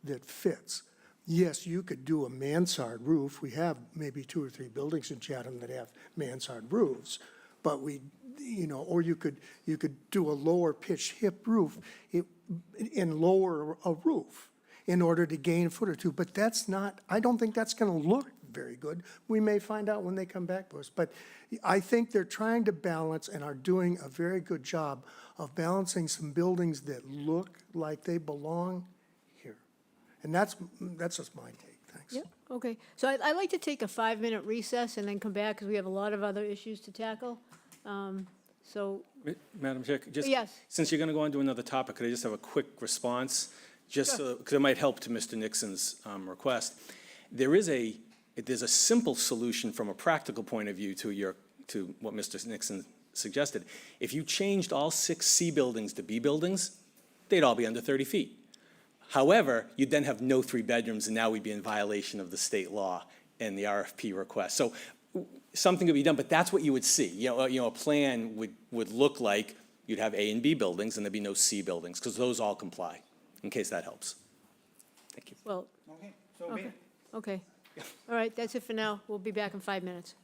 that fits. Yes, you could do a mansard roof. We have maybe 2 or 3 buildings in Chatham that have mansard roofs, but or you could do a lower pitch hip roof and lower a roof in order to gain a foot or two. But I don't think that's going to look very good. We may find out when they come back to us. But I think they're trying to balance and are doing a very good job of balancing some buildings that look like they belong here. And that's just my take. Thanks. Yep, okay. So I'd like to take a 5-minute recess and then come back because we have a lot of other issues to tackle. So, Madam Chair, just yes. since you're going to go on to another topic, could I just have a quick response? Just because it might help to Mr. Nixon's request. There's a simple solution from a practical point of view to what Mr. Nixon suggested. If you changed all 6 C buildings to B buildings, they'd all be under 30 feet. However, you'd then have no 3 bedrooms, and now we'd be in violation of the state law and the RFP request. So something could be done, but that's what you would see. A plan would look like you'd have A and B buildings, and there'd be no C buildings, because those all comply, in case that helps. Thank you. Well, Okay, so be it. okay. All right, that's it for now. We'll be back in 5 minutes.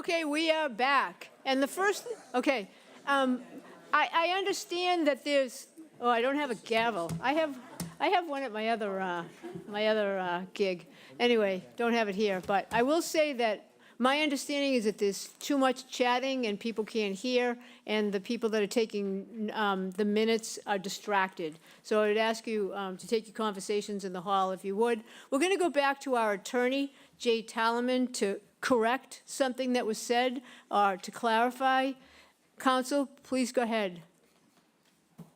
Okay, we are back. And the first, okay, I understand that there's, oh, I don't have a gavel. I have one at my other gig. Anyway, don't have it here, but I will say that my understanding is that there's too much chatting and people can't hear, and the people that are taking the minutes are distracted. So I'd ask you to take your conversations in the hall if you would. We're going to go back to our attorney, Jay Talaman, to correct something that was said or to clarify. Counsel, please go ahead.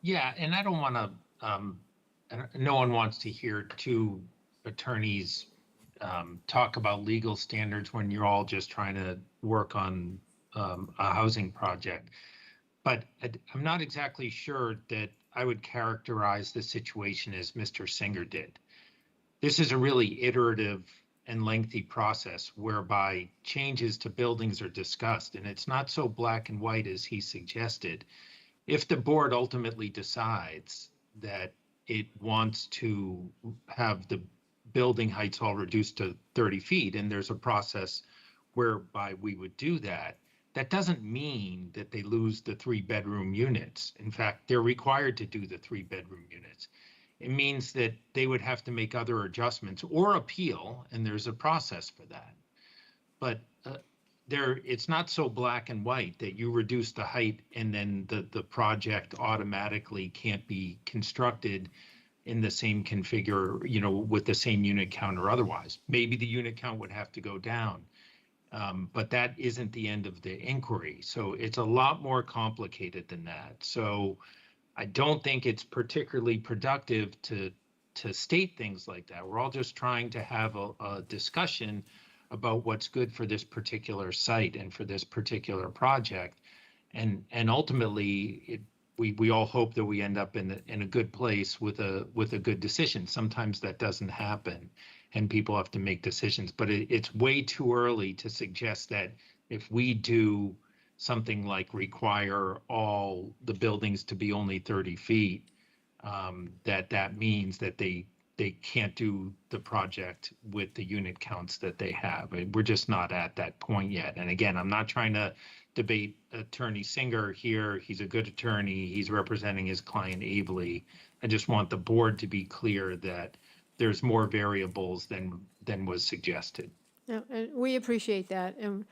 Yeah, and I don't want to, no one wants to hear two attorneys talk about legal standards when you're all just trying to work on a housing project. But I'm not exactly sure that I would characterize the situation as Mr. Singer did. This is a really iterative and lengthy process whereby changes to buildings are discussed, and it's not so black and white as he suggested. If the board ultimately decides that it wants to have the building heights all reduced to 30 feet, and there's a process whereby we would do that, that doesn't mean that they lose the 3-bedroom units. In fact, they're required to do the 3-bedroom units. It means that they would have to make other adjustments or appeal, and there's a process for that. But it's not so black and white that you reduce the height and then the project automatically can't be constructed in the same configure, with the same unit count or otherwise. Maybe the unit count would have to go down, but that isn't the end of the inquiry. So it's a lot more complicated than that. So I don't think it's particularly productive to state things like that. We're all just trying to have a discussion about what's good for this particular site and for this particular project. And ultimately, we all hope that we end up in a good place with a good decision. Sometimes that doesn't happen and people have to make decisions, but it's way too early to suggest that if we do something like require all the buildings to be only 30 feet, that means that they can't do the project with the unit counts that they have. We're just not at that point yet. And again, I'm not trying to debate Attorney Singer here. He's a good attorney. He's representing his client ably. I just want the board to be clear that there's more variables than was suggested. Yeah, and we appreciate that. And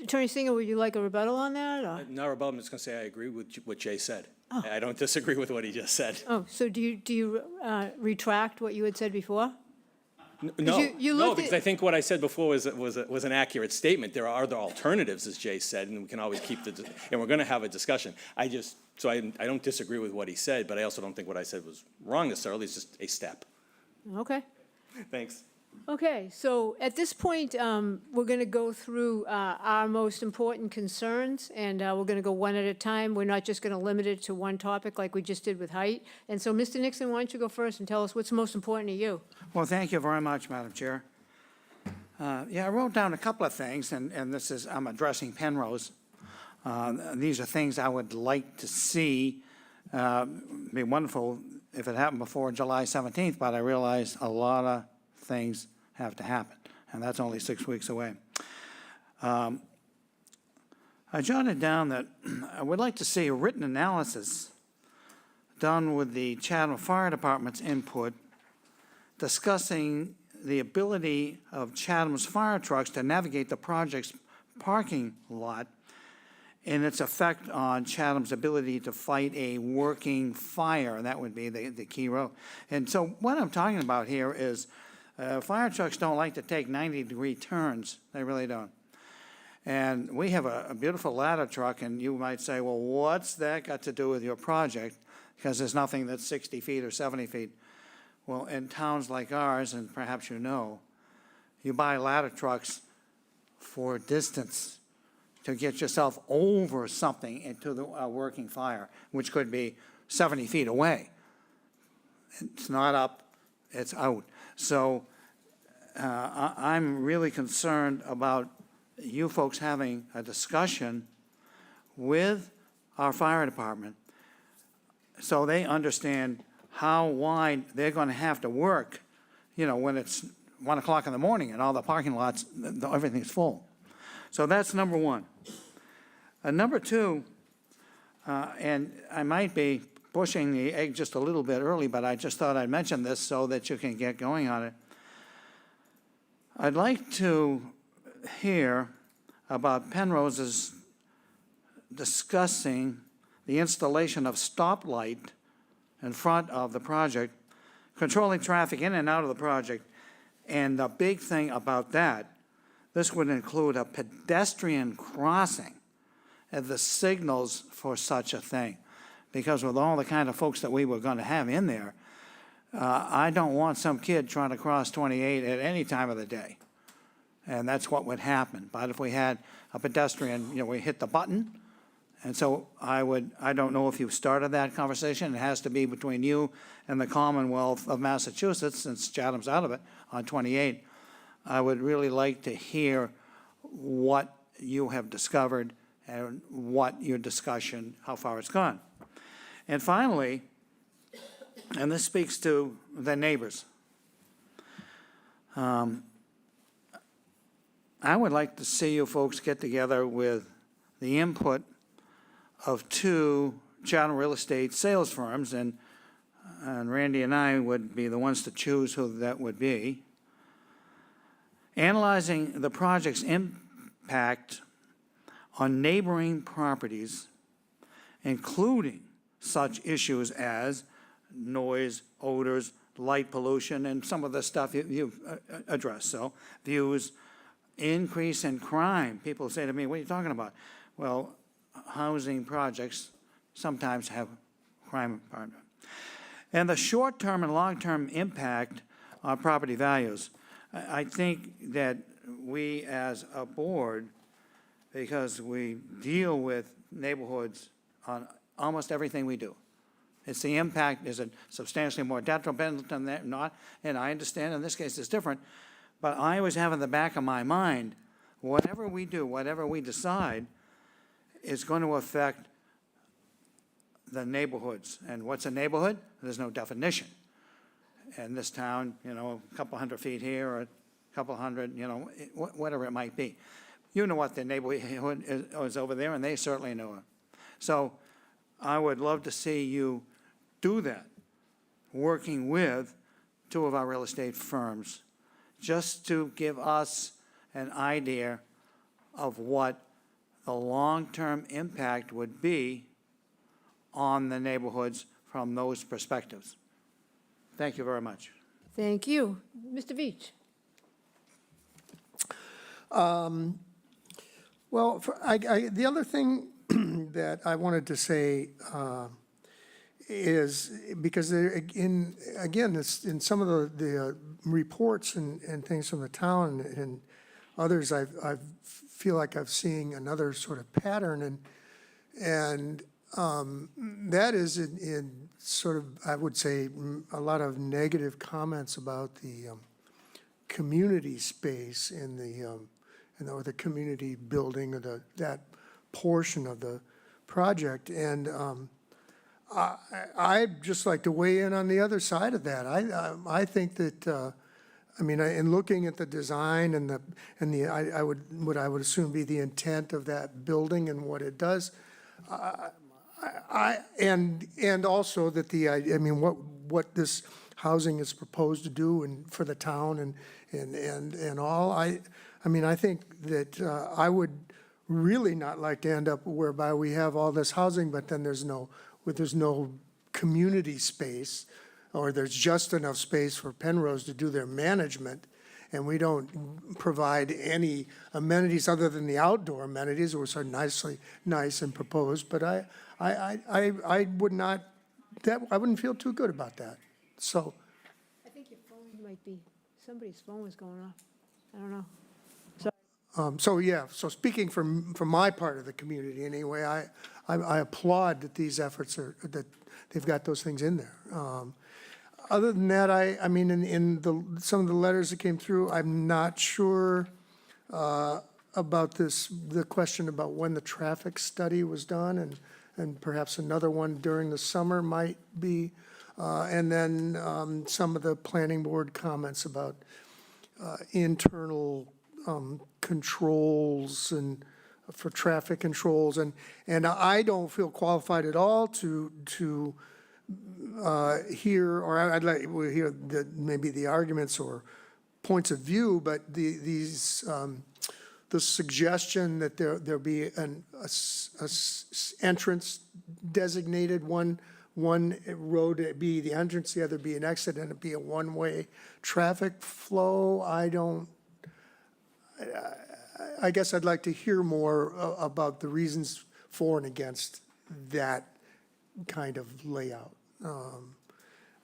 Attorney Singer, would you like a rebuttal on that? Or? No rebuttal, I'm just going to say I agree with what Jay said. Oh. I don't disagree with what he just said. Oh, so do you retract what you had said before? No, no, because I think what I said before was an accurate statement. There are other alternatives, as Jay said, and we can always keep and we're going to have a discussion. I don't disagree with what he said, but I also don't think what I said was wrong necessarily. It's just a step. Okay. Thanks. Okay, so at this point, we're going to go through our most important concerns, and we're going to go one at a time. We're not just going to limit it to one topic like we just did with height. And so, Mr. Nixon, why don't you go first and tell us what's most important to you? Well, thank you very much, Madam Chair. I wrote down a couple of things, and I'm addressing Penrose. These are things I would like to see. It'd be wonderful if it happened before July 17th, but I realize a lot of things have to happen, and that's only 6 weeks away. I jotted down that I would like to see a written analysis done with the Chatham Fire Department's input discussing the ability of Chatham's fire trucks to navigate the project's parking lot and its effect on Chatham's ability to fight a working fire. That would be the key role. And so what I'm talking about here is fire trucks don't like to take 90-degree turns. They really don't. And we have a beautiful ladder truck, and you might say, well, what's that got to do with your project? Because there's nothing that's 60 feet or 70 feet. Well, in towns like ours, and perhaps you know, you buy ladder trucks for distance to get yourself over something into the working fire, which could be 70 feet away. It's not up, it's out. So I'm really concerned about you folks having a discussion with our fire department so they understand how wide they're going to have to work, when it's 1 o'clock in the morning and all the parking lots, everything's full. So that's number one. Number two, and I might be pushing the egg just a little bit early, but I just thought I'd mention this so that you can get going on it. I'd like to hear about Penrose's discussing the installation of stoplight in front of the project, controlling traffic in and out of the project. And the big thing about that, this would include a pedestrian crossing and the signals for such a thing. Because with all the kind of folks that we were going to have in there, I don't want some kid trying to cross 28 at any time of the day. And that's what would happen. But if we had a pedestrian, we hit the button. And so I don't know if you've started that conversation. It has to be between you and the Commonwealth of Massachusetts, since Chatham's out of it, on 28. I would really like to hear what you have discovered and what your discussion, how far it's gone. And finally, and this speaks to the neighbors, I would like to see you folks get together with the input of two Chatham real estate sales firms, and Randy and I would be the ones to choose who that would be, analyzing the project's impact on neighboring properties, including such issues as noise, odors, light pollution, and some of the stuff you've addressed. So views, increase in crime. People say to me, what are you talking about? Well, housing projects sometimes have crime. And the short-term and long-term impact on property values. I think that we as a board, because we deal with neighborhoods on almost everything we do, it's the impact, is it substantially more detrimental than that, not? And I understand in this case it's different, but I always have in the back of my mind, whatever we do, whatever we decide, is going to affect the neighborhoods. And what's a neighborhood? There's no definition. In this town, a couple hundred feet here or a couple hundred, whatever it might be. You know what the neighborhood is over there, and they certainly know it. So I would love to see you do that, working with two of our real estate firms, just to give us an idea of what the long-term impact would be on the neighborhoods from those perspectives. Thank you very much. Thank you. Mr. Veach. Well, the other thing that I wanted to say is, because in some of the reports and things from the town and others, I feel like I've seen another sort of pattern, and that is in sort of, I would say, a lot of negative comments about the community space in or the community building, or that portion of the project. And I'd just like to weigh in on the other side of that. I think that, in looking at the design and what I would assume be the intent of that building and what it does, and also that what this housing is proposed to do and for the town and all, I think that I would really not like to end up whereby we have all this housing, but then there's no community space, or there's just enough space for Penrose to do their management, and we don't provide any amenities other than the outdoor amenities, which are nice and proposed. But I wouldn't feel too good about that. So I think your phone might be, somebody's phone was going off. I don't know. So speaking from my part of the community anyway, I applaud that these efforts that they've got those things in there. Other than that, in some of the letters that came through, I'm not sure about the question about when the traffic study was done, and perhaps another one during the summer might be, and then some of the planning board comments about internal controls and for traffic controls, and I don't feel qualified at all to hear, or I'd like, we'll hear maybe the arguments or points of view, but the suggestion that there be a entrance designated, one road be the entrance, the other be an exit, and it be a one-way traffic flow, I guess I'd like to hear more about the reasons for and against that kind of layout.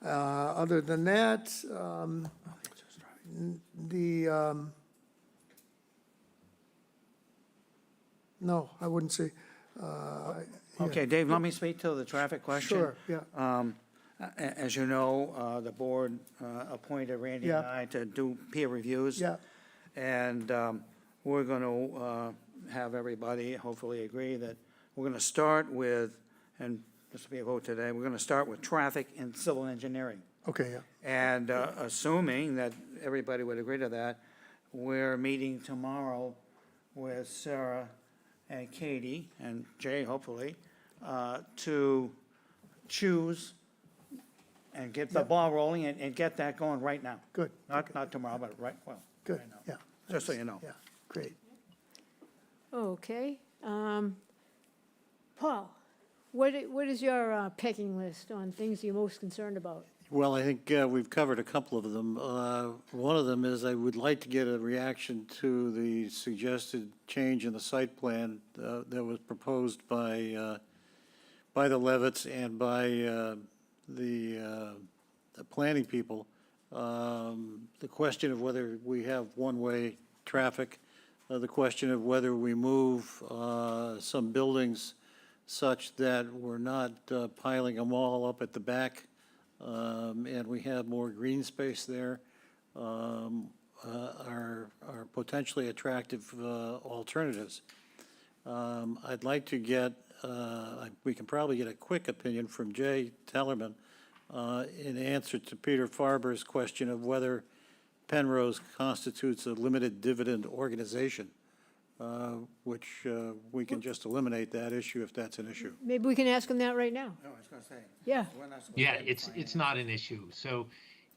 Other than that, no, I wouldn't say. Yeah. Okay, Dave, let me speak to the traffic question. Sure, yeah. As you know, the board appointed Randy and I to do peer reviews. Yeah. And we're going to have everybody hopefully agree that we're going to start with, and this will be a vote today, we're going to start with traffic and civil engineering. Okay, yeah. And assuming that everybody would agree to that, we're meeting tomorrow with Sarah and Katie and Jay, hopefully, to choose and get the ball rolling and get that going right now. Good. Not tomorrow, but right Good, now. yeah. Just so you know. Yeah, great. Okay. Paul, what is your pecking list on things you're most concerned about? Well, I think we've covered a couple of them. One of them is I would like to get a reaction to the suggested change in the site plan that was proposed by the Levitts and by the planning people. The question of whether we have one-way traffic, the question of whether we move some buildings such that we're not piling them all up at the back, and we have more green space there, are potentially attractive alternatives. I'd like to get, we can probably get a quick opinion from Jay Tellerman in answer to Peter Farber's question of whether Penrose constitutes a limited dividend organization, which we can just eliminate that issue if that's an issue. Maybe we can ask him that right now. No, I was going to say. Yeah. Yeah, it's not an issue. So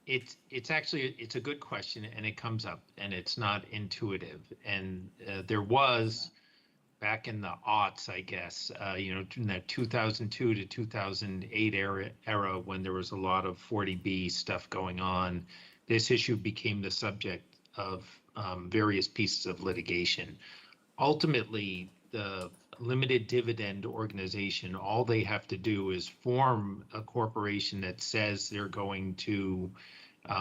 it's actually, it's a good question, and it comes up, and it's not intuitive. And there was, back in the aughts, I guess, in that 2002 to 2008 era when there was a lot of 40B stuff going on, this issue became the subject of various pieces of litigation. Ultimately, the limited dividend organization, all they have to do is form a corporation that says they're going to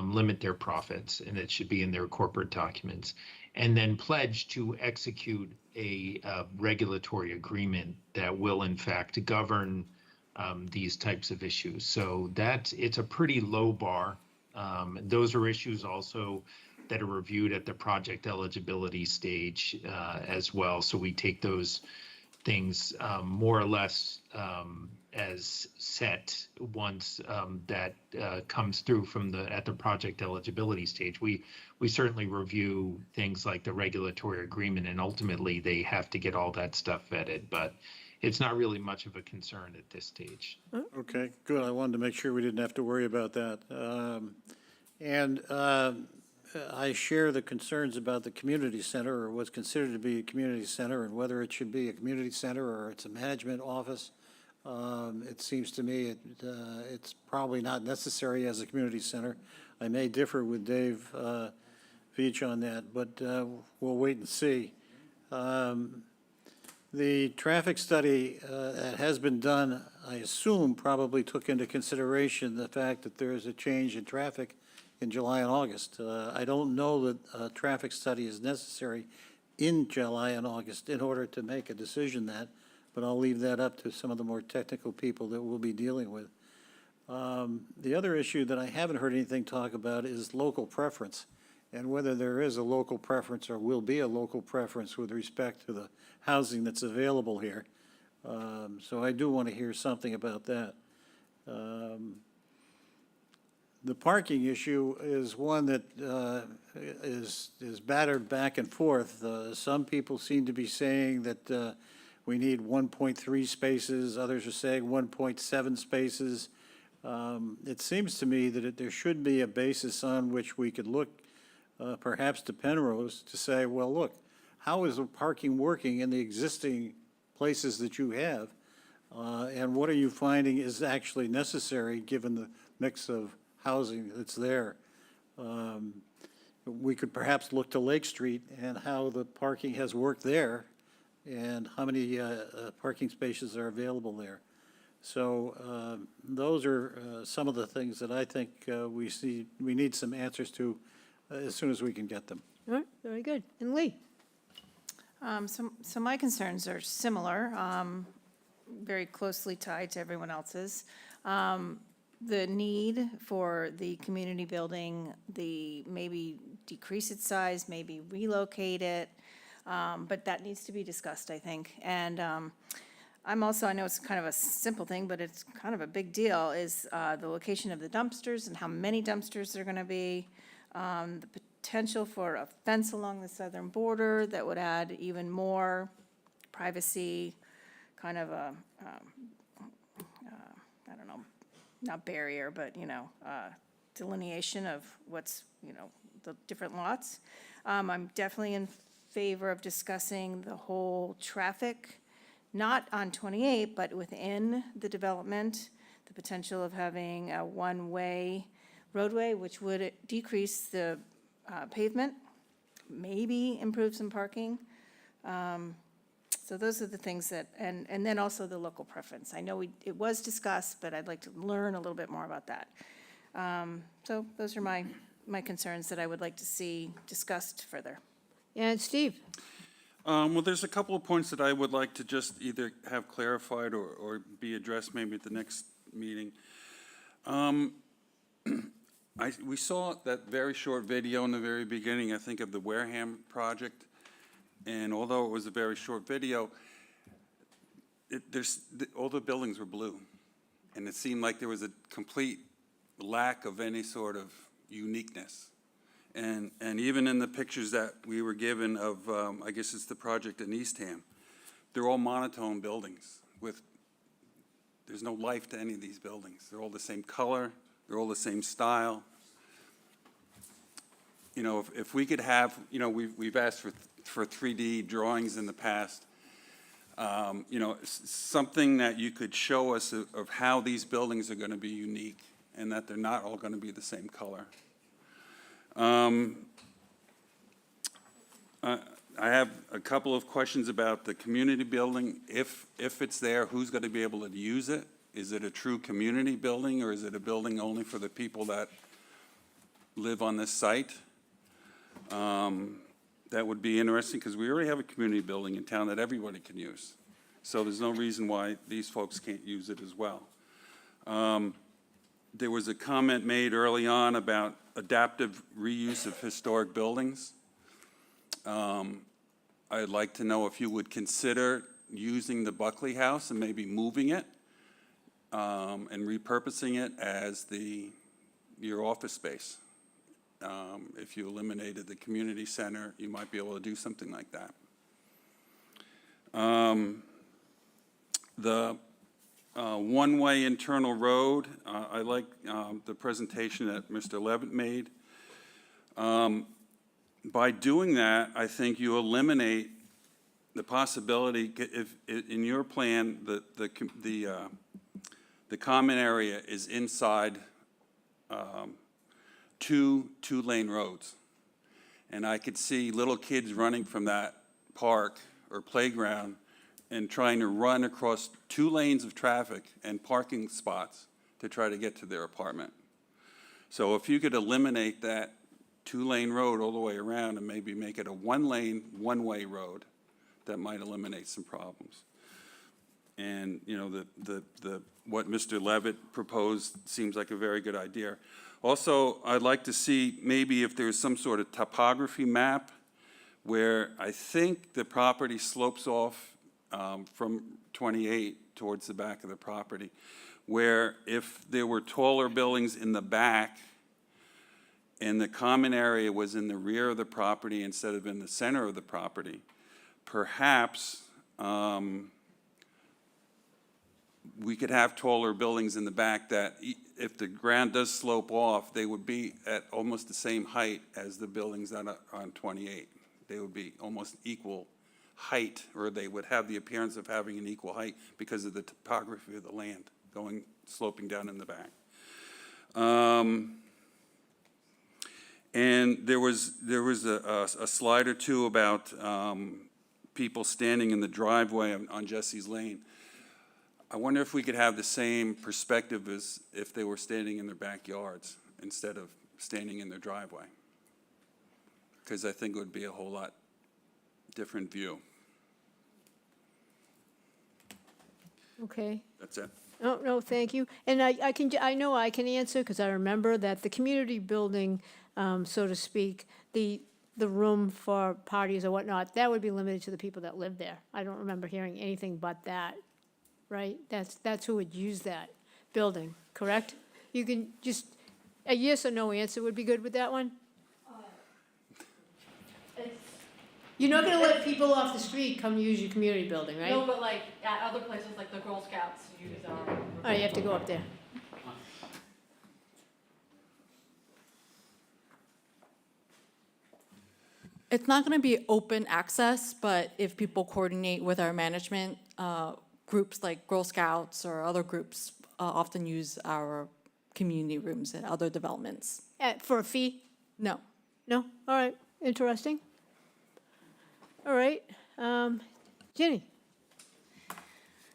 limit their profits, and it should be in their corporate documents, and then pledge to execute a regulatory agreement that will in fact govern these types of issues. So it's a pretty low bar. Those are issues also that are reviewed at the project eligibility stage as well. So we take those things more or less as set once that comes through at the project eligibility stage. We certainly review things like the regulatory agreement, and ultimately they have to get all that stuff vetted, but it's not really much of a concern at this stage. Okay, good. I wanted to make sure we didn't have to worry about that. I share the concerns about the community center, or what's considered to be a community center, and whether it should be a community center or it's a management office. It seems to me it's probably not necessary as a community center. I may differ with Dave Veach on that, but we'll wait and see. The traffic study that has been done, I assume, probably took into consideration the fact that there is a change in traffic in July and August. I don't know that a traffic study is necessary in July and August in order to make a decision but I'll leave that up to some of the more technical people that we'll be dealing with. The other issue that I haven't heard anything talk about is local preference, and whether there is a local preference or will be a local preference with respect to the housing that's available here. So I do want to hear something about that. The parking issue is one that is battered back and forth. Some people seem to be saying that we need 1.3 spaces, others are saying 1.7 spaces. It seems to me that there should be a basis on which we could look perhaps to Penrose to say, well, look, how is the parking working in the existing places that you have? And what are you finding is actually necessary given the mix of housing that's there? We could perhaps look to Lake Street and how the parking has worked there and how many parking spaces are available there. So those are some of the things that I think we need some answers to as soon as we can get them. All right, very good. And Lee? So my concerns are similar, very closely tied to everyone else's. The need for the community building, maybe decrease its size, maybe relocate it, but that needs to be discussed, I think. And I'm also, I know it's kind of a simple thing, but it's kind of a big deal, is the location of the dumpsters and how many dumpsters there are going to be. The potential for a fence along the southern border that would add even more privacy, kind of a, I don't know, not barrier, but, delineation of what's, the different lots. I'm definitely in favor of discussing the whole traffic, not on 28, but within the development, the potential of having a one-way roadway, which would decrease the pavement, maybe improve some parking. So those are the things that, and then also the local preference. I know it was discussed, but I'd like to learn a little bit more about that. So those are my concerns that I would like to see discussed further. And Steve? Well, there's a couple of points that I would like to just either have clarified or be addressed maybe at the next meeting. We saw that very short video in the very beginning, I think, of the Wareham project. And although it was a very short video, all the buildings were blue. And it seemed like there was a complete lack of any sort of uniqueness. And even in the pictures that we were given of, I guess it's the project in Eastham, they're all monotone buildings there's no life to any of these buildings. They're all the same color, they're all the same style. If we could have, we've asked for 3D drawings in the past, something that you could show us of how these buildings are going to be unique and that they're not all going to be the same color. I have a couple of questions about the community building. If it's there, who's going to be able to use it? Is it a true community building, or is it a building only for the people that live on this site? That would be interesting, because we already have a community building in town that everybody can use. So there's no reason why these folks can't use it as well. There was a comment made early on about adaptive reuse of historic buildings. I'd like to know if you would consider using the Buckley House and maybe moving it and repurposing it as your office space. If you eliminated the community center, you might be able to do something like that. The one-way internal road, I like the presentation that Mr. Levitt made. By doing that, I think you eliminate the possibility, if in your plan, the common area is inside two-lane roads. And I could see little kids running from that park or playground and trying to run across 2 lanes of traffic and parking spots to try to get to their apartment. So if you could eliminate that 2-lane road all the way around and maybe make it a 1-lane, one-way road, that might eliminate some problems. And, what Mr. Levitt proposed seems like a very good idea. Also, I'd like to see maybe if there's some sort of topography map where I think the property slopes off from 28 towards the back of the property, where if there were taller buildings in the back and the common area was in the rear of the property instead of in the center of the property, perhaps we could have taller buildings in the back that if the ground does slope off, they would be at almost the same height as the buildings that are on 28. They would be almost equal height, or they would have the appearance of having an equal height because of the topography of the land sloping down in the back. And there was a slide or two about people standing in the driveway on Jesse's Lane. I wonder if we could have the same perspective as if they were standing in their backyards instead of standing in their driveway. Because I think it would be a whole lot different view. Okay. That's it. Oh, no, thank you. And I know I can answer, because I remember that the community building, so to speak, the room for parties or whatnot, that would be limited to the people that live there. I don't remember hearing anything but that, right? That's who would use that building, correct? You can just, a yes or no answer would be good with that one? You're not gonna let people off the street come use your community building, right? No, but like at other places, like the Girl Scouts use All right, you have to go up there. It's not going to be open access, but if people coordinate with our management, groups like Girl Scouts or other groups often use our community rooms at other developments. For a fee? No. No? All right, interesting. All right, Ginny.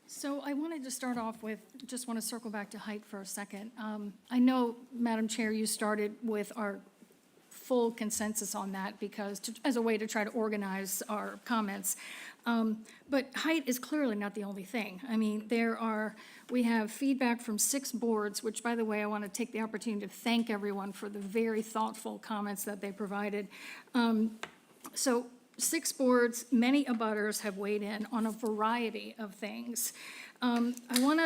So I wanted to start off with, just want to circle back to height for a second. I know, Madam Chair, you started with our full consensus on that because, as a way to try to organize our comments. But height is clearly not the only thing. I mean, we have feedback from 6 boards, which, by the way, I want to take the opportunity to thank everyone for the very thoughtful comments that they provided. So 6 boards, many abutters have weighed in on a variety of things. I want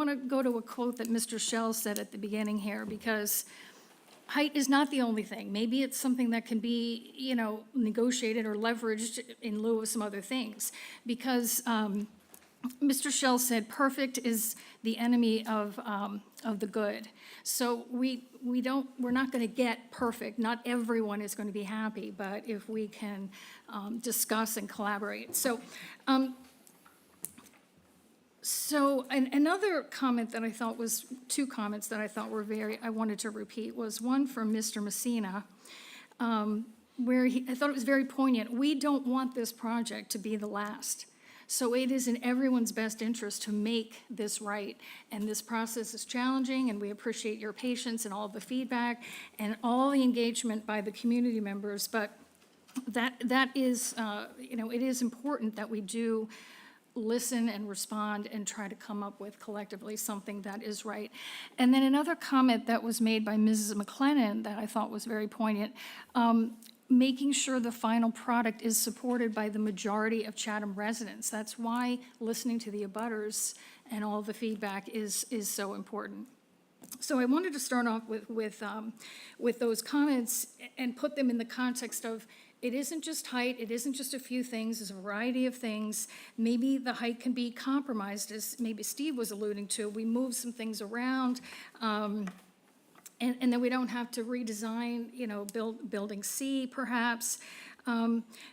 to go to a quote that Mr. Shell said at the beginning here, because height is not the only thing. Maybe it's something that can be, negotiated or leveraged in lieu of some other things. Because Mr. Shell said, perfect is the enemy of the good. So we're not going to get perfect. Not everyone is going to be happy, but if we can discuss and collaborate. So another comment that I thought was, 2 comments that I thought were I wanted to repeat, was one from Mr. Messina, where I thought it was very poignant. We don't want this project to be the last. So it is in everyone's best interest to make this right. And this process is challenging, and we appreciate your patience and all of the feedback and all the engagement by the community members. But that is, it is important that we do listen and respond and try to come up with collectively something that is right. And then another comment that was made by Mrs. McLennan that I thought was very poignant, making sure the final product is supported by the majority of Chatham residents. That's why listening to the abutters and all the feedback is so important. So I wanted to start off with those comments and put them in the context of, it isn't just height, it isn't just a few things, it's a variety of things. Maybe the height can be compromised, as maybe Steve was alluding to. We move some things around, and then we don't have to redesign, building C perhaps,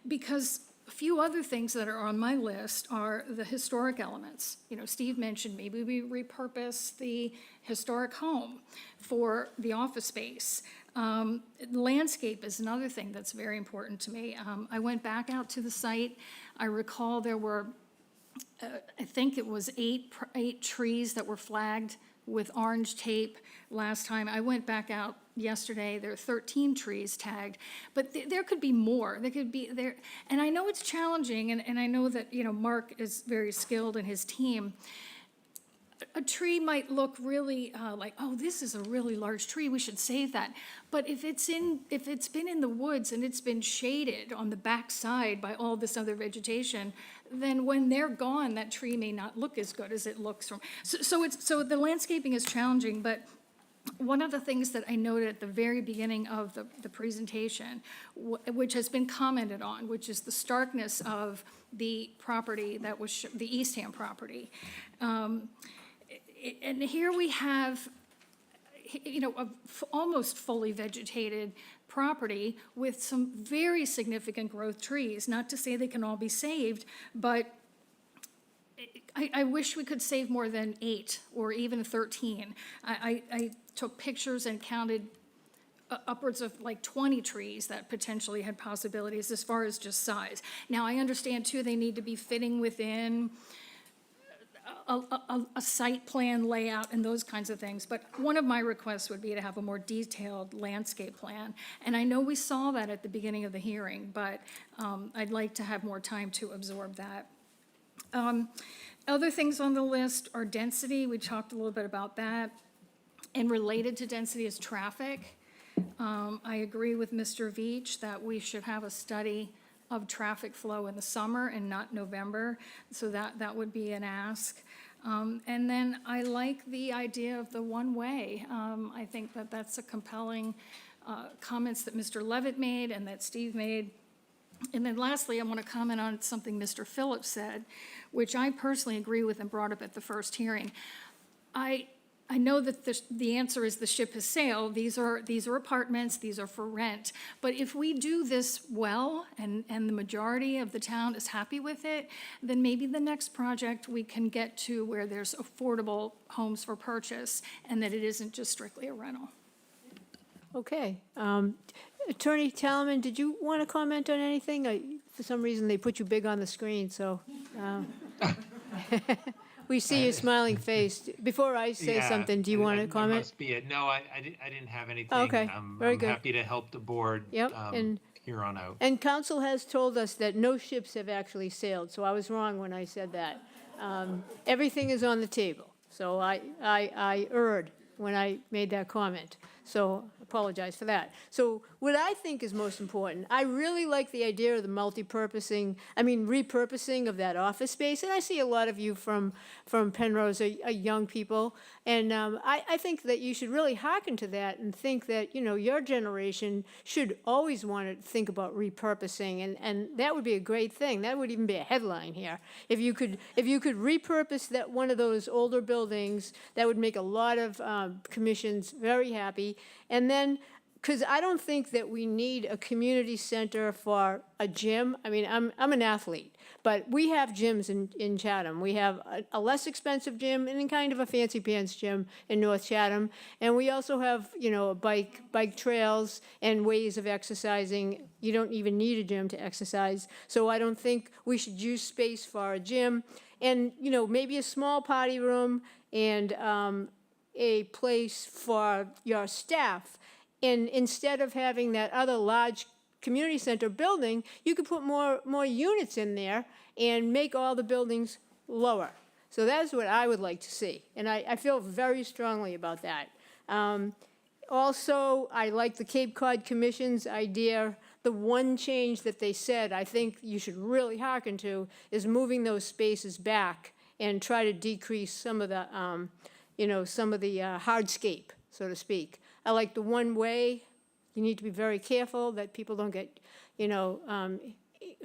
because a few other things that are on my list are the historic elements. Steve mentioned maybe we repurpose the historic home for the office space. Landscape is another thing that's very important to me. I went back out to the site. I recall there were, I think it was 8 trees that were flagged with orange tape last time. I went back out yesterday. There are 13 trees tagged, but there could be more. There could be there, and I know it's challenging, and I know that Mark is very skilled in his team. A tree might look really like, oh, this is a really large tree, we should save that. But if it's been in the woods and it's been shaded on the backside by all this other vegetation, then when they're gone, that tree may not look as good as it looks from. So the landscaping is challenging, but one of the things that I noted at the very beginning of the presentation, which has been commented on, which is the starkness of the property that was, the Eastham property. And here we have, you know, almost fully vegetated property with some very significant growth trees. Not to say they can all be saved, but I wish we could save more than 8 or even 13. I took pictures and counted upwards of like 20 trees that potentially had possibilities as far as just size. Now, I understand too, they need to be fitting within a site plan layout and those kinds of things. But one of my requests would be to have a more detailed landscape plan. And I know we saw that at the beginning of the hearing, but I'd like to have more time to absorb that. Other things on the list are density. We talked a little bit about that. And related to density is traffic. I agree with Mr. Veach that we should have a study of traffic flow in the summer and not November. So that would be an ask. And then I like the idea of the one-way. I think that that's a compelling comments that Mr. Levitt made and that Steve made. And then lastly, I want to comment on something Mr. Phillips said, which I personally agree with and brought up at the first hearing. I know that the answer is the ship has sailed. These are apartments, these are for rent. But if we do this well and the majority of the town is happy with it, then maybe the next project we can get to where there's affordable homes for purchase and that it isn't just strictly a rental. Okay. Attorney Talman, did you want to comment on anything? For some reason, they put you big on the screen, so we see your smiling face. Before I say Yeah, something, do you want to that comment? must be it. No, I didn't have anything. Okay, very I'm good. happy to help the board Yep, and here on out. And council has told us that no ships have actually sailed, so I was wrong when I said that. Everything is on the table, so I erred when I made that comment, so apologize for that. So what I think is most important, I really like the idea of the repurposing of that office space, and I see a lot of you from Penrose are young people, and I think that you should really hearken to that and think that, you know, your generation should always want to think about repurposing, and that would be a great thing. That would even be a headline here. If you could repurpose that one of those older buildings, that would make a lot of commissions very happy. And then, because I don't think that we need a community center for a gym. I mean, I'm an athlete, but we have gyms in Chatham. We have a less expensive gym and then kind of a fancy pants gym in North Chatham. And we also have, you know, bike trails and ways of exercising. You don't even need a gym to exercise. So I don't think we should use space for a gym. And, you know, maybe a small party room and a place for your staff. And instead of having that other large community center building, you could put more units in there and make all the buildings lower. So that's what I would like to see. And I feel very strongly about that. Also, I like the Cape Cod Commission's idea. The one change that they said I think you should really hearken to is moving those spaces back and try to decrease some of the hardscape, so to speak. I like the one-way. You need to be very careful that people don't get,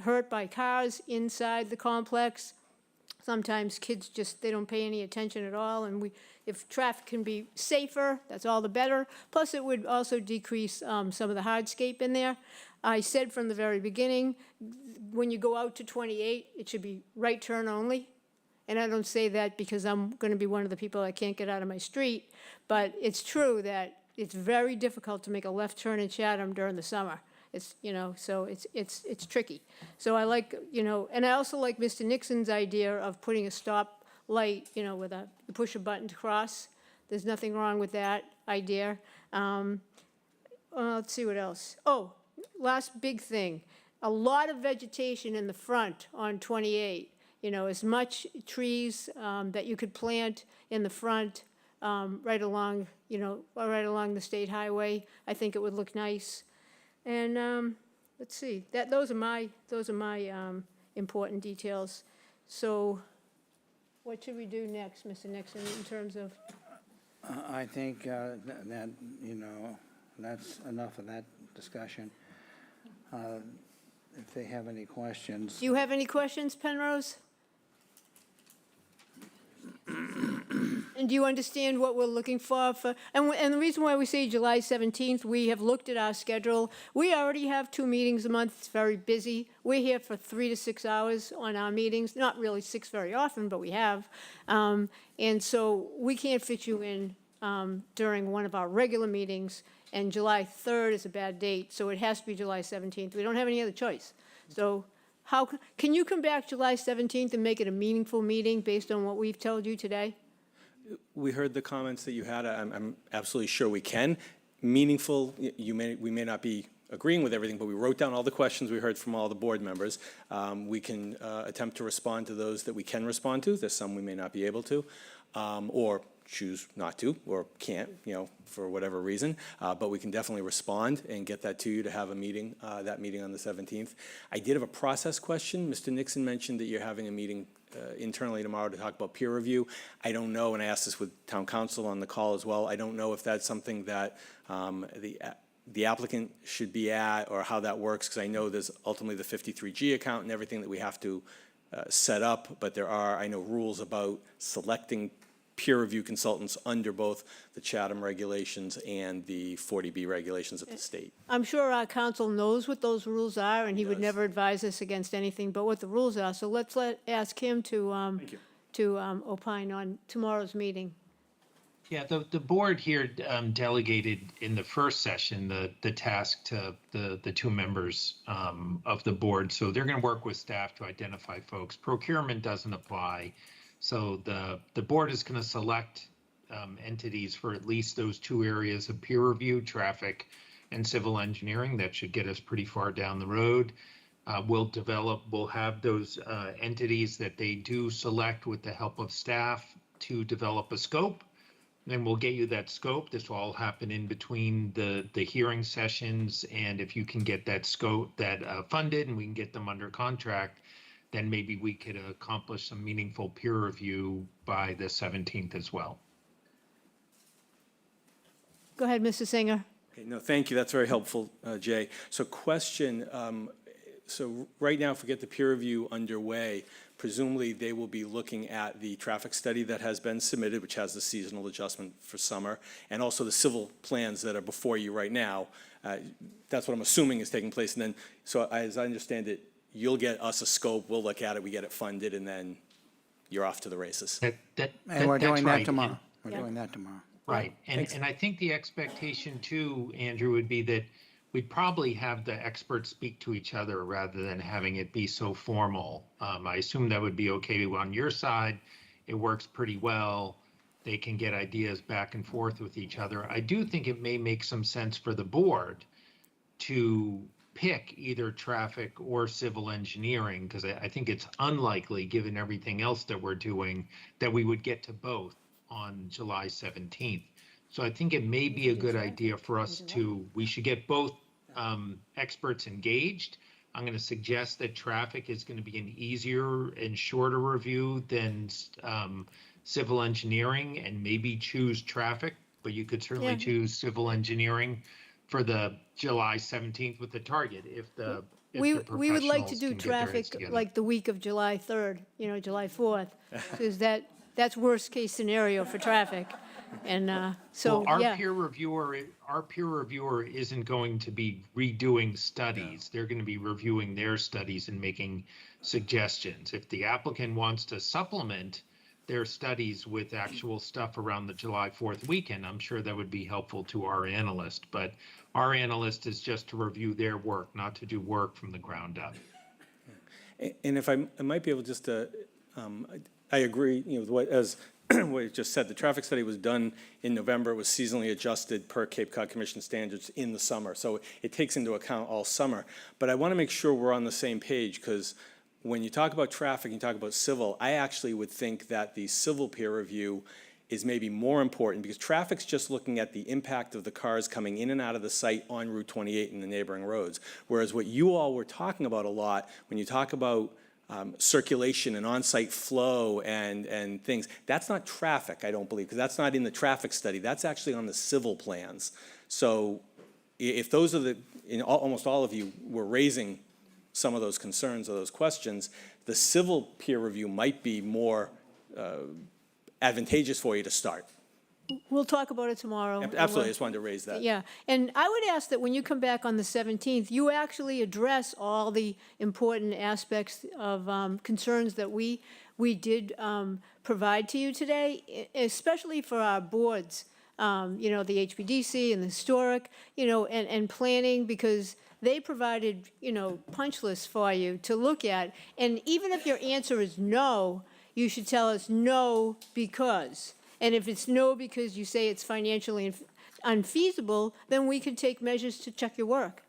hurt by cars inside the complex. Sometimes kids they don't pay any attention at all, and if traffic can be safer, that's all the better. Plus, it would also decrease some of the hardscape in there. I said from the very beginning, when you go out to 28, it should be right turn only. And I don't say that because I'm going to be one of the people that can't get out of my street, but it's true that it's very difficult to make a left turn in Chatham during the summer. It's, so it's tricky. So I like, and I also like Mr. Nixon's idea of putting a stop light, with you push a button to cross. There's nothing wrong with that idea. Let's see what else. Oh, last big thing. A lot of vegetation in the front on 28. As much trees that you could plant in the front, right along the state highway. I think it would look nice. And let's see, those are my important details. So, what should we do next, Mr. Nixon, in terms of? I think that, you know, that's enough of that discussion. If they have any questions. Do you have any questions, Penrose? And do you understand what we're looking for? And the reason why we say July 17th, we have looked at our schedule. We already have 2 meetings a month. It's very busy. We're here for 3 to 6 hours on our meetings. Not really 6 very often, but we have. And so we can't fit you in during one of our regular meetings. And July 3rd is a bad date, so it has to be July 17th. We don't have any other choice. So can you come back July 17th and make it a meaningful meeting based on what we've told you today? We heard the comments that you had. I'm absolutely sure we can. Meaningful, we may not be agreeing with everything, but we wrote down all the questions we heard from all the board members. We can attempt to respond to those that we can respond to. There's some we may not be able to, or choose not to, or can't, you know, for whatever reason. But we can definitely respond and get that to you to have a meeting, that meeting on the 17th. I did have a process question. Mr. Nixon mentioned that you're having a meeting internally tomorrow to talk about peer review. I don't know, and I asked this with town council on the call as well, I don't know if that's something that the applicant should be at or how that works, because I know there's ultimately the 53G account and everything that we have to set up, but there are, I know, rules about selecting peer review consultants under both the Chatham regulations and the 40B regulations of the state. I'm sure our counsel knows what those rules are, and he would never advise us against anything but what the rules are. So let's ask him to opine on tomorrow's meeting. Yeah, the board here delegated in the first session the task to the 2 members of the board. So they're going to work with staff to identify folks. Procurement doesn't apply. So the board is going to select entities for at least those 2 areas of peer review, traffic and civil engineering. That should get us pretty far down the road. We'll have those entities that they do select with the help of staff to develop a scope. Then we'll get you that scope. This will all happen in between the hearing sessions. And if you can get that scope funded and we can get them under contract, then maybe we could accomplish some meaningful peer review by the 17th as well. Go ahead, Mr. Singer. Okay, no, thank you. That's very helpful, Jay. So question, so right now, if we get the peer review underway, presumably they will be looking at the traffic study that has been submitted, which has the seasonal adjustment for summer, and also the civil plans that are before you right now. That's what I'm assuming is taking place. And then, so as I understand it, you'll get us a scope, we'll look at it, we get it funded, and then you're off to the races. And we're doing that tomorrow. We're Yeah. doing that tomorrow. Right. And I think the expectation too, Andrew, would be that we'd probably have the experts speak to each other rather than having it be so formal. I assume that would be okay on your side. It works pretty well. They can get ideas back and forth with each other. I do think it may make some sense for the board to pick either traffic or civil engineering, because I think it's unlikely, given everything else that we're doing, that we would get to both on July 17th. So I think it may be a good idea for us we should get both experts engaged. I'm going to suggest that traffic is going to be an easier and shorter review than civil engineering, and maybe choose traffic, but you could certainly choose civil engineering for the July 17th with the target if the We would like to professionals do can get their heads traffic together. like the week of July 3rd, July 4th, because that's worst case scenario for traffic. And so, Well, our yeah. peer reviewer isn't going to be redoing studies. They're going to be reviewing their studies and making suggestions. If the applicant wants to supplement their studies with actual stuff around the July 4th weekend, I'm sure that would be helpful to our analyst. But our analyst is just to review their work, not to do work from the ground up. And if I might be able just to, I agree, with what, as what you just said, the traffic study was done in November, it was seasonally adjusted per Cape Cod Commission standards in the summer. So it takes into account all summer. But I want to make sure we're on the same page, because when you talk about traffic, you talk about civil, I actually would think that the civil peer review is maybe more important, because traffic's just looking at the impact of the cars coming in and out of the site on Route 28 and the neighboring roads. Whereas what you all were talking about a lot, when you talk about circulation and on-site flow and things. That's not traffic, I don't believe, because that's not in the traffic study. That's actually on the civil plans. So if those are almost all of you were raising some of those concerns or those questions, the civil peer review might be more advantageous for you to start. We'll talk about it tomorrow. Absolutely, I just wanted to raise that. Yeah, and I would ask that when you come back on the 17th, you actually address all the important aspects of concerns that we did provide to you today, especially for our boards, you know, the HPDC and the historic, you know, and planning, because they provided, you know, punch lists for you to look at. And even if your answer is no, you should tell us no because. And if it's no because you say it's financially unfeasible, then we could take measures to check your work.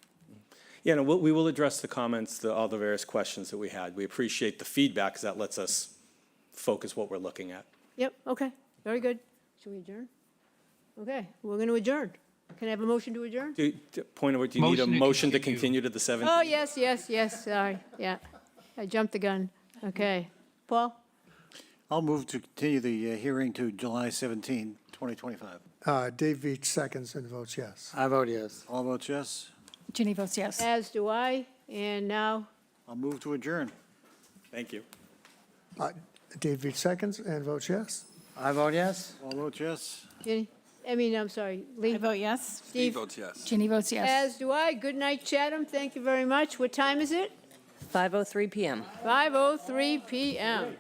Yeah, no, we will address the comments, all the various questions that we had. We appreciate the feedback, because that lets us focus what we're looking at. Yep, okay, very good. Should we adjourn? Okay, we're going to adjourn. Can I have a motion to adjourn? Point of order, do you need a Motion to motion to continue. continue to the 17th? Oh, yes, sorry, yeah. I jumped the gun. Okay. Paul? I'll move to continue the hearing to July 17, 2025. Dave Veach seconds and votes yes. I vote yes. All votes yes. Ginny votes yes. As do I, and now, I'll move to adjourn. Thank you. Dave Veach seconds and votes yes. I vote yes. All votes yes. Ginny, I'm sorry, Lee? I vote yes. Steve? votes yes. Ginny votes yes. As do I. Good night, Chatham. Thank you very much. What time is it? 5:03 PM. 5:03 PM.